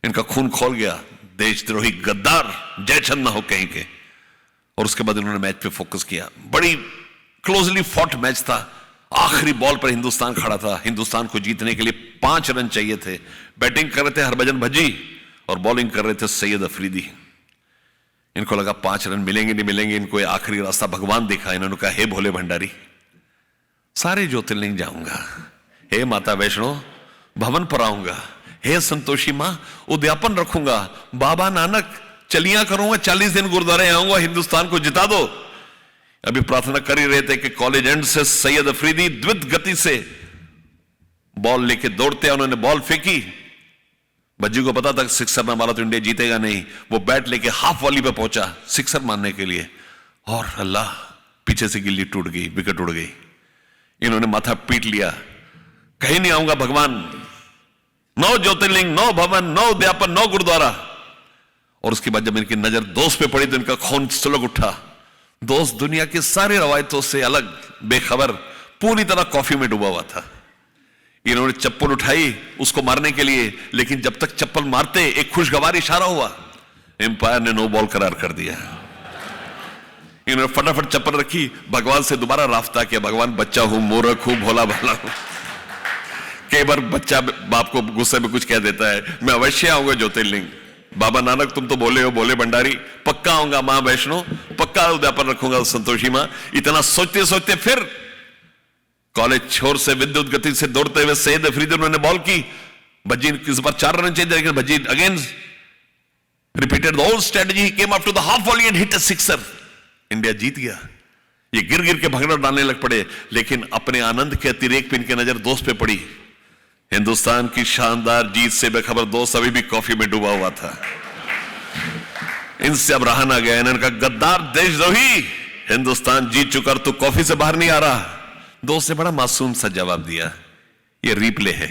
इनका खून खोल गया, देशद्रोही गद्दार, जयचंद ना हो कहीं के. और उसके बाद इन्होंने मैच पे फोकस किया. बड़ी क्लोजली फॉट मैच था. आखिरी बॉल पर हिंदुस्तान खड़ा था. हिंदुस्तान को जीतने के लिए 5 रन चाहिए थे. बैटिंग कर रहे थे हरभजन भज्जी और बॉलिंग कर रहे थे सैयद अफरीदी. इनको लगा 5 रन मिलेंगे नहीं मिलेंगे. इनको आखिरी रास्ता भगवान दिखा. इन्होंने कहा, हे भोले भंडारी, सारे ज्योतिर्लिंग जाऊंगा, हे माता वैष्णो भवन पर आऊंगा, हे संतोषी मां उद्यापन रखूंगा, बाबा नानक चलियां करूंगा, 40 दिन गुरुद्वारे आऊंगा, हिंदुस्तान को जिता दो. अभी प्रार्थना कर ही रहे थे कि कॉलेज एंड से सैयद अफरीदी द्वित गति से बॉल लेके दौड़ते, उन्होंने बॉल फेंकी. भज्जी को पता था कि सिक्सर ना मारा तो इंडिया जीतेगा नहीं. वो बैट लेके हाफ वॉली पे पहुंचा सिक्सर मारने के लिए, और अल्लाह पीछे से गिल्ली टूट गई, विकेट उड़ गई. इन्होंने माथा पीट लिया, कहीं नहीं आऊंगा भगवान, नो ज्योतिर्लिंग, नो भवन, नो उद्यापन, नो गुरुद्वारा. और उसके बाद जब इनकी नजर दोस्त पे पड़ी तो इनका खून सुलग उठा. दोस्त दुनिया की सारी रवायतों से अलग, बेखबर, पूरी तरह कॉफी में डूबा हुआ था. इन्होंने चप्पल उठाई उसको मारने के लिए, लेकिन जब तक चप्पल मारते एक खुशगवार इशारा हुआ, एम्पायर ने नो बॉल करार कर दिया. इन्होंने फटाफट चप्पल रखी, भगवान से दोबारा राफ्ता किया, भगवान बच्चा हूं, मूर्ख हूं, भोला भाला हूं. कई बार बच्चा बाप को गुस्से में कुछ कह देता है, मैं अवश्य आऊंगा ज्योतिर्लिंग, बाबा नानक तुम तो बोले हो, बोले भंडारी, पक्का आऊंगा, मां वैष्णो पक्का उद्यापन रखूंगा, संतोषी मां. इतना सोचते सोचते फिर कॉलेज छोर से विद्युत गति से दौड़ते हुए सैयद अफरीदी उन्होंने बॉल की. भज्जी इस बार 4 रन चाहिए, लेकिन Bhajji again repeated the whole strategy, he came up to the half volley and hit a sixer. India जीत गया. ये गिर गिर के भगड़ा डालने लग पड़े, लेकिन अपने आनंद के अतिरेक पे इनकी नजर दोस्त पे पड़ी. हिंदुस्तान की शानदार जीत से बेखबर दोस्त अभी भी कॉफी में डूबा हुआ था. इनसे अब रहा ना गया. इन्होंने कहा, गद्दार देशद्रोही, हिंदुस्तान जीत चुका, तू कॉफी से बाहर नहीं आ रहा. दोस्त ने बड़ा मासूम सा जवाब दिया, ये रिप्ले है.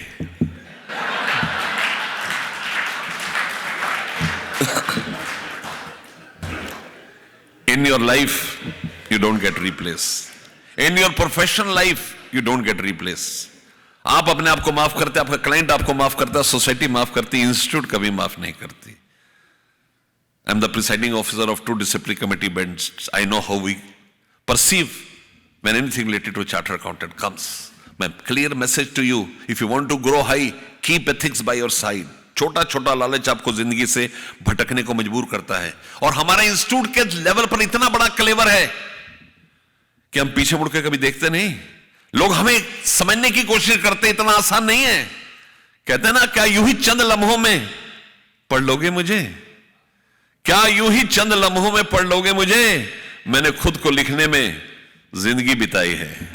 In your life, you don't get replaced. In your professional life, you don't get replaced. आप अपने आप को माफ करते, आपका क्लाइंट आपको माफ करता, सोसाइटी माफ करती, इंस्टीट्यूट कभी माफ नहीं करती. I am the presiding officer of 2 disciplinary committee benches. I know how we perceive when anything related to a chartered accountant comes. My clear message to you: if you want to grow high, keep ethics by your side. छोटा छोटा लालच आपको जिंदगी से भटकने को मजबूर करता है. और हमारा इंस्टीट्यूट के लेवल पर इतना बड़ा क्लेवर है कि हम पीछे मुड़ के कभी देखते नहीं. लोग हमें समझने की कोशिश करते, इतना आसान नहीं है. कहते हैं ना, क्या यूं ही चंद लम्हों में पढ़ लोगे मुझे? क्या यूं ही चंद लम्हों में पढ़ लोगे मुझे? मैंने खुद को लिखने में जिंदगी बिताई है.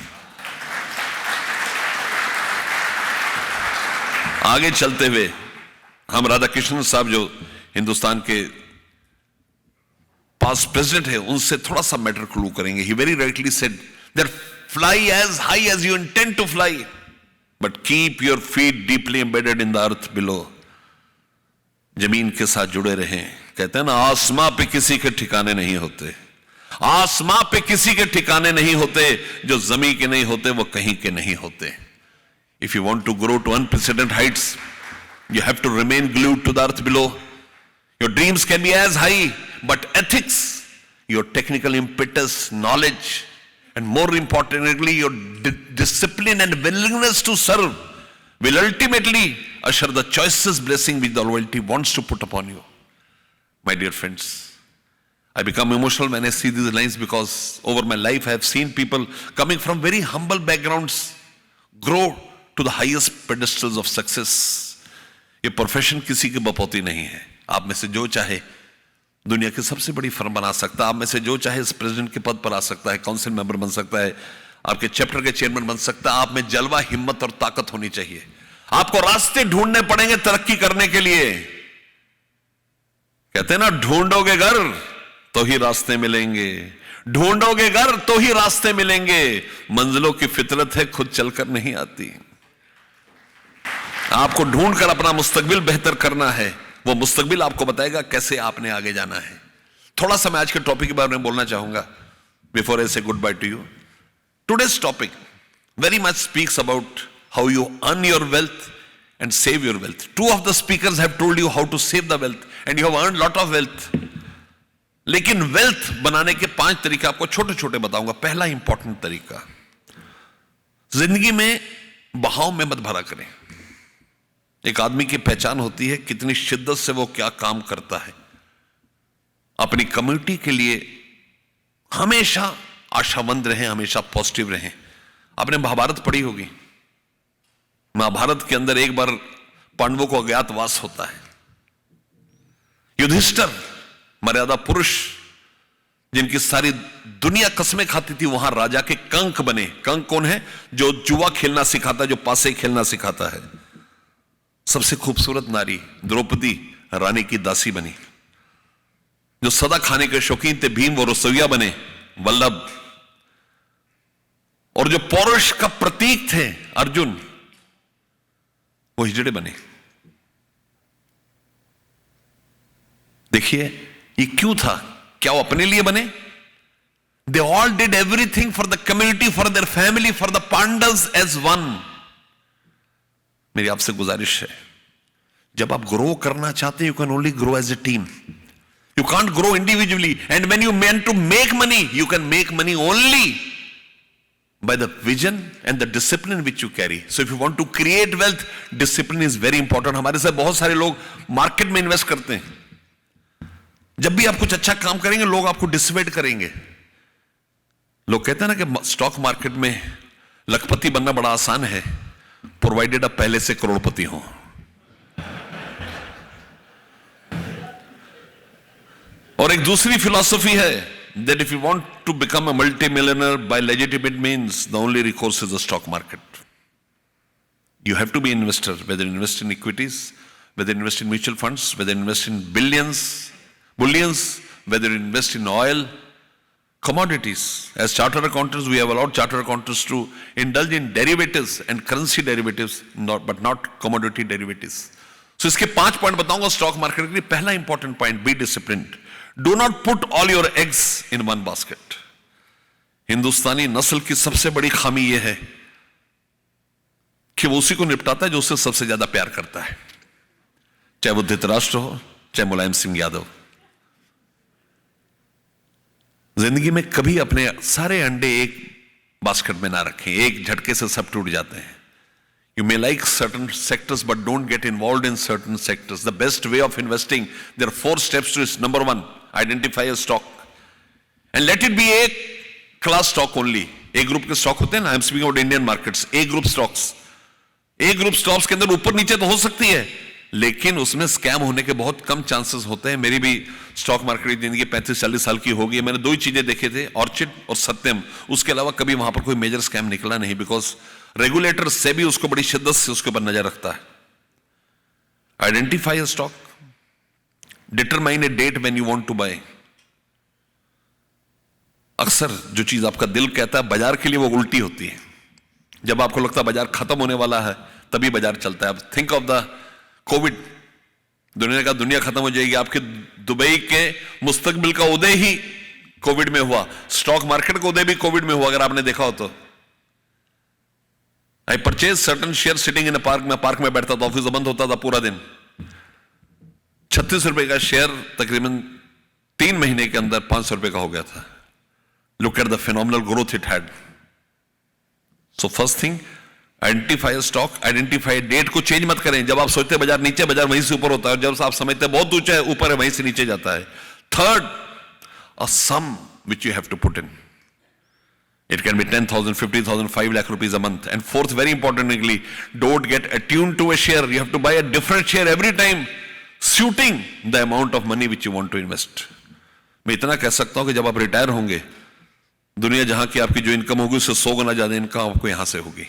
आगे चलते हुए हम राधा कृष्णन साहब जो हिंदुस्तान के पास प्रेसिडेंट है, उनसे थोड़ा सा मैटर क्लू करेंगे. He very rightly said that fly as high as you intend to fly, but keep your feet deeply embedded in the earth below. जमीन के साथ जुड़े रहें. कहते हैं ना, आसमां पे किसी के ठिकाने नहीं होते. आसमां पे किसी के ठिकाने नहीं होते, जो जमीन के नहीं होते वो कहीं के नहीं होते. If you want to grow to unprecedented heights, you have to remain glued to the earth below. Your dreams can be as high, but ethics, your technical impetus, knowledge, and more importantly, your discipline and willingness to serve will ultimately assure the choicest blessing which the Almighty wants to put upon you. My dear friends, I become emotional when I see these lines because over my life I have seen people coming from very humble backgrounds grow to the highest pedestals of success. ये profession किसी की बपौती नहीं है. आप में से जो चाहे दुनिया की सबसे बड़ी फर्म बना सकता है. आप में से जो चाहे इस प्रेसिडेंट के पद पर आ सकता है, काउंसिल मेंबर बन सकता है, आपके चैप्टर के चेयरमैन बन सकता है. आप में जलवा, हिम्मत और ताकत होनी चाहिए. आपको रास्ते ढूंढने पड़ेंगे तरक्की करने के लिए. कहते हैं ना, ढूंढोगे घर तो ही रास्ते मिलेंगे. ढूंढोगे घर तो ही रास्ते मिलेंगे. मंजिलों की फितरत है, खुद चलकर नहीं आती. आपको ढूंढकर अपना मुस्तकबिल बेहतर करना है. वो मुस्तकबिल आपको बताएगा कैसे आपने आगे जाना है. थोड़ा सा मैं आज के टॉपिक के बारे में बोलना चाहूंगा बिफोर आई से good by two you. Today's topic very much speaks about how you earn your wealth and save your wealth. 2 of the speakers have told you how to save the wealth and you have earned lot of wealth. लेकिन wealth बनाने के 5 तरीके आपको छोटे छोटे बताऊंगा. पहला important तरीका, जिंदगी में बहाव में मत भरा करें. एक आदमी की पहचान होती है कितनी शिद्दत से वो क्या काम करता है. अपनी कम्युनिटी के लिए हमेशा आशावंत रहें, हमेशा पॉजिटिव रहें. आपने महाभारत पढ़ी होगी. महाभारत के अंदर एक बार पांडवों को अज्ञातवास होता है. युधिष्ठिर मर्यादा पुरुष जिनकी सारी दुनिया कसमें खाती थी, वहां राजा के कंक बने. कंक कौन है? जो जुआ खेलना सिखाता है, जो पासे खेलना सिखाता है. सबसे खूबसूरत नारी द्रौपदी रानी की दासी बनी. जो सदा खाने के शौकीन थे, भीम वो रसोइया बने. वल्लभ और जो पौरुष का प्रतीक थे अर्जुन, वो हिजड़े बने. देखिए ये क्यों था? क्या वो अपने लिए बने? They all did everything for the community, for their family, for the Pandavas as one. मेरी आपसे गुजारिश है, जब आप ग्रो करना चाहते हैं, you can only grow as a team. You can't grow individually. And when you meant to make money, you can make money only by the vision and the discipline which you carry. So if you want to create wealth, discipline is very important. हमारे साथ बहुत सारे लोग market में invest करते हैं. जब भी आप कुछ अच्छा काम करेंगे, लोग आपको डिसवेट करेंगे. लोग कहते हैं ना कि स्टॉक मार्केट में लखपति बनना बड़ा आसान है, प्रोवाइडेड आप पहले से करोड़पति हो. और एक दूसरी फिलॉसफी है that if you want to become a multi-millionaire by legitimate means, the only recourse is the stock market. You have to be an investor, whether you invest in equities, whether you invest in mutual funds, whether you invest in bullions, whether you invest in oil, commodities. As chartered accountants, we have allowed chartered accountants to indulge in derivatives and currency derivatives, but not commodity derivatives. So इसके 5 point बताऊंगा stock market के लिए. पहला important point, be disciplined. Do not put all your eggs in one basket. Hindustani नस्ल की सबसे बड़ी खामी यह है कि वो उसी को निपटाता है जो उससे सबसे ज्यादा प्यार करता है, चाहे वो धृतराष्ट्र हो, चाहे मुलायम सिंह यादव। जिंदगी में कभी अपने सारे अंडे एक बास्केट में ना रखें, एक झटके से सब टूट जाते हैं। You may like certain sectors but don't get involved in certain sectors. The best way of investing, there are 4 steps to this. Number 1, identify a stock and let it be A class stock only. A group के stock होते हैं ना, I'm speaking about Indian markets, A group stocks. A group stocks के अंदर ऊपर नीचे तो हो सकती है, लेकिन उसमें स्कैम होने के बहुत कम चांसेस होते हैं। मेरी भी स्टॉक मार्केट की जिंदगी 35-40 साल की हो गई है। मैंने 2 ही चीजें देखे थे, ऑर्चिड और सत्यम। उसके अलावा कभी वहां पर कोई मेजर स्कैम निकला नहीं, बिकॉज रेगुलेटर से भी उसको बड़ी शिद्दत से उसके ऊपर नजर रखता है। Identify a stock, determine a date when you want to buy. अक्सर जो चीज आपका दिल कहता है बाजार के लिए, वो उल्टी होती है। जब आपको लगता है बाजार खत्म होने वाला है, तभी बाजार चलता है। अब थिंक ऑफ द कोविड, दुनिया खत्म हो जाएगी, आपके दुबई के मुस्तकबिल का उदय ही कोविड में हुआ, स्टॉक मार्केट का उदय भी कोविड में हुआ, अगर आपने देखा हो तो। I purchase certain share sitting in a park. मैं पार्क में बैठता था, ऑफिस बंद होता था पूरा दिन। 36 रुपए का शेयर तकरीबन 3 महीने के अंदर 500 रुपए का हो गया था। Look at the phenomenal growth it had. So first thing, identify stock, identify date को चेंज मत करें। जब आप सोचते हैं बाजार नीचे, बाजार वहीं से ऊपर होता है, और जब आप समझते हैं बहुत ऊंचा है, ऊपर है, वहीं से नीचे जाता है। Third, a sum which you have to put in. It can be 10,000, 50,000, 5 lakh rupees a month. And fourth, very importantly, don't get attuned to a share. You have to buy a different share every time, suiting the amount of money which you want to invest. मैं इतना कह सकता हूं कि जब आप retire होंगे, दुनिया जहां की आपकी जो इनकम होगी उससे 100 गुना ज्यादा इनकम आपको यहां से होगी।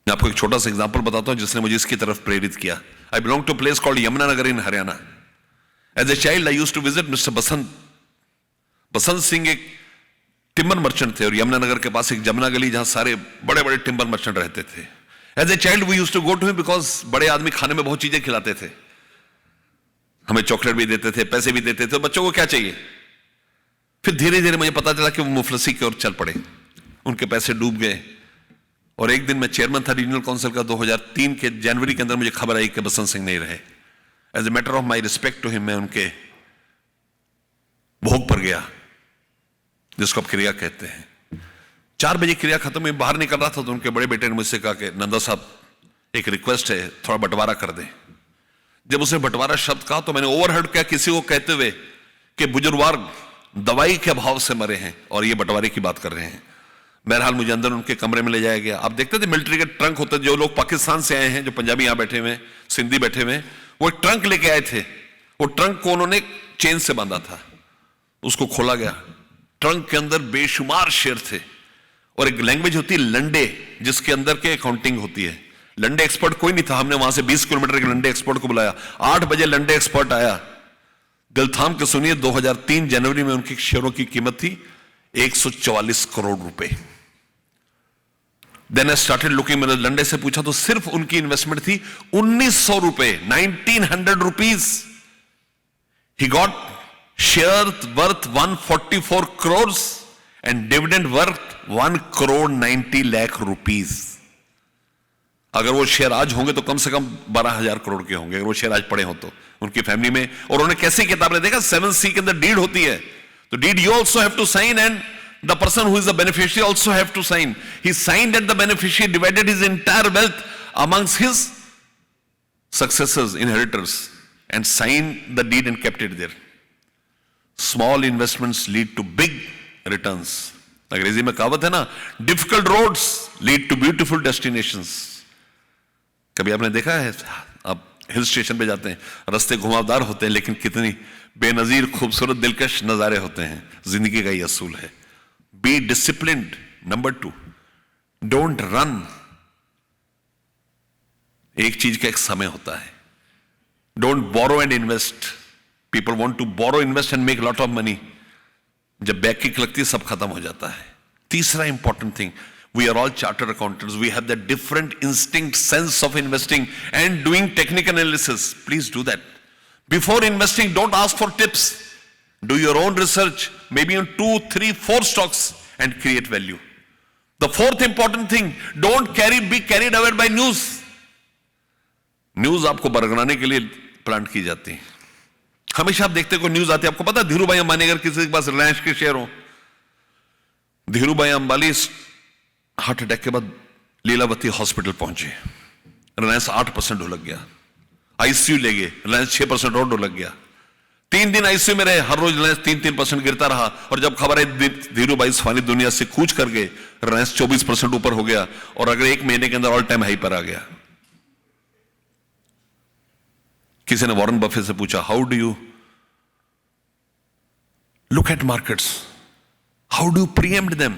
मैं आपको एक छोटा सा एग्जांपल बताता हूं जिसने मुझे इसकी तरफ प्रेरित किया। I belong to a place called Yamunanagar in Haryana. As a child, I used to visit Mr. बसंत सिंह एक टिम्बर मर्चेंट थे, और यमुनानगर के पास एक जमुना गली जहां सारे बड़े बड़े टिम्बर मर्चेंट रहते थे। As a child we used to go to him because बड़े आदमी खाने में बहुत चीजें खिलाते थे, हमें चॉकलेट भी देते थे, पैसे भी देते थे, बच्चों को क्या चाहिए। फिर धीरे धीरे मुझे पता चला कि वो मुफलसी की ओर चल पड़े, उनके पैसे डूब गए। और एक दिन मैं चेयरमैन था रीजनल काउंसिल का, 2003 के जनवरी के अंदर मुझे खबर आई कि बसंत सिंह नहीं रहे। As a matter of my respect to him, मैं उनके भोग पर गया, जिसको आप क्रिया कहते हैं। 4 बजे क्रिया खत्म हुई, बाहर निकल रहा था तो उनके बड़े बेटे ने मुझसे कहा कि नंदा साहब एक रिक्वेस्ट है, थोड़ा बंटवारा कर दें। जब उसने बंटवारा शब्द कहा तो मैंने ओवरहर्ड किया किसी को कहते हुए कि बुजुर्ग दवाई के अभाव से मरे हैं और ये बंटवारे की बात कर रहे हैं। बहरहाल मुझे अंदर उनके कमरे में ले जाया गया। आप देखते थे मिलिट्री के ट्रंक होते, जो लोग पाकिस्तान से आए हैं, जो पंजाबी यहां बैठे हुए, सिंधी बैठे हुए, वो एक ट्रंक लेके आए थे। वो ट्रंक को उन्होंने चेन से बांधा था, उसको खोला गया। ट्रंक के अंदर बेशुमार शेयर थे, और एक लैंग्वेज होती है लंडे, जिसके अंदर के अकाउंटिंग होती है। लंडे एक्सपर्ट कोई नहीं था, हमने वहां से 20 किलोमीटर के लंडे एक्सपर्ट को बुलाया। 8 बजे लंडे एक्सपर्ट आया। दिल थाम के सुनिए, 2003 जनवरी में उनकी शेयरों की कीमत थी 144 करोड़ रुपए। देन आई स्टार्टेड लुकिंग, मैंने लंडे से पूछा तो सिर्फ उनकी इन्वेस्टमेंट थी 1900 रुपए, 1900 rupees. He got share worth 144 crores and dividend worth 1 crore 90 lakh rupees। अगर वो शेयर आज होंगे तो कम से कम 12,000 करोड़ के होंगे, अगर वो शेयर आज पड़े हो तो उनकी फैमिली में। और उन्होंने कैसे किया, आपने देखा 7C के अंदर डीड होती है, तो deed you also have to sign and the person who is the beneficiary also have to sign. He signed that the beneficiary divided his entire wealth amongst his successors, inheritors, and sign the deed and kept it there. Small investments lead to big returns। अंग्रेजी में कहावत है ना, difficult roads lead to beautiful destinations। कभी आपने देखा है, आप हिल स्टेशन पे जाते हैं, रास्ते घुमावदार होते हैं, लेकिन कितनी बेनजीर खूबसूरत दिलकश नजारे होते हैं। जिंदगी का ये असूल है। Be disciplined. Number 2, don't run. एक चीज का एक समय होता है। Don't borrow and invest. People want to borrow, invest and make lot of money। जब बैक किक लगती है सब खत्म हो जाता है। तीसरा important thing, we are all chartered accountants, we have that different instinct, sense of investing and doing technical analysis। Please do that। Before investing, don't ask for tips. Do your own research, maybe on 2, 3, 4 stocks and create value. The fourth important thing, don't be carried away by news. News आपको बरगलाने के लिए plant की जाती है. हमेशा आप देखते को न्यूज आती है. आपको पता है धीरू भाई अंबानी अगर किसी के पास रिलायंस के शेयर हो, धीरू भाई अंबानी हार्ट अटैक के बाद लीलावती हॉस्पिटल पहुंचे, रिलायंस 8% ढुलक गया, आईसीयू ले गए, रिलायंस 6% और ढुलक गया. 3 दिन आईसीयू में रहे, हर रोज रिलायंस 3% गिरता रहा. और जब खबर आई धीरू भाई इस फानी दुनिया से कूच कर गए, रिलायंस 24% ऊपर हो गया और अगर 1 महीने के अंदर ऑल टाइम हाई पर आ गया. किसी ने वॉरेन बफेट से पूछा, how do you look at markets, how do you preempt them?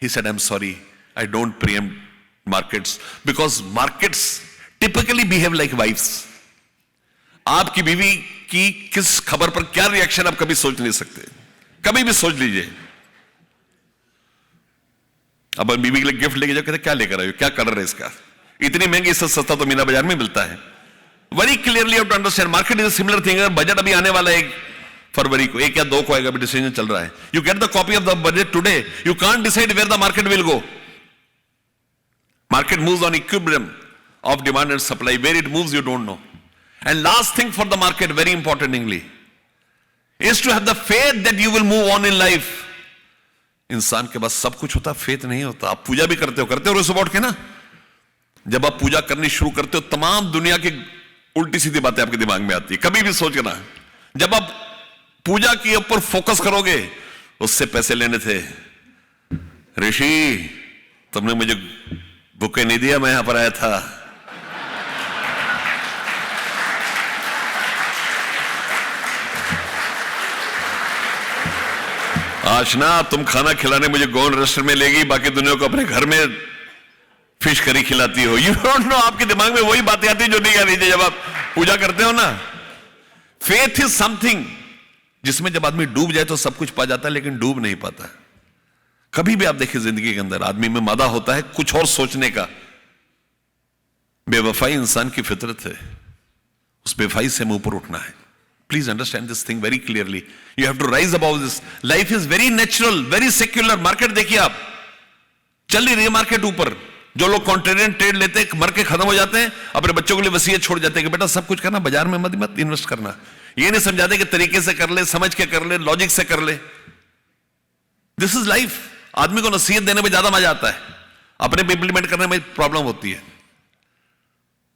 He said, I am sorry, I don't preempt markets because markets typically behave like wives. आपकी बीवी की किस खबर पर क्या रिएक्शन आप कभी सोच नहीं सकते. कभी भी सोच लीजिए. अब बीवी के लिए गिफ्ट लेके जाओ, कहते क्या लेकर आए, क्या कलर है इसका, इतनी महंगी, इससे सस्ता तो मीना बाजार में मिलता है. Very clearly you to understand market is a similar thing. अगर बजट अभी आने वाला है 1 फरवरी को, 1 या 2 को आएगा, अभी डिसीजन चल रहा है. You get the copy of the budget today, you can't decide where the market will go. Market moves on equilibrium of demand and supply. Where it moves, you don't know. And last thing for the market, very importantly, is to have the faith that you will move on in life. इंसान के पास सब कुछ होता, faith नहीं होता. आप पूजा भी करते हो रोज सुबह उठ के ना. जब आप पूजा करनी शुरू करते हो, तमाम दुनिया की उल्टी सीधी बातें आपके दिमाग में आती है. कभी भी सोचना, जब आप पूजा के ऊपर फोकस करोगे, उससे पैसे लेने थे, ऋषि तुमने मुझे बुके नहीं दिया, मैं यहां पर आया था. आशना तुम खाना खिलाने मुझे गोल्ड रेस्टोरेंट में लेगी, बाकी दुनिया को अपने घर में फिश करी खिलाती हो. You don't know. आपके दिमाग में वही बातें आती है जो नहीं आनी चाहिए जब आप पूजा करते हो ना. फेथ इज समथिंग जिसमें जब आदमी डूब जाए तो सब कुछ पा जाता है, लेकिन डूब नहीं पाता. कभी भी आप देखिए जिंदगी के अंदर आदमी में मादा होता है कुछ और सोचने का. बेवफाई इंसान की फितरत है, उस बेवफाई से मुंह पर उठना है. Please understand this thing very clearly. You have to rise above this. Life is very natural, very secular. Market देखिए आप, चल ही रही है मार्केट ऊपर. जो लोग कॉन्ट्रेरियन ट्रेड लेते हैं, मर के खत्म हो जाते हैं, अपने बच्चों के लिए वसीयत छोड़ जाते हैं कि बेटा सब कुछ करना, बाजार में मत इन्वेस्ट करना. ये नहीं समझाते कि तरीके से कर ले, समझ के कर ले, लॉजिक से कर ले. This is life. आदमी को नसीहत देने में ज्यादा मजा आता है, अपने पे इंप्लीमेंट करने में प्रॉब्लम होती है.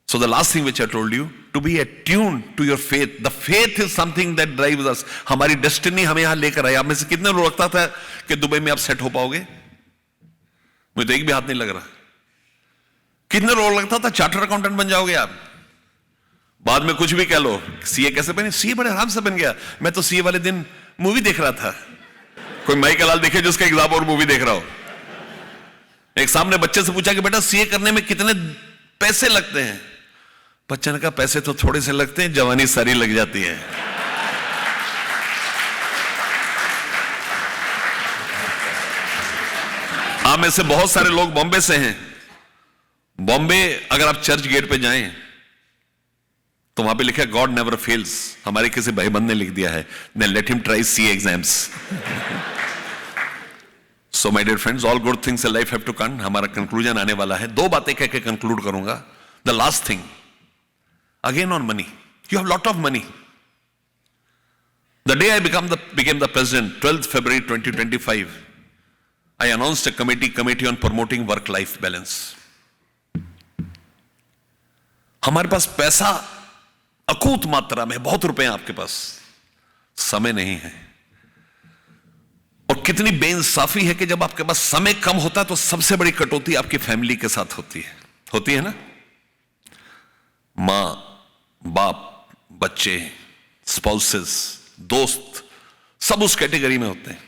So the last thing which I told you, to be attuned to your faith. The faith is something that drives us. हमारी डेस्टिनी हमें यहां लेकर आई. आप में से कितने लोग लगता था कि दुबई में आप सेट हो पाओगे? मुझे तो एक भी हाथ नहीं लग रहा. कितने लोग लगता था चार्टर्ड अकाउंटेंट बन जाओगे आप? बाद में कुछ भी कह लो, सीए कैसे बने? सीए बड़े आराम से बन गया. मैं तो सीए वाले दिन मूवी देख रहा था. कोई माई का लाल देखे जिसका एग्जाम और मूवी देख रहा हो. एक सामने बच्चे से पूछा कि बेटा सीए करने में कितने पैसे लगते हैं? बच्चे ने कहा पैसे तो थोड़े से लगते हैं, जवानी सारी लग जाती है. आप में से बहुत सारे लोग बॉम्बे से हैं. बॉम्बे अगर आप चर्च गेट पे जाएं तो वहां पे लिखा है गॉड नेवर फेल्स. हमारे किसी भाईबंद ने लिख दिया है, then let him try C exams. So my dear friends, all good things in life have to come. हमारा कंक्लूजन आने वाला है. 2 बातें कह के कंक्लूड करूंगा. The last thing, again on money. You have lot of money. The day I became the president, 12th February 2025, I announced a committee on promoting work-life balance. हमारे पास पैसा अकूत मात्रा में, बहुत रुपए हैं आपके पास, समय नहीं है. और कितनी बेइंसाफी है कि जब आपके पास समय कम होता है तो सबसे बड़ी कटौती आपकी फैमिली के साथ होती है ना. मां, बाप, बच्चे, स्पाउसेस, दोस्त, सब उस कैटेगरी में होते हैं.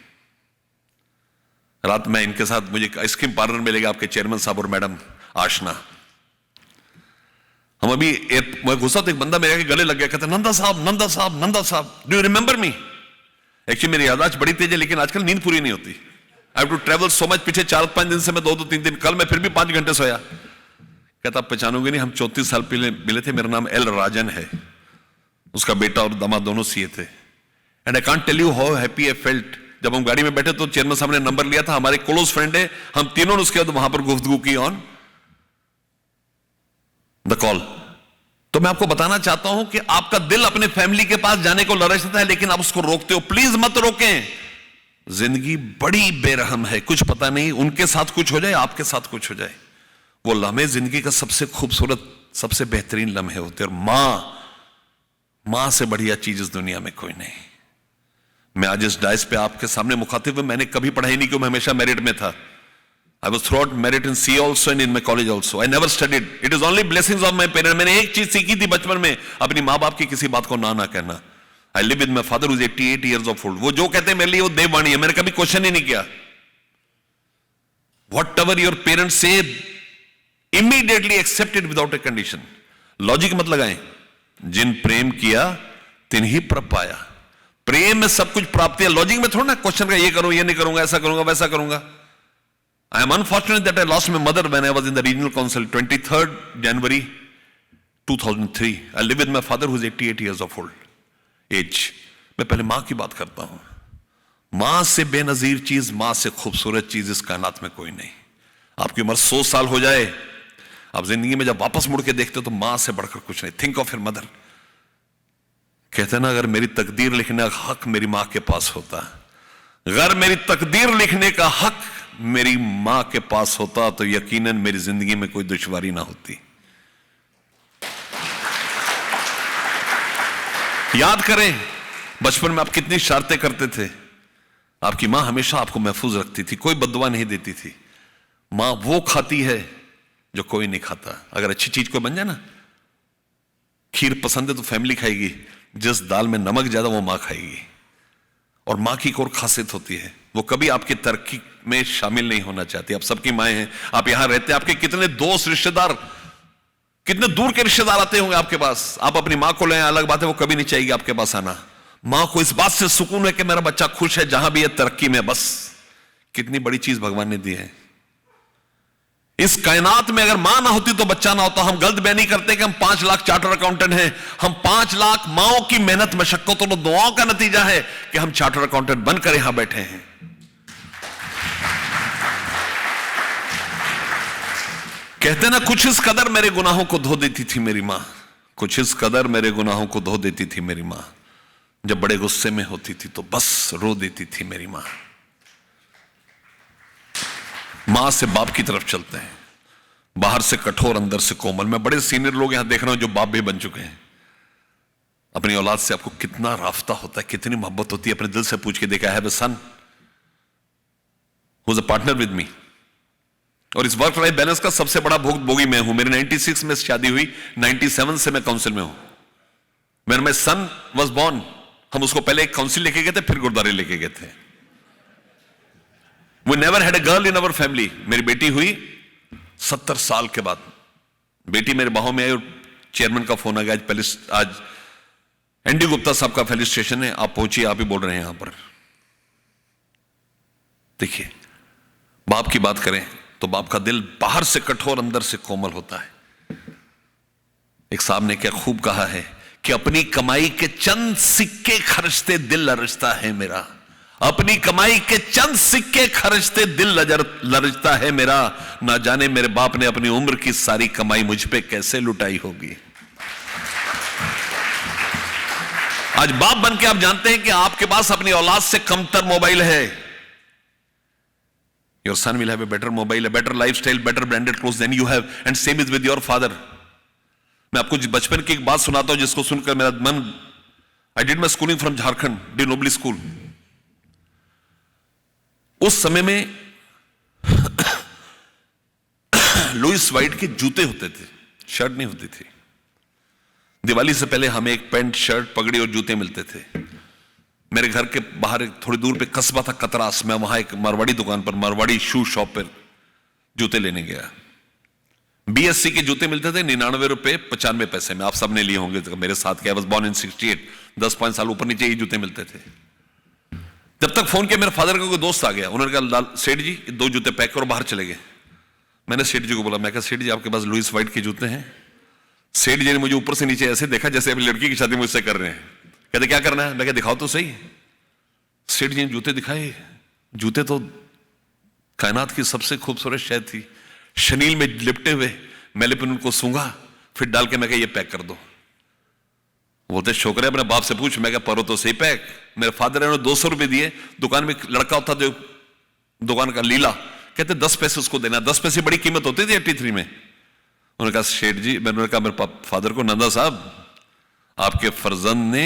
रात में इनके साथ मुझे आइसक्रीम पार्लर में ले गए आपके चेयरमैन साहब और मैडम आशना. हम अभी मैं घुसा तो एक बंदा मेरे गले लग गया, कहता नंदा साहब, do you remember me? Actually मेरी याददाश्त बड़ी तेज है, लेकिन आजकल नींद पूरी नहीं होती. I have to travel so much. पीछे 4-5 दिन से मैं 2-3 दिन, कल मैं फिर भी 5 घंटे सोया. कहता आप पहचानोगे नहीं, हम 34 साल पहले मिले थे, मेरा नाम एल राजन है. उसका बेटा और दामाद दोनों सीए थे। And I can't tell you how happy I felt. जब हम गाड़ी में बैठे तो चेयरमैन साहब ने नंबर लिया था, हमारे क्लोज फ्रेंड है, हम तीनों ने उसके बाद वहां पर गुफ्तगू की ऑन द कॉल। तो मैं आपको बताना चाहता हूं कि आपका दिल अपने फैमिली के पास जाने को ललचता है, लेकिन आप उसको रोकते हो। प्लीज मत रोकें। जिंदगी बड़ी बेरहम है, कुछ पता नहीं उनके साथ कुछ हो जाए, आपके साथ कुछ हो जाए। वो लम्हे जिंदगी का सबसे खूबसूरत, सबसे बेहतरीन लम्हे होते हैं। और मां से बढ़िया चीज इस दुनिया में कोई नहीं। मैं आज इस डाइस पे आपके सामने मुखातिब हूं। मैंने कभी पढ़ाई नहीं की, मैं हमेशा मेरिट में था। I was throughout merit in CA also and in my college also. I never studied. It is only blessings of my parents. मैंने एक चीज सीखी थी बचपन में, अपनी माँ बाप की किसी बात को ना कहना। I live with my father who is 88 years of old. वो जो कहते हैं मेरे लिए वो देववाणी है, मैंने कभी क्वेश्चन ही नहीं किया। Whatever your parents say, immediately accept it without a condition. Logic मत लगाएं। जिन प्रेम किया तिन ही प्रभ पाया। प्रेम में सब कुछ प्राप्ति है, लॉजिक में थोड़ा ना क्वेश्चन का ये करूं, ये नहीं करूंगा, ऐसा करूंगा, वैसा करूंगा। I am unfortunate that I lost my mother when I was in the regional council, 23rd January 2003. I live with my father who is 88 years of old age. मैं पहले मां की बात करता हूं। मां से बेनजीर चीज, मां से खूबसूरत चीज इस कायनात में कोई नहीं। आपकी उम्र 100 साल हो जाए, आप जिंदगी में जब वापस मुड़ के देखते हो तो मां से बढ़कर कुछ नहीं। Think of your mother. कहते ना, अगर मेरी तकदीर लिखने का हक मेरी मां के पास होता, अगर मेरी तकदीर लिखने का हक मेरी मां के पास होता, तो यकीनन मेरी जिंदगी में कोई दुश्वारी ना होती। याद करें बचपन में आप कितनी शरारतें करते थे। आपकी मां हमेशा आपको महफूज रखती थी, कोई बद्दुआ नहीं देती थी। मां वो खाती है जो कोई नहीं खाता। अगर अच्छी चीज कोई बन जाए ना, खीर पसंद है तो फैमिली खाएगी, जिस दाल में नमक ज्यादा वो मां खाएगी। और मां की एक और खासियत होती है, वो कभी आपकी तरक्की में शामिल नहीं होना चाहती। आप सबकी माएं हैं, आप यहां रहते हैं, आपके कितने दोस्त, रिश्तेदार, कितने दूर के रिश्तेदार आते होंगे आपके पास। आप अपनी मां को लें, अलग बात है, वो कभी नहीं चाहेगी आपके पास आना। मां को इस बात से सुकून है कि मेरा बच्चा खुश है, जहां भी है तरक्की में। बस कितनी बड़ी चीज भगवान ने दी है इस कायनात में। अगर मां ना होती तो बच्चा ना होता। हम गलत बयानी करते कि हम 5 लाख चार्टर अकाउंटेंट हैं। हम 5 लाख माओं की मेहनत, मशक्कतों और दुआओं का नतीजा है कि हम चार्टर अकाउंटेंट बनकर यहां बैठे हैं। कहते ना, कुछ इस कदर मेरे गुनाहों को धो देती थी मेरी मां, कुछ इस कदर मेरे गुनाहों को धो देती थी मेरी मां। जब बड़े गुस्से में होती थी तो बस रो देती थी मेरी मां। मां से बाप की तरफ चलते हैं, बाहर से कठोर अंदर से कोमल। मैं बड़े सीनियर लोग यहां देख रहा हूं जो बाप भी बन चुके हैं। अपनी औलाद से आपको कितना राफ्ता होता है, कितनी मोहब्बत होती है। अपने दिल से पूछ के देखा, I have a son who is a partner with me. और इस वर्क लाइफ बैलेंस का सबसे बड़ा भोगी मैं हूं। मेरी 96 में शादी हुई, 97 से मैं काउंसिल में हूं। When my son was born, हम उसको पहले एक काउंसिल लेके गए थे, फिर गुरुद्वारे लेके गए थे। We never had a girl in our family. मेरी बेटी हुई 70 साल के बाद। बेटी मेरे बाहों में आई और चेयरमैन का फोन आ गया, आज एनडी गुप्ता साहब का फेलिस्ट्रेशन है, आप पहुंचिए, आप ही बोल रहे हैं यहां पर। देखिए, बाप की बात करें तो बाप का दिल बाहर से कठोर अंदर से कोमल होता है। एक साहब ने क्या खूब कहा है कि अपनी कमाई के चंद सिक्के खर्चते दिल लरजता है मेरा। अपनी कमाई के चंद सिक्के खर्चते दिल लरजता है मेरा। ना जाने मेरे बाप ने अपनी उम्र की सारी कमाई मुझ पे कैसे लुटाई होगी। आज बाप बन के आप जानते हैं कि आपके पास अपनी औलाद से कमतर मोबाइल है। Your son will have a better mobile, a better lifestyle, better branded clothes than you have, and same is with your father. मैं आपको बचपन की एक बात सुनाता हूं जिसको सुनकर मेरा मन, I did my schooling from Jharkhand, De Nobly School. उस समय में लुइस वाइट के जूते होते थे, शर्ट नहीं होती थी। दिवाली से पहले हमें एक पैंट, शर्ट, पगड़ी और जूते मिलते थे। मेरे घर के बाहर थोड़ी दूर पे कस्बा था कतरास, मैं वहां एक मारवाड़ी दुकान पर, मारवाड़ी शू शॉप पर जूते लेने गया। BSC के जूते मिलते थे 99 रुपए 95 पैसे में। आप सबने लिए होंगे मेरे साथ। क्या, I was born in 68, 10 साल ऊपर नीचे ये जूते मिलते थे। जब तक फोन किया, मेरे फादर का कोई दोस्त आ गया, उन्होंने कहा, सेठ जी 2 जूते पैक करो, बाहर चले गए। मैंने सेठ जी को बोला, मैं कहा सेठ जी आपके पास लुइस वाइट के जूते हैं? सेठ जी ने मुझे ऊपर से नीचे ऐसे देखा जैसे अपनी लड़की की शादी मुझसे कर रहे हैं। कहते क्या करना है? मैं कहा दिखाओ तो सही। सेठ जी ने जूते दिखाए। जूते तो कायनात की सबसे खूबसूरत शय थी, शनील में लिपटे हुए। मैंने फिर उनको सूंघा, फिर डाल के मैं कहा ये पैक कर दो। बोलते छोकरे अपने बाप से पूछ। मैं कहा परो तो सही पैक। मेरे फादर ने 200 रुपए दिए। दुकान में एक लड़का होता जो दुकान का लीला, कहते 10 पैसे उसको देना। 10 पैसे बड़ी कीमत होती थी 83 में। उन्होंने कहा शेठ जी, मैंने कहा मेरे फादर को, नंदा साहब आपके फर्जंद ने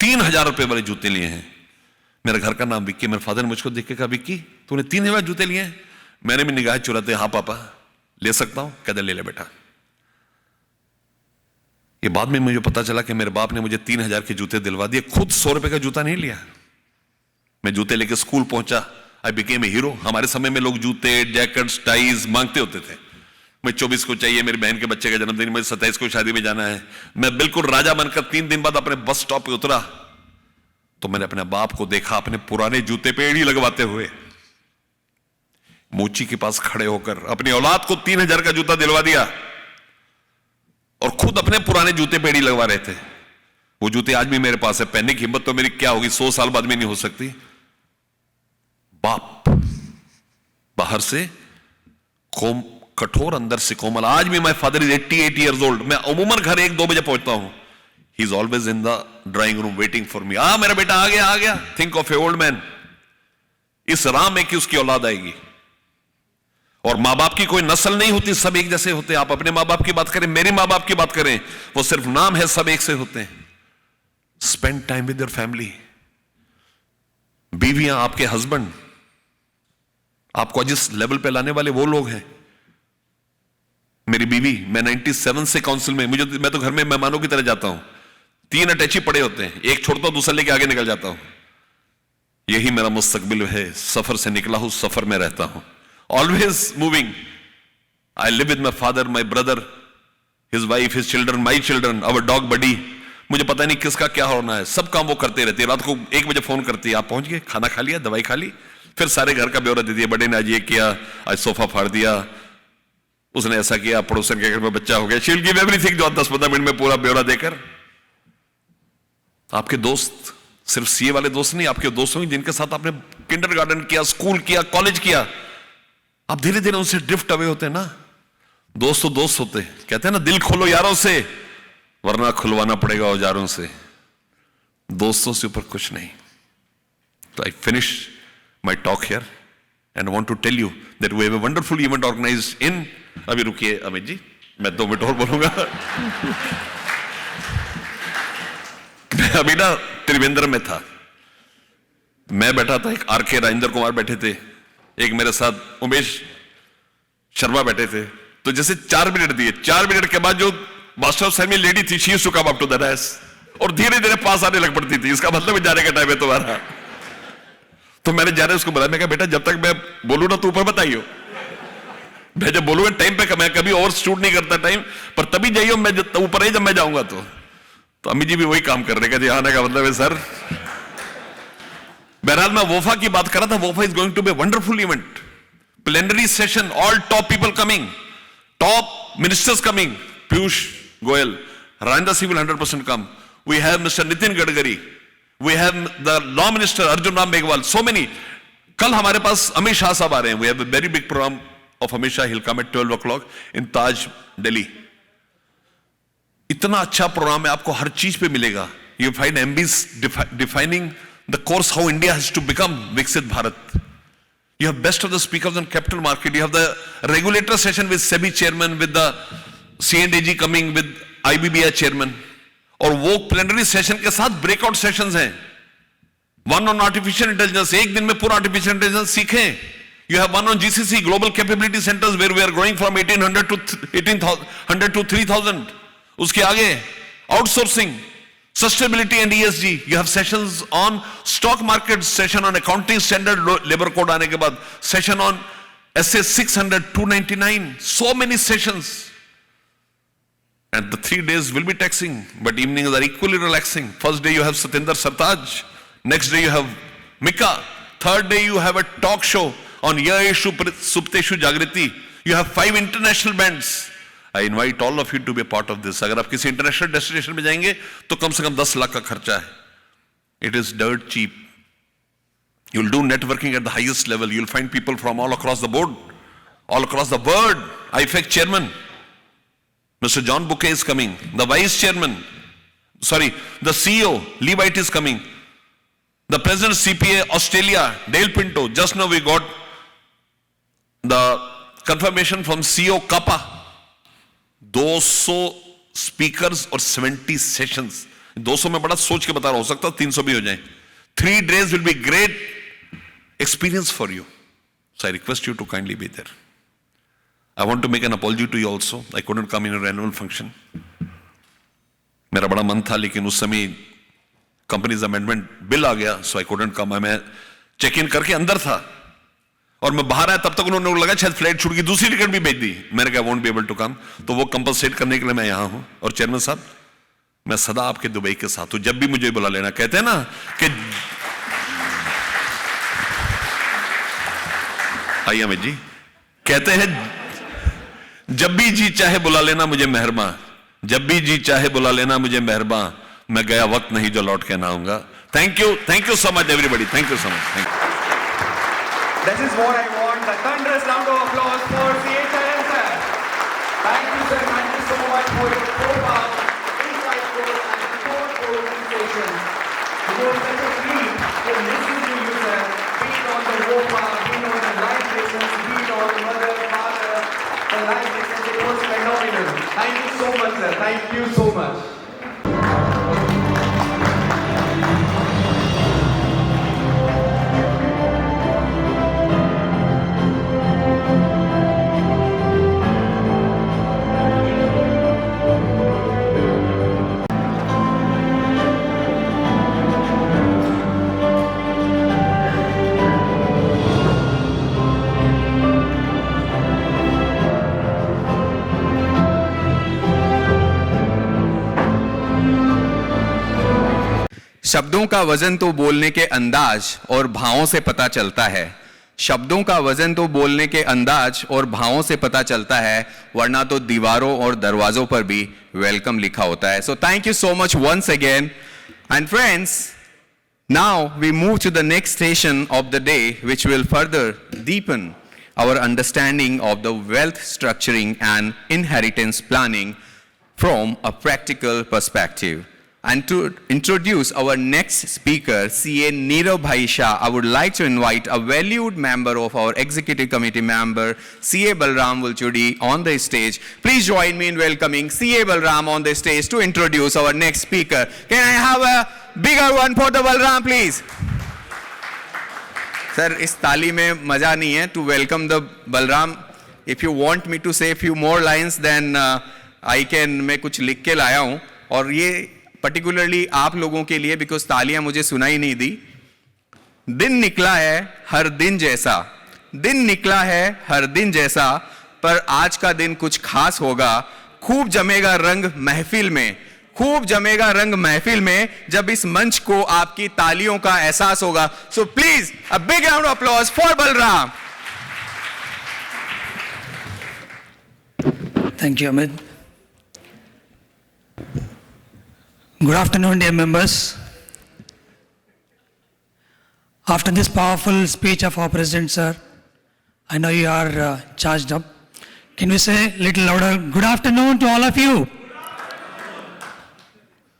3000 रुपए वाले जूते लिए हैं। मेरे घर का नाम विक्की। मेरे फादर ने मुझको देख के कहा विक्की तूने 3000 जूते लिए हैं? मैंने भी निगाह चुराते हाँ पापा ले सकता हूं। कहते ले ले बेटा। ये बाद में मुझे पता चला कि मेरे बाप ने मुझे 3000 के जूते दिलवा दिए, खुद 100 रुपए का जूता नहीं लिया। मैं जूते लेके स्कूल पहुंचा। I became a hero. हमारे समय में लोग जूते, जैकेट्स, टाइज मांगते होते थे। मैं 24 को चाहिए, मेरी बहन के बच्चे का जन्मदिन, मुझे 27 को शादी में जाना है। मैं बिल्कुल राजा बनकर 3 दिन बाद अपने बस स्टॉप पे उतरा तो मैंने अपने बाप को देखा अपने पुराने जूते पे एड़ी लगवाते हुए मोची के पास खड़े होकर अपनी औलाद को 3000 का जूता दिलवा दिया और खुद अपने पुराने जूते पे एड़ी लगवा रहे थे। वो जूते आज भी मेरे पास है। पहनने की हिम्मत तो मेरी क्या होगी, 100 साल बाद में नहीं हो सकती। बाप बाहर से कठोर, अंदर से कोमल। आज भी my father is 88 years old। मैं अमूमन घर 1-2 बजे पहुंचता हूं। He is always in the drawing room waiting for me. मेरा बेटा आ गया, आ गया। Think of A old man. इस राह में कि उसकी औलाद आएगी। और मां बाप की कोई नस्ल नहीं होती, सब एक जैसे होते हैं। आप अपने मां बाप की बात करें, मेरे मां बाप की बात करें, वो सिर्फ नाम है, सब एक से होते हैं। Spend time with your family. बीवियां, आपके हस्बैंड, आपको जिस लेवल पे लाने वाले वो लोग हैं। मेरी बीवी, मैं 97 से काउंसिल में, मैं तो घर में मेहमानों की तरह जाता हूं। 3 अटैची पड़े होते हैं, एक छोड़ता हूं, दूसरा लेके आगे निकल जाता हूं। यही मेरा मुस्तकबिल है। सफर से निकला हूं, सफर में रहता हूं। Always moving. I live with my father, my brother, his wife, his children, my children, our dog buddy. मुझे पता नहीं किसका क्या होना है। सब काम वो करते रहती है। रात को 1 बजे फोन करती है, आप पहुंच गए, खाना खा लिया, दवाई खा ली। फिर सारे घर का ब्यौरा देती है। बड़े ने आज ये किया, आज सोफा फाड़ दिया, उसने ऐसा किया, पड़ोसन के घर में बच्चा हो गया। She'll give everything जो 10-15 मिनट में पूरा ब्यौरा देकर। आपके दोस्त सिर्फ सीए वाले दोस्त नहीं, आपके दोस्त होंगे जिनके साथ आपने किंडरगार्टन किया, स्कूल किया, कॉलेज किया। आप धीरे धीरे उनसे ड्रिफ्ट अवे होते हैं ना। दोस्त तो दोस्त होते हैं। कहते हैं ना दिल खोलो यारों से, वरना खुलवाना पड़ेगा औजारों से। दोस्तों से ऊपर कुछ नहीं। तो I finish my talk here and want to tell you that we have a wonderful event organized in, अभी रुकिए अमित जी, मैं 2 मिनट और बोलूंगा। मैं अभी ना त्रिवेंद्र में था। मैं बैठा था, एक आरके राजेंद्र कुमार बैठे थे, एक मेरे साथ उमेश शर्मा बैठे थे। तो जैसे 4 मिनट दिए, 4 मिनट के बाद जो मास्टर ऑफ सेरेमनी लेडी थी, she used to come up to the dais और धीरे धीरे पास आने लग पड़ती थी। इसका मतलब जाने का टाइम है तुम्हारा। तो मैंने जाने उसको बुलाया। मैं कहा बेटा जब तक मैं बोलूं ना तो ऊपर बताइयो। मैं जब बोलूंगा टाइम पे, मैं कभी ओवर शूट नहीं करता टाइम पर, तभी जाइयो मैं ऊपर ही जब मैं जाऊंगा। तो अम्मी जी भी वही काम कर रहे, आने का मतलब है सर। बहरहाल मैं वोफा की बात कर रहा था। वोफा is going to be wonderful event, plenary session, all top people coming, top ministers coming, Piyush Goyal, Rajendra Singh will 100% come. We have Mr. Nitin Gadkari, we have the law minister Arjun Ram Meghwal, so many. कल हमारे पास अमित शाह साहब आ रहे हैं। We have a very big program of Amit Shah. He'll come at 12 o'clock in Taj, Delhi. इतना अच्छा programme है, आपको हर चीज पे मिलेगा। You find MBs defining the course how India has to become Viksit Bharat. You have best of the speakers on capital market. You have the regulator session with SEBI chairman, with the C&AG coming, with IBBI chairman. और वो plenary session के साथ breakout sessions हैं। One on artificial intelligence, एक दिन में पूरा artificial intelligence सीखें। You have one on GCC, Global Capability Centers, where we are growing from 1,800 to 3,000. उसके आगे outsourcing, sustainability and ESG. You have sessions on stock market, session on accounting standard, labor code आने के बाद, session on SA 600, 299, so many sessions. And the 3 days will be taxing, but evenings are equally relaxing. First day you have Satinder Sartaj, next day you have Mika, third day you have a talk show on Yayeshu Supteshu Jagriti. You have 5 international bands. I invite all of you to be a part of this. अगर आप किसी international destination में जाएंगे तो कम से कम 10 लाख का खर्चा है. It is dirt cheap. You'll do networking at the highest level. You'll find people from all across the board, all across the world. IFEC chairman, Mr. John Bouquet is coming. The vice chairman, the CEO, Lee White is coming. The president CPA Australia, Dale Pinto. Just now we got the confirmation from CEO Kappa. 200 speakers और 70 sessions. 200 में बड़ा सोच के बता रहा, हो सकता 300 भी हो जाए. 3 days will be great experience for you. So I request you to kindly be there. I want to make an apology to you also. I couldn't come in your annual function. मेरा बड़ा मन था, लेकिन उस समय companies amendment bill आ गया, so I couldn't come. मैं check in करके अंदर था और मैं बाहर आया, तब तक उन्होंने लगा शायद फ्लाइट छूट गई, दूसरी टिकट भी भेज दी. मैंने कहा won't be able to come. तो वो कंपनसेट करने के लिए मैं यहाँ हूँ. और चेयरमैन साहब, मैं सदा आपके दुबई के साथ हूं. जब भी मुझे बुला लेना. कहते हैं ना कि आइए अमित जी, कहते हैं जब भी जी चाहे बुला लेना मुझे मेहरबान, जब भी जी चाहे बुला लेना मुझे मेहरबान, मैं गया वक्त नहीं जो लौट के ना आऊंगा. Thank you so much everybody. Thank you so much. This is what I want. The thunderous round of applause for CA Charan sir. Thank you sir. Thank you so much for your profound, insightful and thoughtful presentations. It was such a treat to listen to you sir. Be it on the VOPA, be it on the life lessons, be it on mother, father, the life lessons. It was phenomenal. Thank you so much sir. Thank you so much. शब्दों का वजन तो बोलने के अंदाज और भावों से पता चलता है. शब्दों का वजन तो बोलने के अंदाज और भावों से पता चलता है, वरना तो दीवारों और दरवाजों पर भी वेलकम लिखा होता है. So thank you so much once again. And friends, now we move to the next station of the day, which will further deepen our understanding of the wealth structuring and inheritance planning from a practical perspective. And to introduce our next speaker, CA Nirav Bhai Shah, I would like to invite a valued member of our executive committee member, CA Balram Vulchudi, on the stage. Please join me in welcoming CA Balram on the stage to introduce our next speaker. Can I have a bigger one for the Balram, please? Sir, इस ताली में मजा नहीं है. To welcome the Balram, if you want me to say a few more lines, then I can. मैं कुछ लिख के लाया हूँ और ये पर्टिकुलरली आप लोगों के लिए, बिकॉज तालियां मुझे सुनाई नहीं दी. दिन निकला है हर दिन जैसा, दिन निकला है हर दिन जैसा, पर आज का दिन कुछ खास होगा. खूब जमेगा रंग महफिल में, खूब जमेगा रंग महफिल में, जब इस मंच को आपकी तालियों का एहसास होगा. So please a big round of applause for Balram. Thank you Amit. Good afternoon, dear members. After this powerful speech of our President, sir, I know you are charged up. Can we say a little louder? Good afternoon to all of you.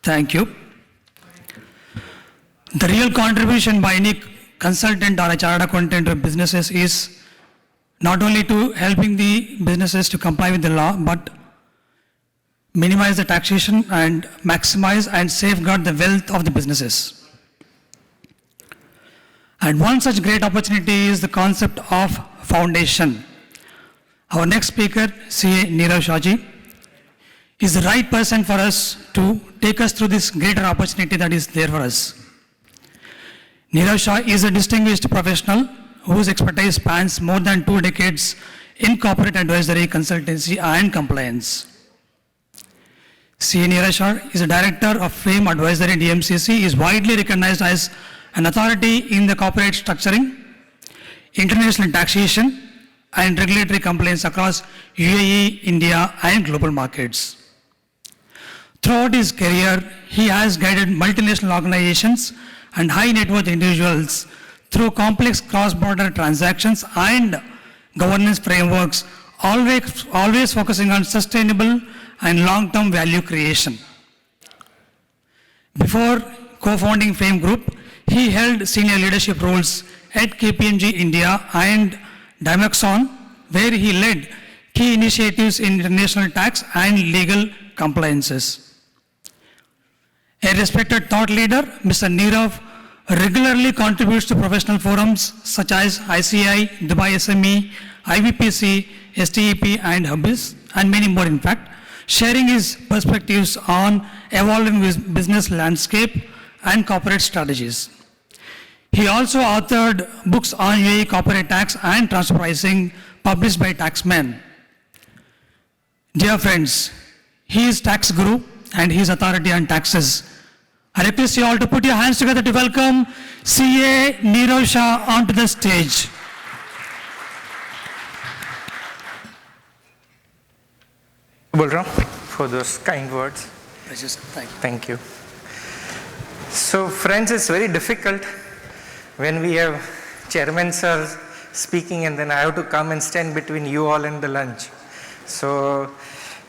Thank you. The real contribution by any consultant or a chartered accountant to businesses is not only to helping the businesses to comply with the law, but minimize the taxation and maximize and safeguard the wealth of the businesses. And one such great opportunity is the concept of foundation. Our next speaker, CA Nirav Shah ji, is the right person for us to take us through this greater opportunity that is there for us. Nirav Shah is a distinguished professional whose expertise spans more than 2 decades in corporate advisory, consultancy and compliance. CA Nirav Shah is a director of FAME Advisory DMCC. He is widely recognized as an authority in the corporate structuring, international taxation, and regulatory compliance across UAE, India, and global markets. Throughout his career, he has guided multinational organizations and high net worth individuals through complex cross-border transactions and governance frameworks, always focusing on sustainable and long-term value creation. Before co-founding Fame Group, he held senior leadership roles at KPMG India and Dimaxon, where he led key initiatives in international tax and legal compliances. A respected thought leader, Mr. Nirav regularly contributes to professional forums such as ICI, Dubai SME, IBPC, STEP, and Hubis, and many more in fact, sharing his perspectives on evolving business landscape and corporate strategies. He also authored books on UAE corporate tax and transfer pricing published by Taxman. Dear friends, he is tax guru and he is authority on taxes. I request you all to put your hands together to welcome CA Nirav Shah onto the stage. Balram, for those kind words. Thank you. So friends, it's very difficult when we have Chairman sir speaking and then I have to come and stand between you all and the lunch. So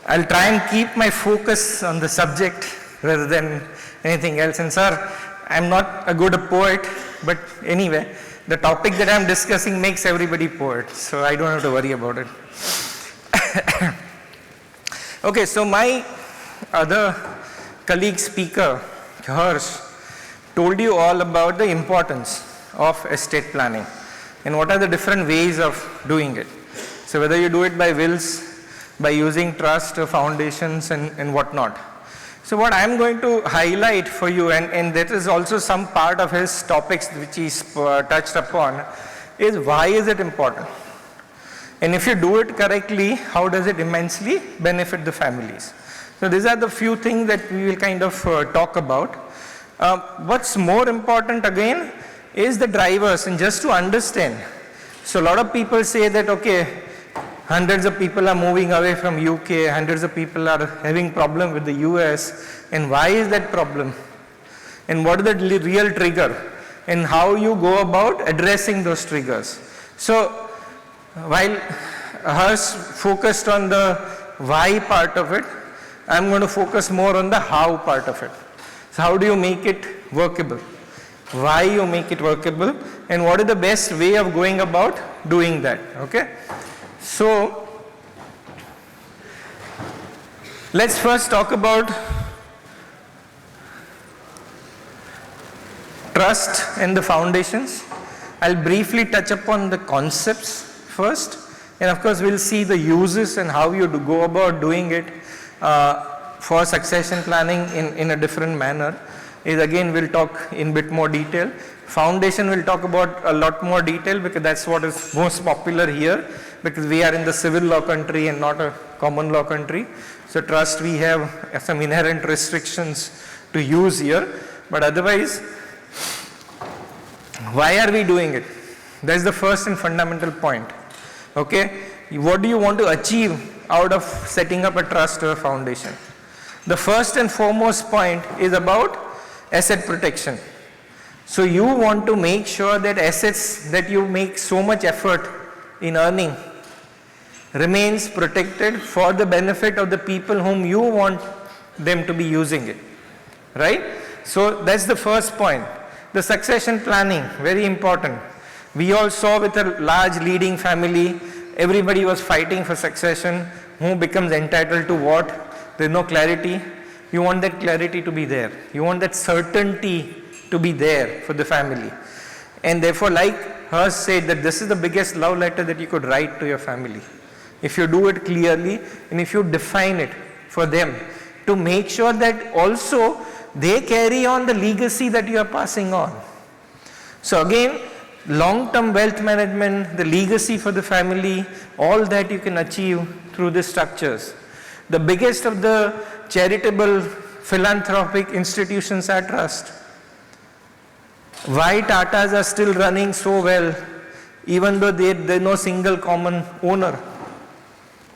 I'll try and keep my focus on the subject rather than anything else. And sir, I'm not a good poet, but anyway, the topic that I'm discussing makes everybody poet, so I don't have to worry about it. Okay, so my other colleague speaker, Harsh, told you all about the importance of estate planning and what are the different ways of doing it. So whether you do it by wills, by using trust or foundations and whatnot. So what I'm going to highlight for you, and that is also some part of his topics which he's touched upon, is why is it important? And if you do it correctly, how does it immensely benefit the families? So these are the few things that we will kind of talk about. What's more important again is the drivers, and just to understand. So a lot of people say that, okay, hundreds of people are moving away from UK, hundreds of people are having problem with the US, and why is that problem? And what is the real trigger? And how you go about addressing those triggers. So while Harsh focused on the why part of it, I'm going to focus more on the how part of it. So how do you make it workable? Why you make it workable? And what is the best way of going about doing that? Okay? So let's first talk about trust and the foundations. I'll briefly touch upon the concepts first, and of course we'll see the uses and how you go about doing it for succession planning in a different manner. Again, we'll talk in bit more detail. Foundation we'll talk about a lot more detail because that's what is most popular here, because we are in the civil law country and not a common law country. So trust, we have some inherent restrictions to use here, but otherwise, why are we doing it? That's the first and fundamental point. Okay, what do you want to achieve out of setting up a trust or a foundation? The first and foremost point is about asset protection. So you want to make sure that assets that you make so much effort in earning remains protected for the benefit of the people whom you want them to be using it, right? So that's the first point. The succession planning, very important. We all saw with a large leading family, everybody was fighting for succession, who becomes entitled to what, there's no clarity. You want that clarity to be there. You want that certainty to be there for the family. And therefore, like Harsh said, that this is the biggest love letter that you could write to your family. If you do it clearly and if you define it for them, to make sure that also they carry on the legacy that you are passing on. So again, long-term wealth management, the legacy for the family, all that you can achieve through the structures. The biggest of the charitable philanthropic institutions are trust. Why Tatas are still running so well, even though there's no single common owner.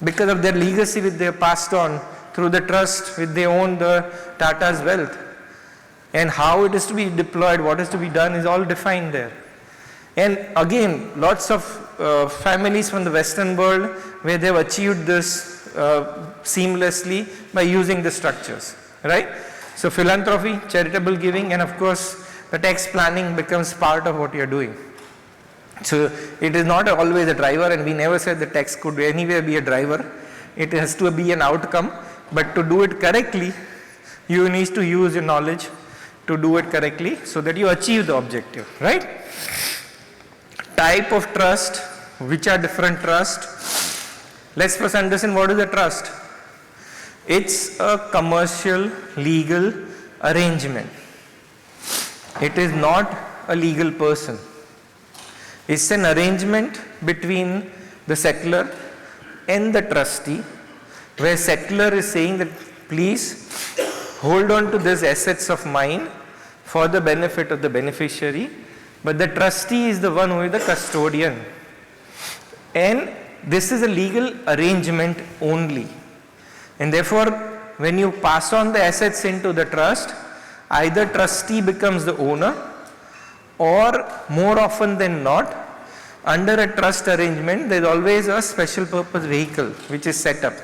Because of their legacy which they have passed on through the trust which they own the Tata's wealth. And how it is to be deployed, what is to be done is all defined there. And again, lots of families from the Western world where they have achieved this seamlessly by using the structures, right? So philanthropy, charitable giving, and of course the tax planning becomes part of what you are doing. So it is not always a driver, and we never said the tax could anywhere be a driver. It has to be an outcome, but to do it correctly, you need to use your knowledge to do it correctly so that you achieve the objective, right? Type of trust, which are different trusts. Let's first understand what is a trust. It's a commercial legal arrangement. It is not a legal person. It's an arrangement between the settler and the trustee, where settlor is saying that please hold on to these assets of mine for the benefit of the beneficiary, but the trustee is the one who is the custodian. And this is a legal arrangement only. And therefore, when you pass on the assets into the trust, either trustee becomes the owner, or more often than not, under a trust arrangement, there is always a special purpose vehicle which is set up,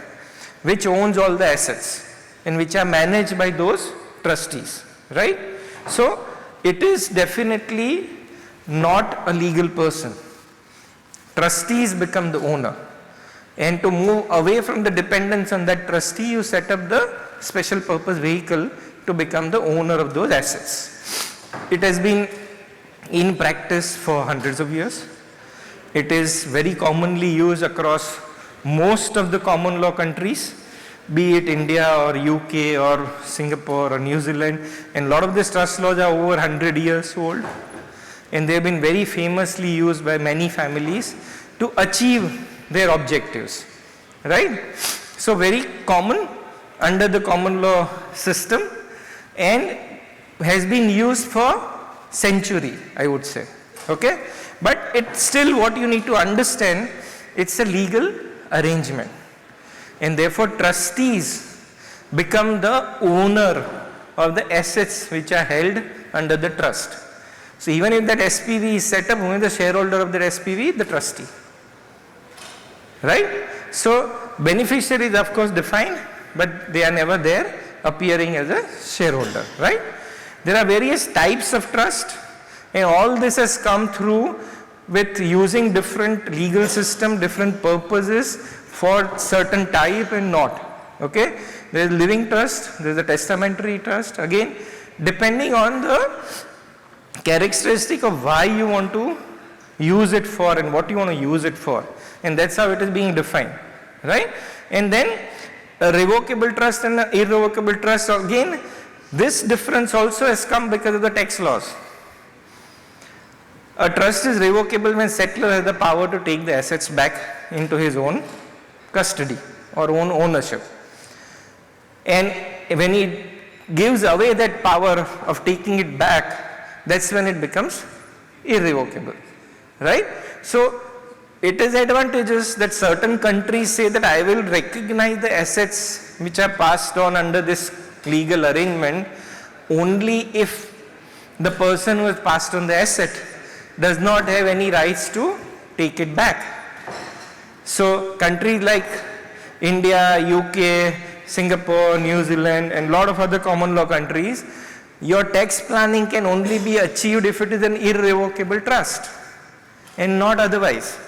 which owns all the assets and which are managed by those trustees, right? So it is definitely not a legal person. Trustees become the owner, and to move away from the dependence on that trustee, you set up the special purpose vehicle to become the owner of those assets. It has been in practice for hundreds of years. It is very commonly used across most of the common law countries, be it India or UK or Singapore or New Zealand, and a lot of these trust laws are over 100 years old, and they have been very famously used by many families to achieve their objectives, right? So very common under the common law system, and has been used for century, I would say, okay? But it's still what you need to understand, it's a legal arrangement. And therefore trustees become the owner of the assets which are held under the trust. So even if that SPV is set up, who is the shareholder of that SPV? The trustee. Right? So beneficiary is of course defined, but they are never there appearing as a shareholder, right? There are various types of trust, and all this has come through with using different legal system, different purposes for certain type and not, okay? There is living trust, there is a testamentary trust, again depending on the characteristic of why you want to use it for and what you want to use it for, and that's how it is being defined, right? And then a revocable trust and an irrevocable trust, again this difference also has come because of the tax laws. A trust is revocable when settler has the power to take the assets back into his own custody or own ownership, and when he gives away that power of taking it back, that's when it becomes irrevocable, right? So it is advantageous that certain countries say that I will recognize the assets which are passed on under this legal arrangement only if the person who has passed on the asset does not have any rights to take it back. So countries like India, UK, Singapore, New Zealand, and a lot of other common law countries, your tax planning can only be achieved if it is an irrevocable trust and not otherwise,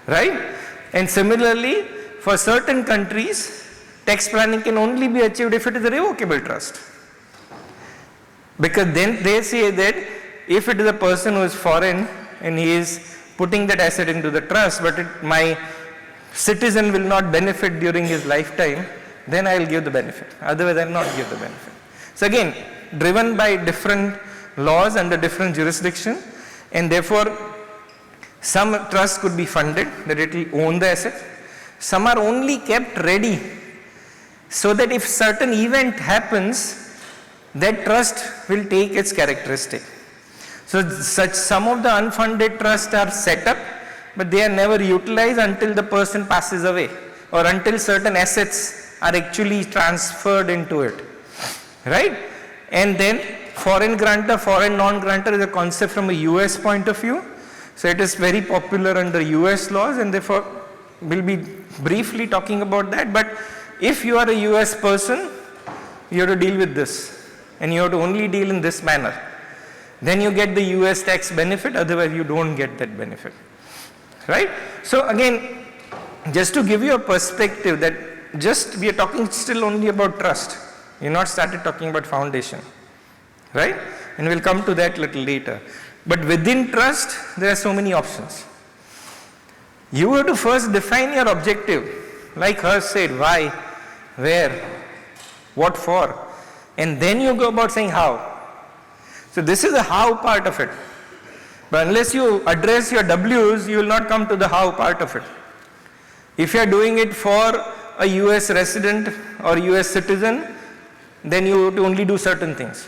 right? And similarly, for certain countries, tax planning can only be achieved if it is a revocable trust, because then they say that if it is a person who is foreign and he is putting that asset into the trust, but my citizen will not benefit during his lifetime, then I will give the benefit, otherwise I will not give the benefit. So again, driven by different laws under different jurisdiction, and therefore some trust could be funded that it will own the asset, some are only kept ready so that if certain event happens, that trust will take its characteristic. So some of the unfunded trusts are set up, but they are never utilized until the person passes away or until certain assets are actually transferred into it, right? And then foreign grantor, foreign non-grantor is a concept from a US point of view. So it is very popular under US laws, and therefore we'll be briefly talking about that. But if you are a US person, you have to deal with this, and you have to only deal in this manner. Then you get the US tax benefit, otherwise you don't get that benefit, right? So again, just to give you a perspective that we are talking still only about trust. We've not started talking about foundation, right? And we'll come to that little later. But within trust, there are so many options. You have to first define your objective, like Harsh said, why, where, what for, and then you go about saying how. So this is the how part of it. But unless you address your W's, you will not come to the how part of it. If you are doing it for a US resident or US citizen, then you have to only do certain things.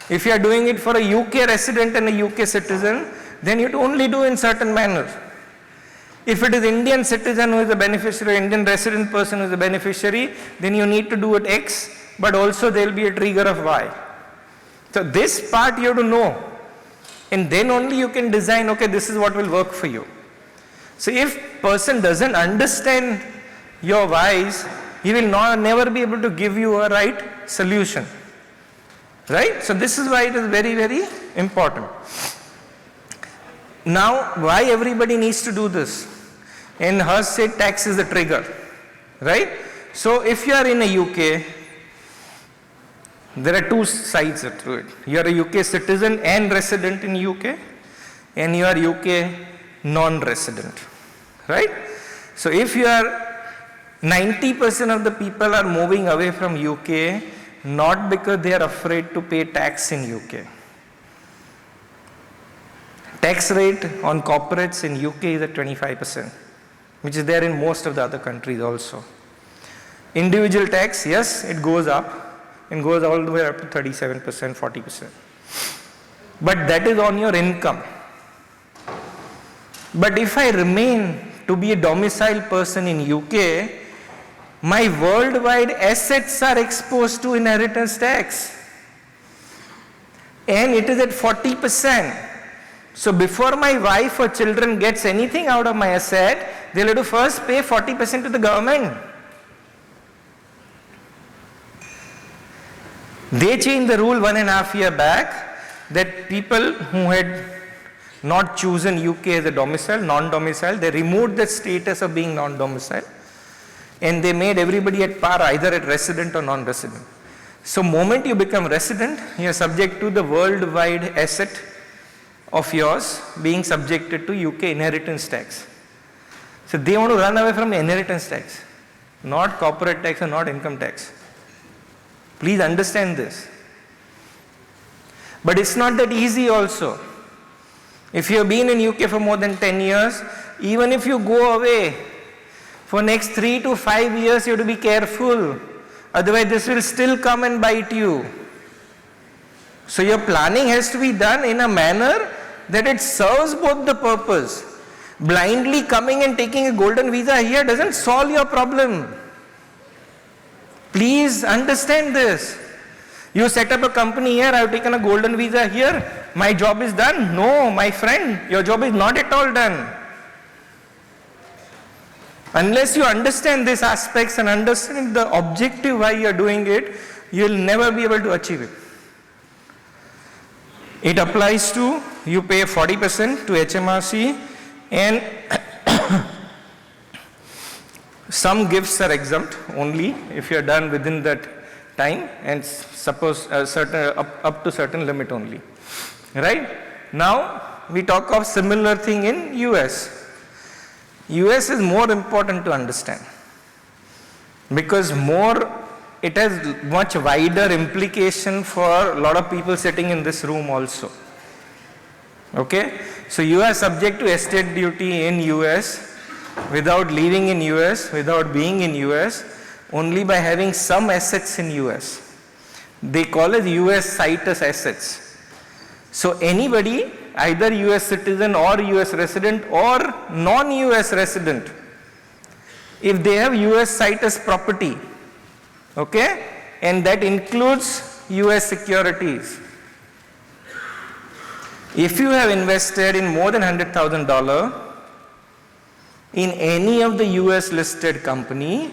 If you are doing it for a UK resident and a UK citizen, then you have to only do in certain manner. If it is Indian citizen who is a beneficiary, Indian resident person who is a beneficiary, then you need to do it X, but also there will be a trigger of Y. So this part you have to know, and then only you can design, okay, this is what will work for you. So if person doesn't understand your whys, he will never be able to give you a right solution, right? So this is why it is very, very important. Now, why everybody needs to do this? And Harsh said tax is the trigger, right? So if you are in a UK, there are two sides to it. You are a UK citizen and resident in UK, and you are UK non-resident, right? So if you are 90% of the people are moving away from UK not because they are afraid to pay tax in UK. Tax rate on corporates in UK is at 25%, which is there in most of the other countries also. Individual tax, yes, it goes up and goes all the way up to 37%, 40%. But that is on your income. But if I remain to be a domiciled person in UK, my worldwide assets are exposed to inheritance tax. And it is at 40%. So before my wife or children gets anything out of my asset, they'll have to first pay 40% to the government. They changed the rule 1.5 years back that people who had not chosen UK as a domicile, non-domicile, they removed the status of being non-domicile. And they made everybody at par, either at resident or non-resident. So moment you become resident, you are subject to the worldwide asset of yours being subjected to UK inheritance tax. So they want to run away from inheritance tax, not corporate tax or not income tax. Please understand this. But it's not that easy also. If you have been in UK for more than 10 years, even if you go away, for next 3 to 5 years you have to be careful. Otherwise this will still come and bite you. So your planning has to be done in a manner that it serves both the purpose. Blindly coming and taking a golden visa here doesn't solve your problem. Please understand this. You set up a company here, I have taken a golden visa here, my job is done. No, my friend, your job is not at all done. Unless you understand these aspects and understand the objective why you are doing it, you will never be able to achieve it. It applies to, you pay 40% to HMRC, and some gifts are exempt only if you are done within that time, and suppose up to certain limit only. Right? Now we talk of similar thing in US. US is more important to understand because it has much wider implication for a lot of people sitting in this room also. Okay? So you are subject to estate duty in US without living in US, without being in US, only by having some assets in US. They call it US situs assets. So anybody, either US citizen or US resident or non-US resident, if they have US site as property, okay, and that includes US securities. If you have invested in more than $100,000 in any of the US listed company,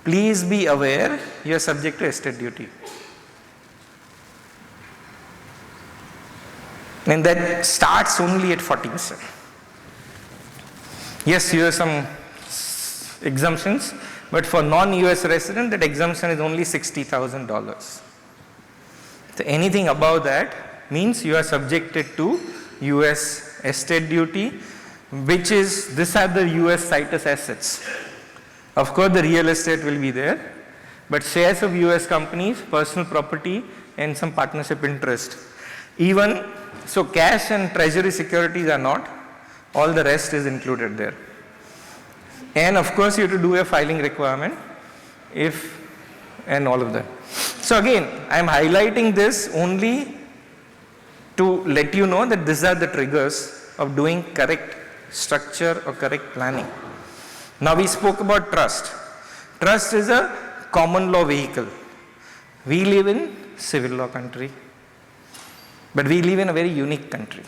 please be aware you are subject to estate duty. And that starts only at 40%. Yes, you have some exemptions, but for non-US resident, that exemption is only $60,000. So anything above that means you are subjected to US estate duty, which is, these are the US situs assets. Of course, the real estate will be there, but shares of US companies, personal property, and some partnership interest. Even, so cash and treasury securities are not, all the rest is included there. And of course, you have to do a filing requirement, and all of that. So again, I am highlighting this only to let you know that these are the triggers of doing correct structure or correct planning. Now we spoke about trust. Trust is a common law vehicle. We live in civil law country, but we live in a very unique country.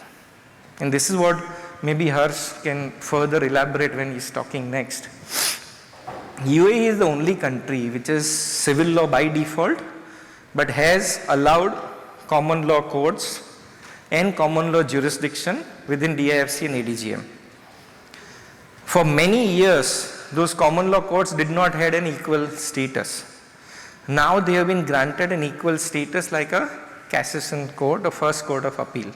And this is what maybe Harsh can further elaborate when he's talking next. UAE is the only country which is civil law by default, but has allowed common law courts and common law jurisdiction within DIFC and ADGM. For many years, those common law courts did not have an equal status. Now they have been granted an equal status like a Cassation Court or First Court of Appeal.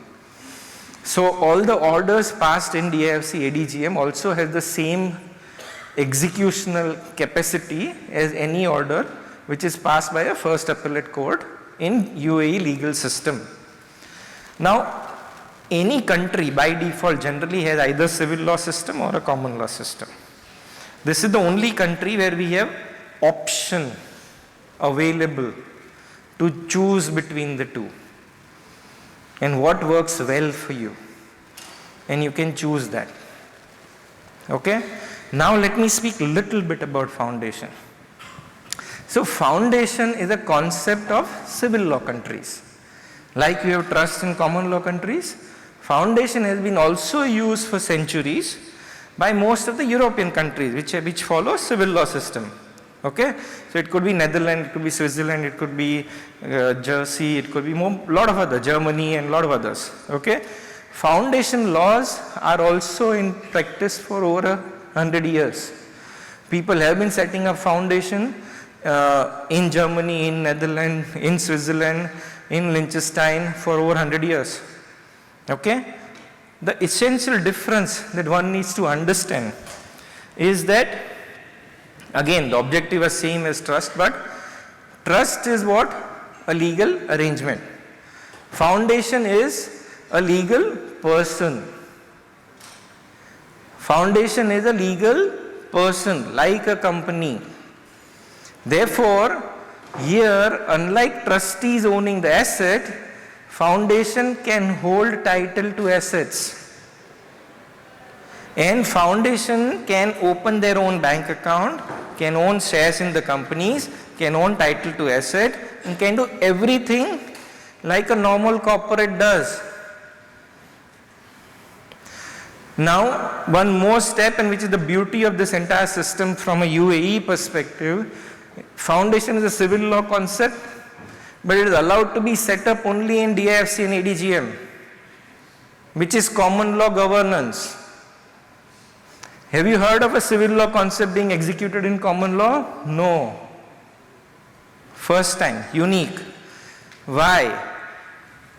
So all the orders passed in DIFC ADGM also has the same executional capacity as any order which is passed by a First Appellate Court in UAE legal system. Now, any country by default generally has either civil law system or a common law system. This is the only country where we have option available to choose between the two and what works well for you, and you can choose that. Okay? Now let me speak a little bit about foundation. So foundation is a concept of civil law countries. Like we have trust in common law countries, foundation has been also used for centuries by most of the European countries which follow civil law system. Okay? So it could be Netherlands, it could be Switzerland, it could be Jersey, it could be lot of other, Germany and lot of others. Okay? Foundation laws are also in practice for over 100 years. People have been setting up foundation in Germany, in Netherlands, in Switzerland, in Liechtenstein for over 100 years. Okay? The essential difference that one needs to understand is that, again, the objective is same as trust, but trust is what? A legal arrangement. Foundation is a legal person. Foundation is a legal person, like a company. Therefore, here, unlike trustees owning the asset, foundation can hold title to assets. And foundation can open their own bank account, can own shares in the companies, can own title to asset, and can do everything like a normal corporate does. Now, one more step, and which is the beauty of this entire system from a UAE perspective, foundation is a civil law concept, but it is allowed to be set up only in DIFC and ADGM, which is common law governance. Have you heard of a civil law concept being executed in common law? No. First time, unique. Why?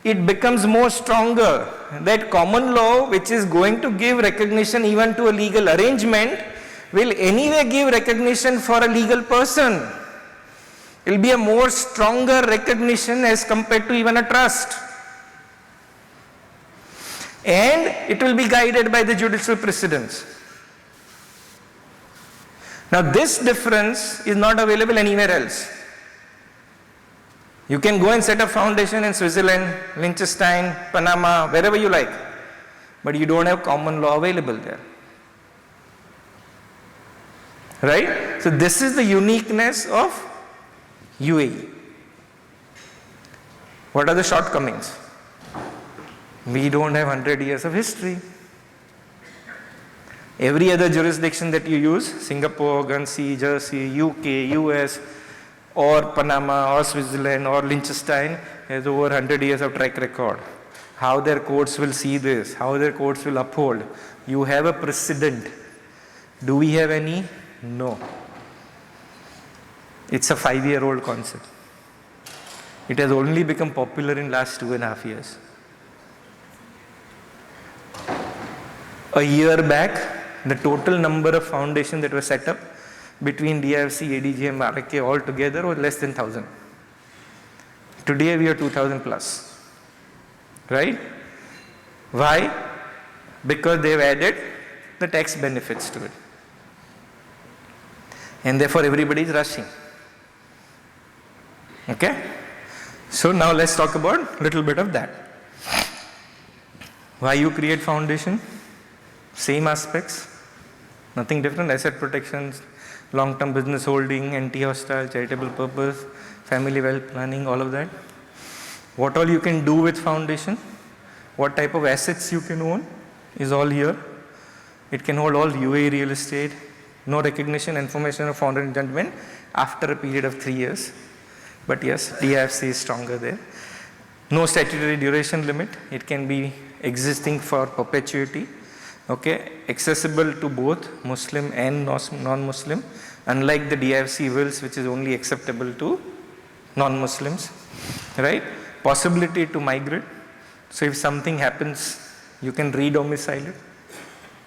It becomes more stronger that common law, which is going to give recognition even to a legal arrangement, will anyway give recognition for a legal person. It will be a more stronger recognition as compared to even a trust. And it will be guided by the judicial precedents. Now this difference is not available anywhere else. You can go and set up foundation in Switzerland, Liechtenstein, Panama, wherever you like, but you don't have common law available there. Right? So this is the uniqueness of UAE. What are the shortcomings? We don't have 100 years of history. Every other jurisdiction that you use, Singapore, Guernsey, Jersey, UK, US, or Panama, or Switzerland, or Liechtenstein, has over 100 years of track record. How their courts will see this, how their courts will uphold. You have a precedent. Do we have any? No. It's a 5-year-old concept. It has only become popular in last 2.5 years. A year back, the total number of foundations that were set up between DIFC, ADG and RK all together was less than 1,000. Today we are 2,000 plus. Right? Why? Because they've added the tax benefits to it. And therefore everybody is rushing. Okay? So now let's talk about a little bit of that. Why you create foundation? Same aspects, nothing different. Asset protections, long-term business holding, anti-hostile, charitable purpose, family wealth planning, all of that. What all you can do with foundation, what type of assets you can own is all here. It can hold all UAE real estate, no recognition, information of founder and gentleman after a period of 3 years. But yes, DIFC is stronger there. No statutory duration limit. It can be existing for perpetuity. Okay, accessible to both Muslim and non-Muslim, unlike the DIFC wills, which is only acceptable to non-Muslims, right? Possibility to migrate. So if something happens, you can re-domicile it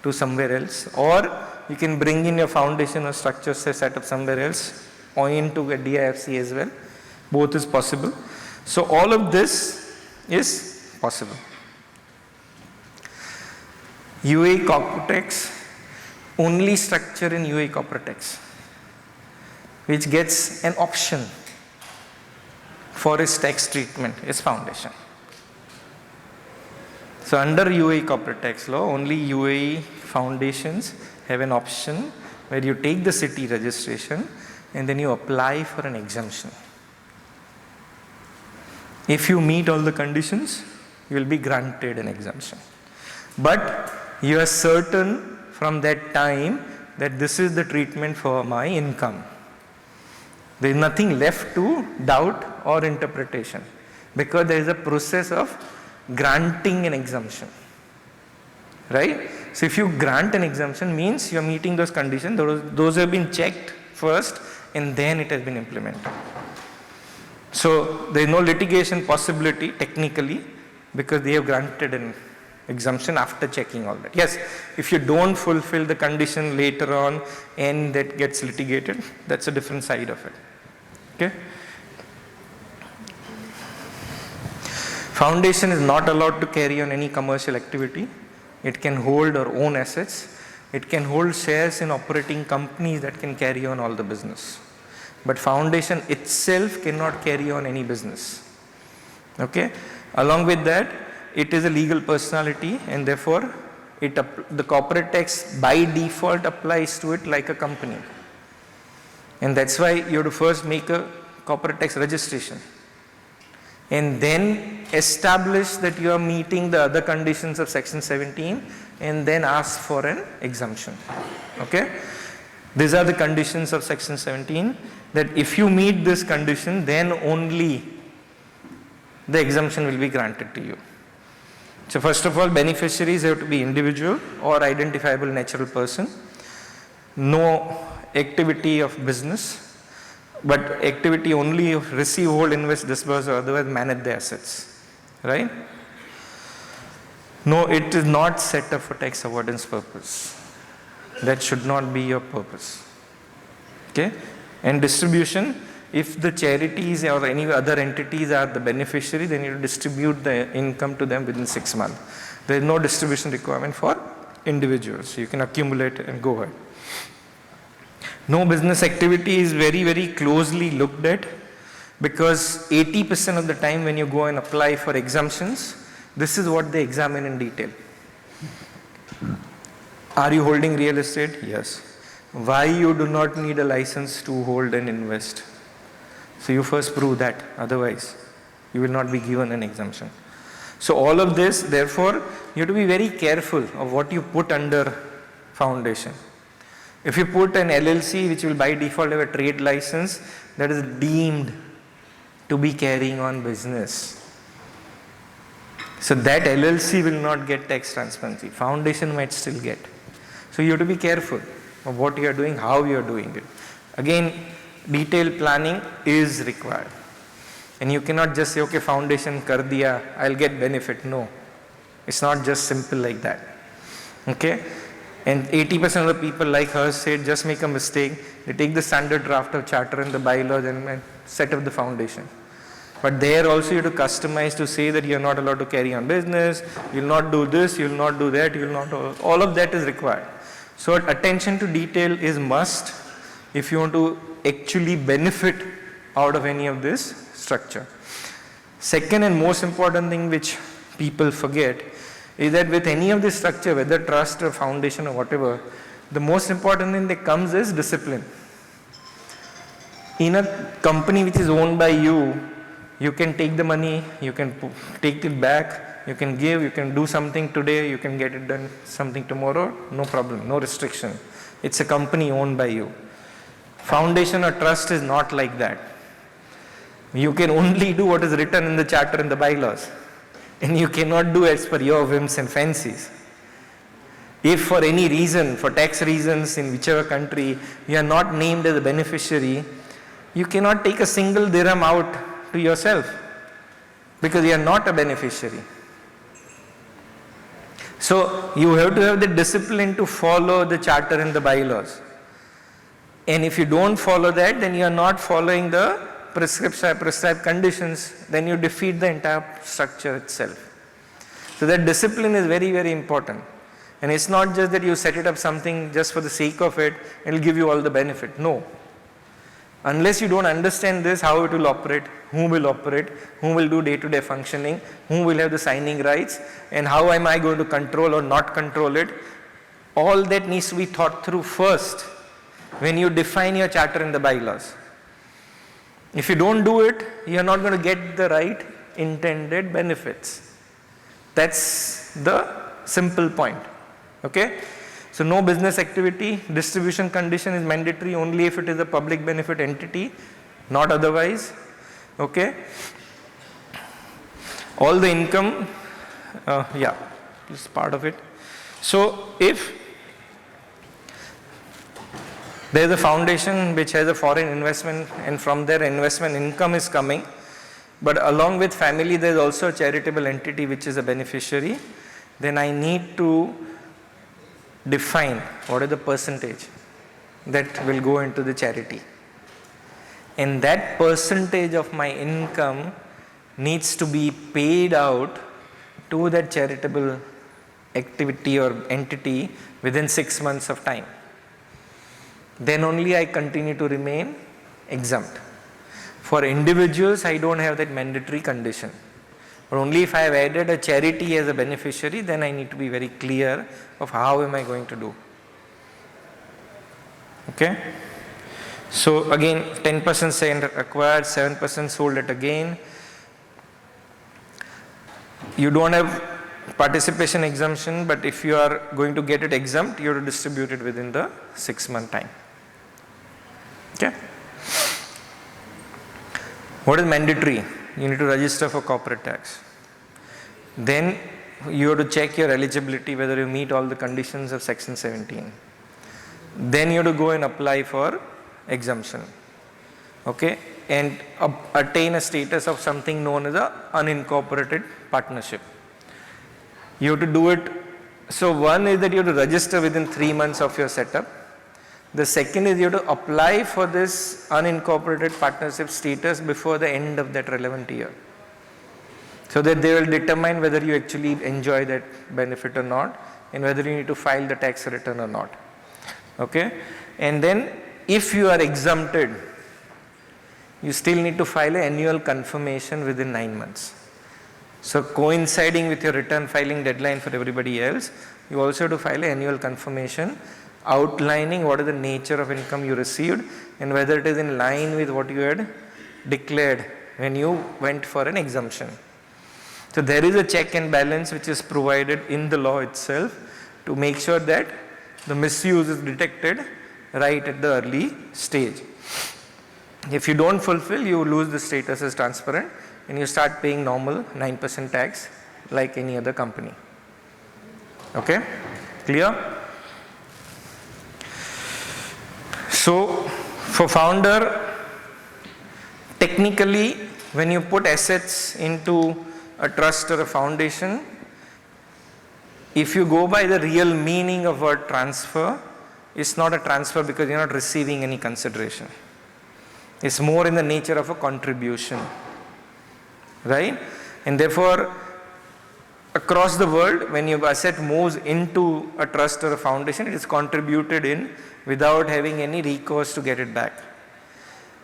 to somewhere else, or you can bring in your foundation or structure, say, set up somewhere else, or into a DIFC as well. Both is possible. So all of this is possible. UAE corporate tax, only structure in UAE corporate tax which gets an option for its tax treatment is foundation. So under UAE corporate tax law, only UAE foundations have an option where you take the city registration and then you apply for an exemption. If you meet all the conditions, you will be granted an exemption. But you are certain from that time that this is the treatment for my income. There is nothing left to doubt or interpretation, because there is a process of granting an exemption. Right? So if you grant an exemption, means you are meeting those conditions, those have been checked first and then it has been implemented. So there is no litigation possibility technically, because they have granted an exemption after checking all that. Yes, if you don't fulfill the condition later on and that gets litigated, that's a different side of it. Okay? Foundation is not allowed to carry on any commercial activity. It can hold or own assets. It can hold shares in operating companies that can carry on all the business. But foundation itself cannot carry on any business. Okay? Along with that, it is a legal personality, and therefore the corporate tax by default applies to it like a company. And that's why you have to first make a corporate tax registration and then establish that you are meeting the other conditions of section 17 and then ask for an exemption. Okay? These are the conditions of section 17, that if you meet this condition, then only the exemption will be granted to you. So first of all, beneficiaries have to be individual or identifiable natural person. No activity of business, but activity only of receive, hold, invest, disburse, or otherwise manage the assets. Right? No, it is not set up for tax avoidance purpose. That should not be your purpose. Okay? And distribution, if the charities or any other entities are the beneficiary, then you distribute the income to them within 6 months. There is no distribution requirement for individuals. You can accumulate and go ahead. No business activity is very, very closely looked at because 80% of the time when you go and apply for exemptions, this is what they examine in detail. Are you holding real estate? Yes. Why you do not need a license to hold and invest? So you first prove that, otherwise you will not be given an exemption. So all of this, therefore, you have to be very careful of what you put under foundation. If you put an LLC which will by default have a trade license, that is deemed to be carrying on business. So that LLC will not get tax transparency. Foundation might still get. So you have to be careful of what you are doing, how you are doing it. Again, detailed planning is required. And you cannot just say, okay, foundation kar diya, I'll get benefit. No. It's not just simple like that. Okay? And 80% of the people, like her said, just make a mistake. They take the standard draft of charter and the bylaws and set up the foundation. But there also you have to customize to say that you are not allowed to carry on business, you will not do this, you will not do that, you will not do, all of that is required. So attention to detail is must if you want to actually benefit out of any of this structure. Second and most important thing which people forget is that with any of this structure, whether trust or foundation or whatever, the most important thing that comes is discipline. In a company which is owned by you, you can take the money, you can take it back, you can give, you can do something today, you can get it done something tomorrow, no problem, no restriction. It's a company owned by you. Foundation or trust is not like that. You can only do what is written in the charter and the bylaws, and you cannot do as per your whims and fancies. If for any reason, for tax reasons in whichever country, you are not named as a beneficiary, you cannot take a single dirham out to yourself because you are not a beneficiary. So you have to have the discipline to follow the charter and the bylaws. And if you don't follow that, then you are not following the prescribed conditions, then you defeat the entire structure itself. So that discipline is very, very important. And it's not just that you set it up something just for the sake of it, it will give you all the benefit. No. Unless you don't understand this, how it will operate, who will do day-to-day functioning, who will have the signing rights, and how am I going to control or not control it, all that needs to be thought through first when you define your charter and the bylaws. If you don't do it, you are not going to get the right intended benefits. That's the simple point. Okay? So no business activity, distribution condition is mandatory only if it is a public benefit entity, not otherwise. Okay? All the income, this is part of it. So if there is a foundation which has a foreign investment and from their investment income is coming, but along with family there is also a charitable entity which is a beneficiary, then I need to define what is the percentage that will go into the charity. And that percentage of my income needs to be paid out to that charitable activity or entity within 6 months of time. Then only I continue to remain exempt. For individuals, I don't have that mandatory condition. But only if I have added a charity as a beneficiary, then I need to be very clear of how am I going to do. Okay? So again, 10% acquired, 7% sold at a gain. You don't have participation exemption, but if you are going to get it exempt, you have to distribute it within the 6-month time. Okay? What is mandatory? You need to register for corporate tax. Then you have to check your eligibility whether you meet all the conditions of section 17. Then you have to go and apply for exemption. Okay? And attain a status of something known as an unincorporated partnership. You have to do it. So one is that you have to register within 3 months of your setup. The second is you have to apply for this unincorporated partnership status before the end of that relevant year, so that they will determine whether you actually enjoy that benefit or not and whether you need to file the tax return or not. Okay? And then if you are exempted, you still need to file an annual confirmation within 9 months. So coinciding with your return filing deadline for everybody else, you also have to file an annual confirmation outlining what is the nature of income you received and whether it is in line with what you had declared when you went for an exemption. So there is a check and balance which is provided in the law itself to make sure that the misuse is detected right at the early stage. If you don't fulfill, you lose the status as transparent and you start paying normal 9% tax like any other company. Okay? Clear? So for founder, technically when you put assets into a trust or a foundation, if you go by the real meaning of word transfer, it's not a transfer because you're not receiving any consideration. It's more in the nature of a contribution, right? And therefore, across the world, when your asset moves into a trust or a foundation, it is contributed in without having any recourse to get it back.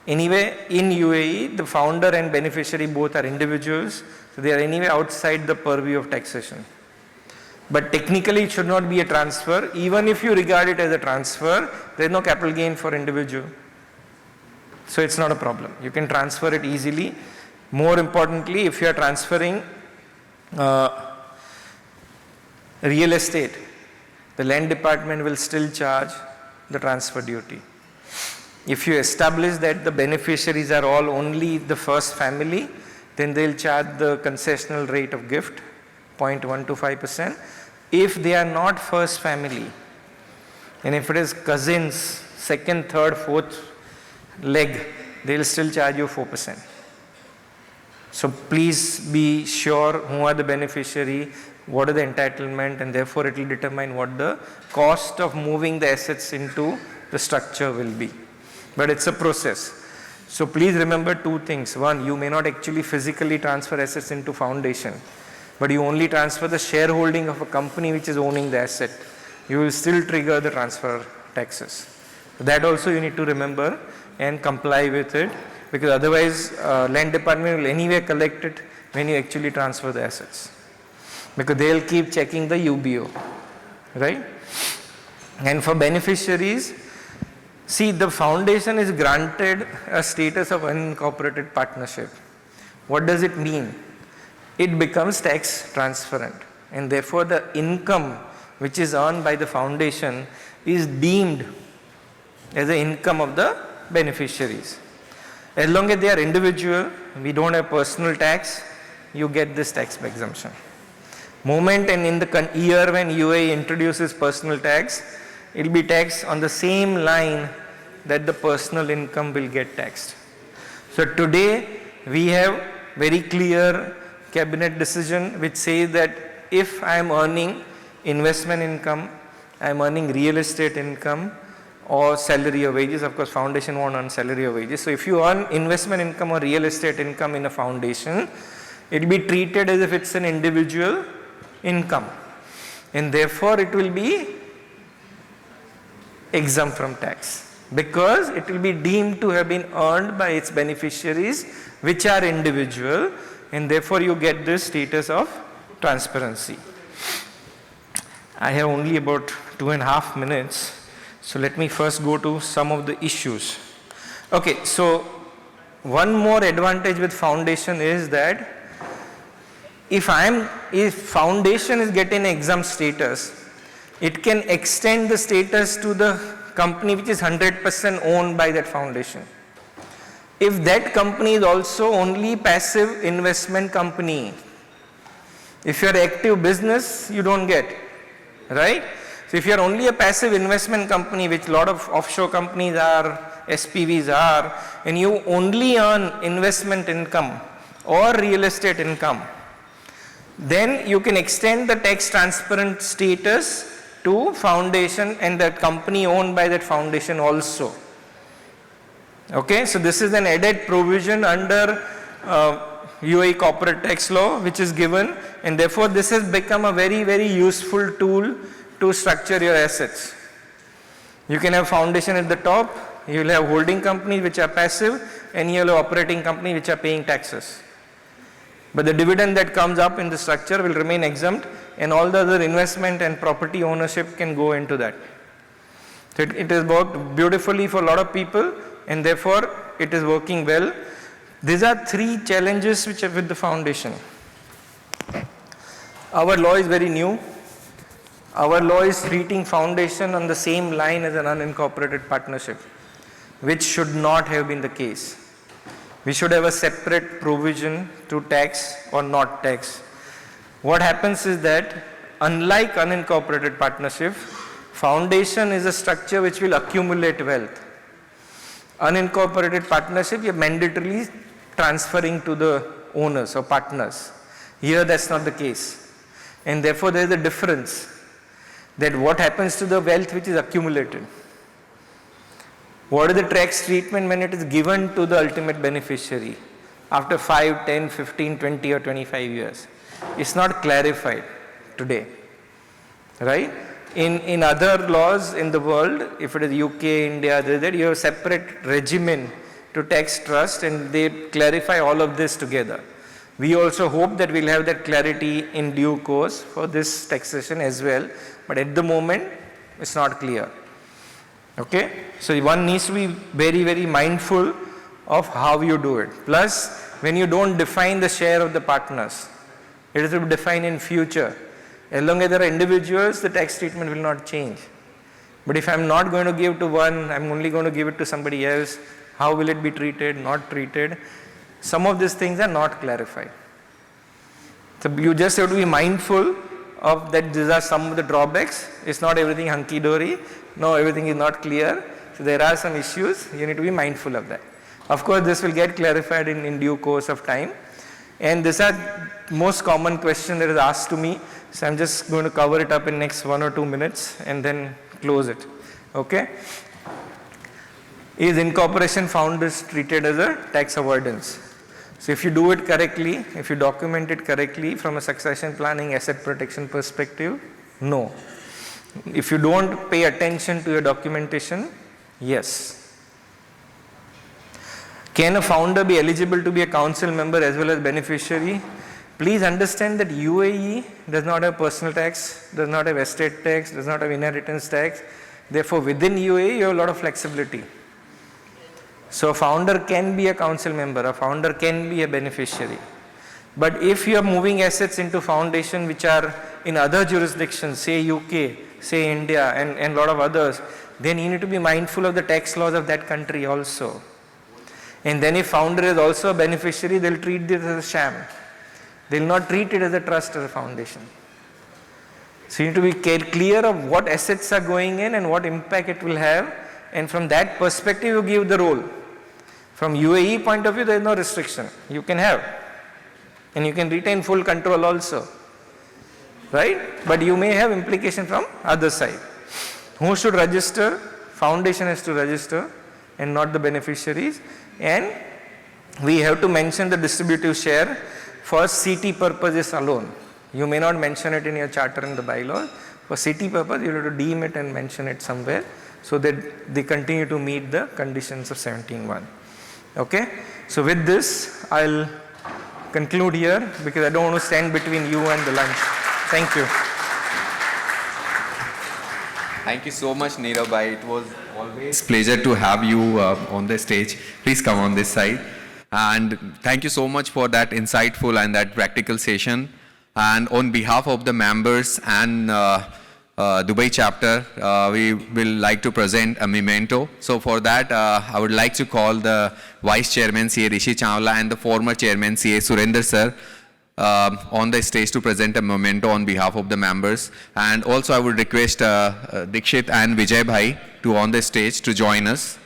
Anyway, in UAE, the founder and beneficiary both are individuals, so they are anyway outside the purview of taxation. But technically, it should not be a transfer. Even if you regard it as a transfer, there is no capital gain for individual. So it's not a problem. You can transfer it easily. More importantly, if you are transferring real estate, the land department will still charge the transfer duty. If you establish that the beneficiaries are all only the first family, then they'll charge the concessional rate of gift, 0.125%. If they are not first family, and if it is cousins, second, third, fourth leg, they'll still charge you 4%. So please be sure who are the beneficiary, what are the entitlement, and therefore it will determine what the cost of moving the assets into the structure will be. But it's a process. So please remember two things. One, you may not actually physically transfer assets into foundation, but you only transfer the shareholding of a company which is owning the asset. You will still trigger the transfer taxes. That also you need to remember and comply with it, because otherwise land department will anyway collect it when you actually transfer the assets, because they'll keep checking the UBO, right? And for beneficiaries, see, the foundation is granted a status of unincorporated partnership. What does it mean? It becomes tax transparent, and therefore the income which is earned by the foundation is deemed as the income of the beneficiaries. As long as they are individual, we don't have personal tax, you get this tax exemption. Moment and in the year when UAE introduces personal tax, it will be taxed on the same line that the personal income will get taxed. So today we have very clear cabinet decision which says that if I am earning investment income, I am earning real estate income or salary or wages, of course foundation won't earn salary or wages. So if you earn investment income or real estate income in a foundation, it will be treated as if it's an individual income, and therefore it will be exempt from tax, because it will be deemed to have been earned by its beneficiaries which are individual, and therefore you get this status of transparency. I have only about 2.5 minutes, so let me first go to some of the issues. Okay, so one more advantage with foundation is that if foundation is getting exempt status, it can extend the status to the company which is 100% owned by that foundation. If that company is also only passive investment company, if you are active business, you don't get, right? So if you are only a passive investment company, which a lot of offshore companies are, SPVs are, and you only earn investment income or real estate income, then you can extend the tax transparent status to foundation and that company owned by that foundation also. Okay, so this is an added provision under UAE corporate tax law which is given, and therefore this has become a very, very useful tool to structure your assets. You can have foundation at the top you will have holding companies which are passive, and you will have operating companies which are paying taxes. But the dividend that comes up in the structure will remain exempt, and all the other investment and property ownership can go into that. So it has worked beautifully for a lot of people, and therefore it is working well. These are three challenges which are with the foundation. Our law is very new. Our law is treating foundation on the same line as an unincorporated partnership, which should not have been the case. We should have a separate provision to tax or not tax. What happens is that, unlike unincorporated partnership, foundation is a structure which will accumulate wealth. Unincorporated partnership, you're mandatorily transferring to the owners or partners. Here that's not the case. And therefore there is a difference, that what happens to the wealth which is accumulated. What is the tax treatment when it is given to the ultimate beneficiary after 5, 10, 15, 20 or 25 years? It's not clarified today, right? In other laws in the world, if it is UK, India, you have a separate regimen to tax trust, and they clarify all of this together. We also hope that we'll have that clarity in due course for this taxation as well, but at the moment it's not clear. Okay, so one needs to be very, very mindful of how you do it. Plus, when you don't define the share of the partners, it is to be defined in future. As long as there are individuals, the tax treatment will not change. But if I'm not going to give to one, I'm only going to give it to somebody else, how will it be treated, not treated? Some of these things are not clarified. So you just have to be mindful of that. These are some of the drawbacks. It's not everything hunky-dory. No, everything is not clear. So there are some issues. You need to be mindful of that. Of course, this will get clarified in due course of time. And these are most common question that is asked to me. So I'm just going to cover it up in next 1 or 2 minutes and then close it. Okay. Is incorporation founders treated as a tax avoidance? So if you do it correctly, if you document it correctly from a succession planning asset protection perspective, no. If you don't pay attention to your documentation, yes. Can a founder be eligible to be a council member as well as beneficiary? Please understand that UAE does not have personal tax, does not have estate tax, does not have inheritance tax. Therefore, within UAE, you have a lot of flexibility. So a founder can be a council member, a founder can be a beneficiary. But if you are moving assets into foundation which are in other jurisdictions, say UK, say India and a lot of others, then you need to be mindful of the tax laws of that country also. And then if founder is also a beneficiary, they'll treat this as a sham. They'll not treat it as a trust or a foundation. So you need to be clear of what assets are going in and what impact it will have, and from that perspective you give the role. From UAE point of view, there is no restriction. You can have, and you can retain full control also, right? But you may have implication from other side. Who should register? Foundation has to register and not the beneficiaries. And we have to mention the distributive share for CT purposes alone. You may not mention it in your charter and the bylaws. For CT purpose, you have to deem it and mention it somewhere so that they continue to meet the conditions of 17.1. Okay? So with this, I'll conclude here because I don't want to stand between you and the lunch. Thank you. Thank you so much, Nirav bhai. It was always a pleasure to have you on the stage. Please come on this side. And thank you so much for that insightful and that practical session. And on behalf of the members and Dubai chapter, we will like to present a memento. So for that, I would like to call the Vice Chairman CA Rishi Chawla and the former Chairman CA Surinder sir on the stage to present a memento on behalf of the members. And also I would request Dikshit and Vijay bhai to on the stage to join us.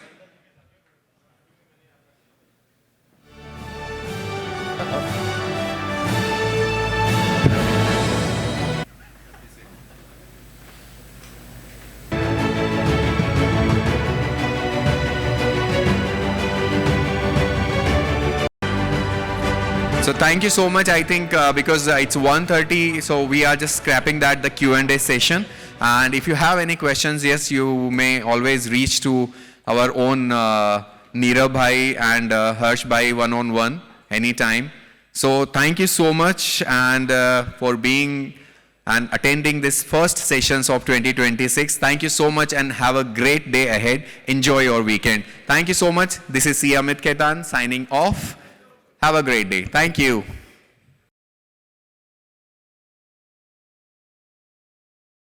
So thank you so much. I think because it's 1:30, so we are just scrapping that the Q&A session. And if you have any questions, yes, you may always reach to our own Neerav Bhai and Harsh Bhai one-on-one anytime. So thank you so much and for being and attending this first sessions of 2026. Thank you so much and have a great day ahead. Enjoy your weekend. Thank you so much. This is C. Amit Ketan signing off. Have a great day. Thank you.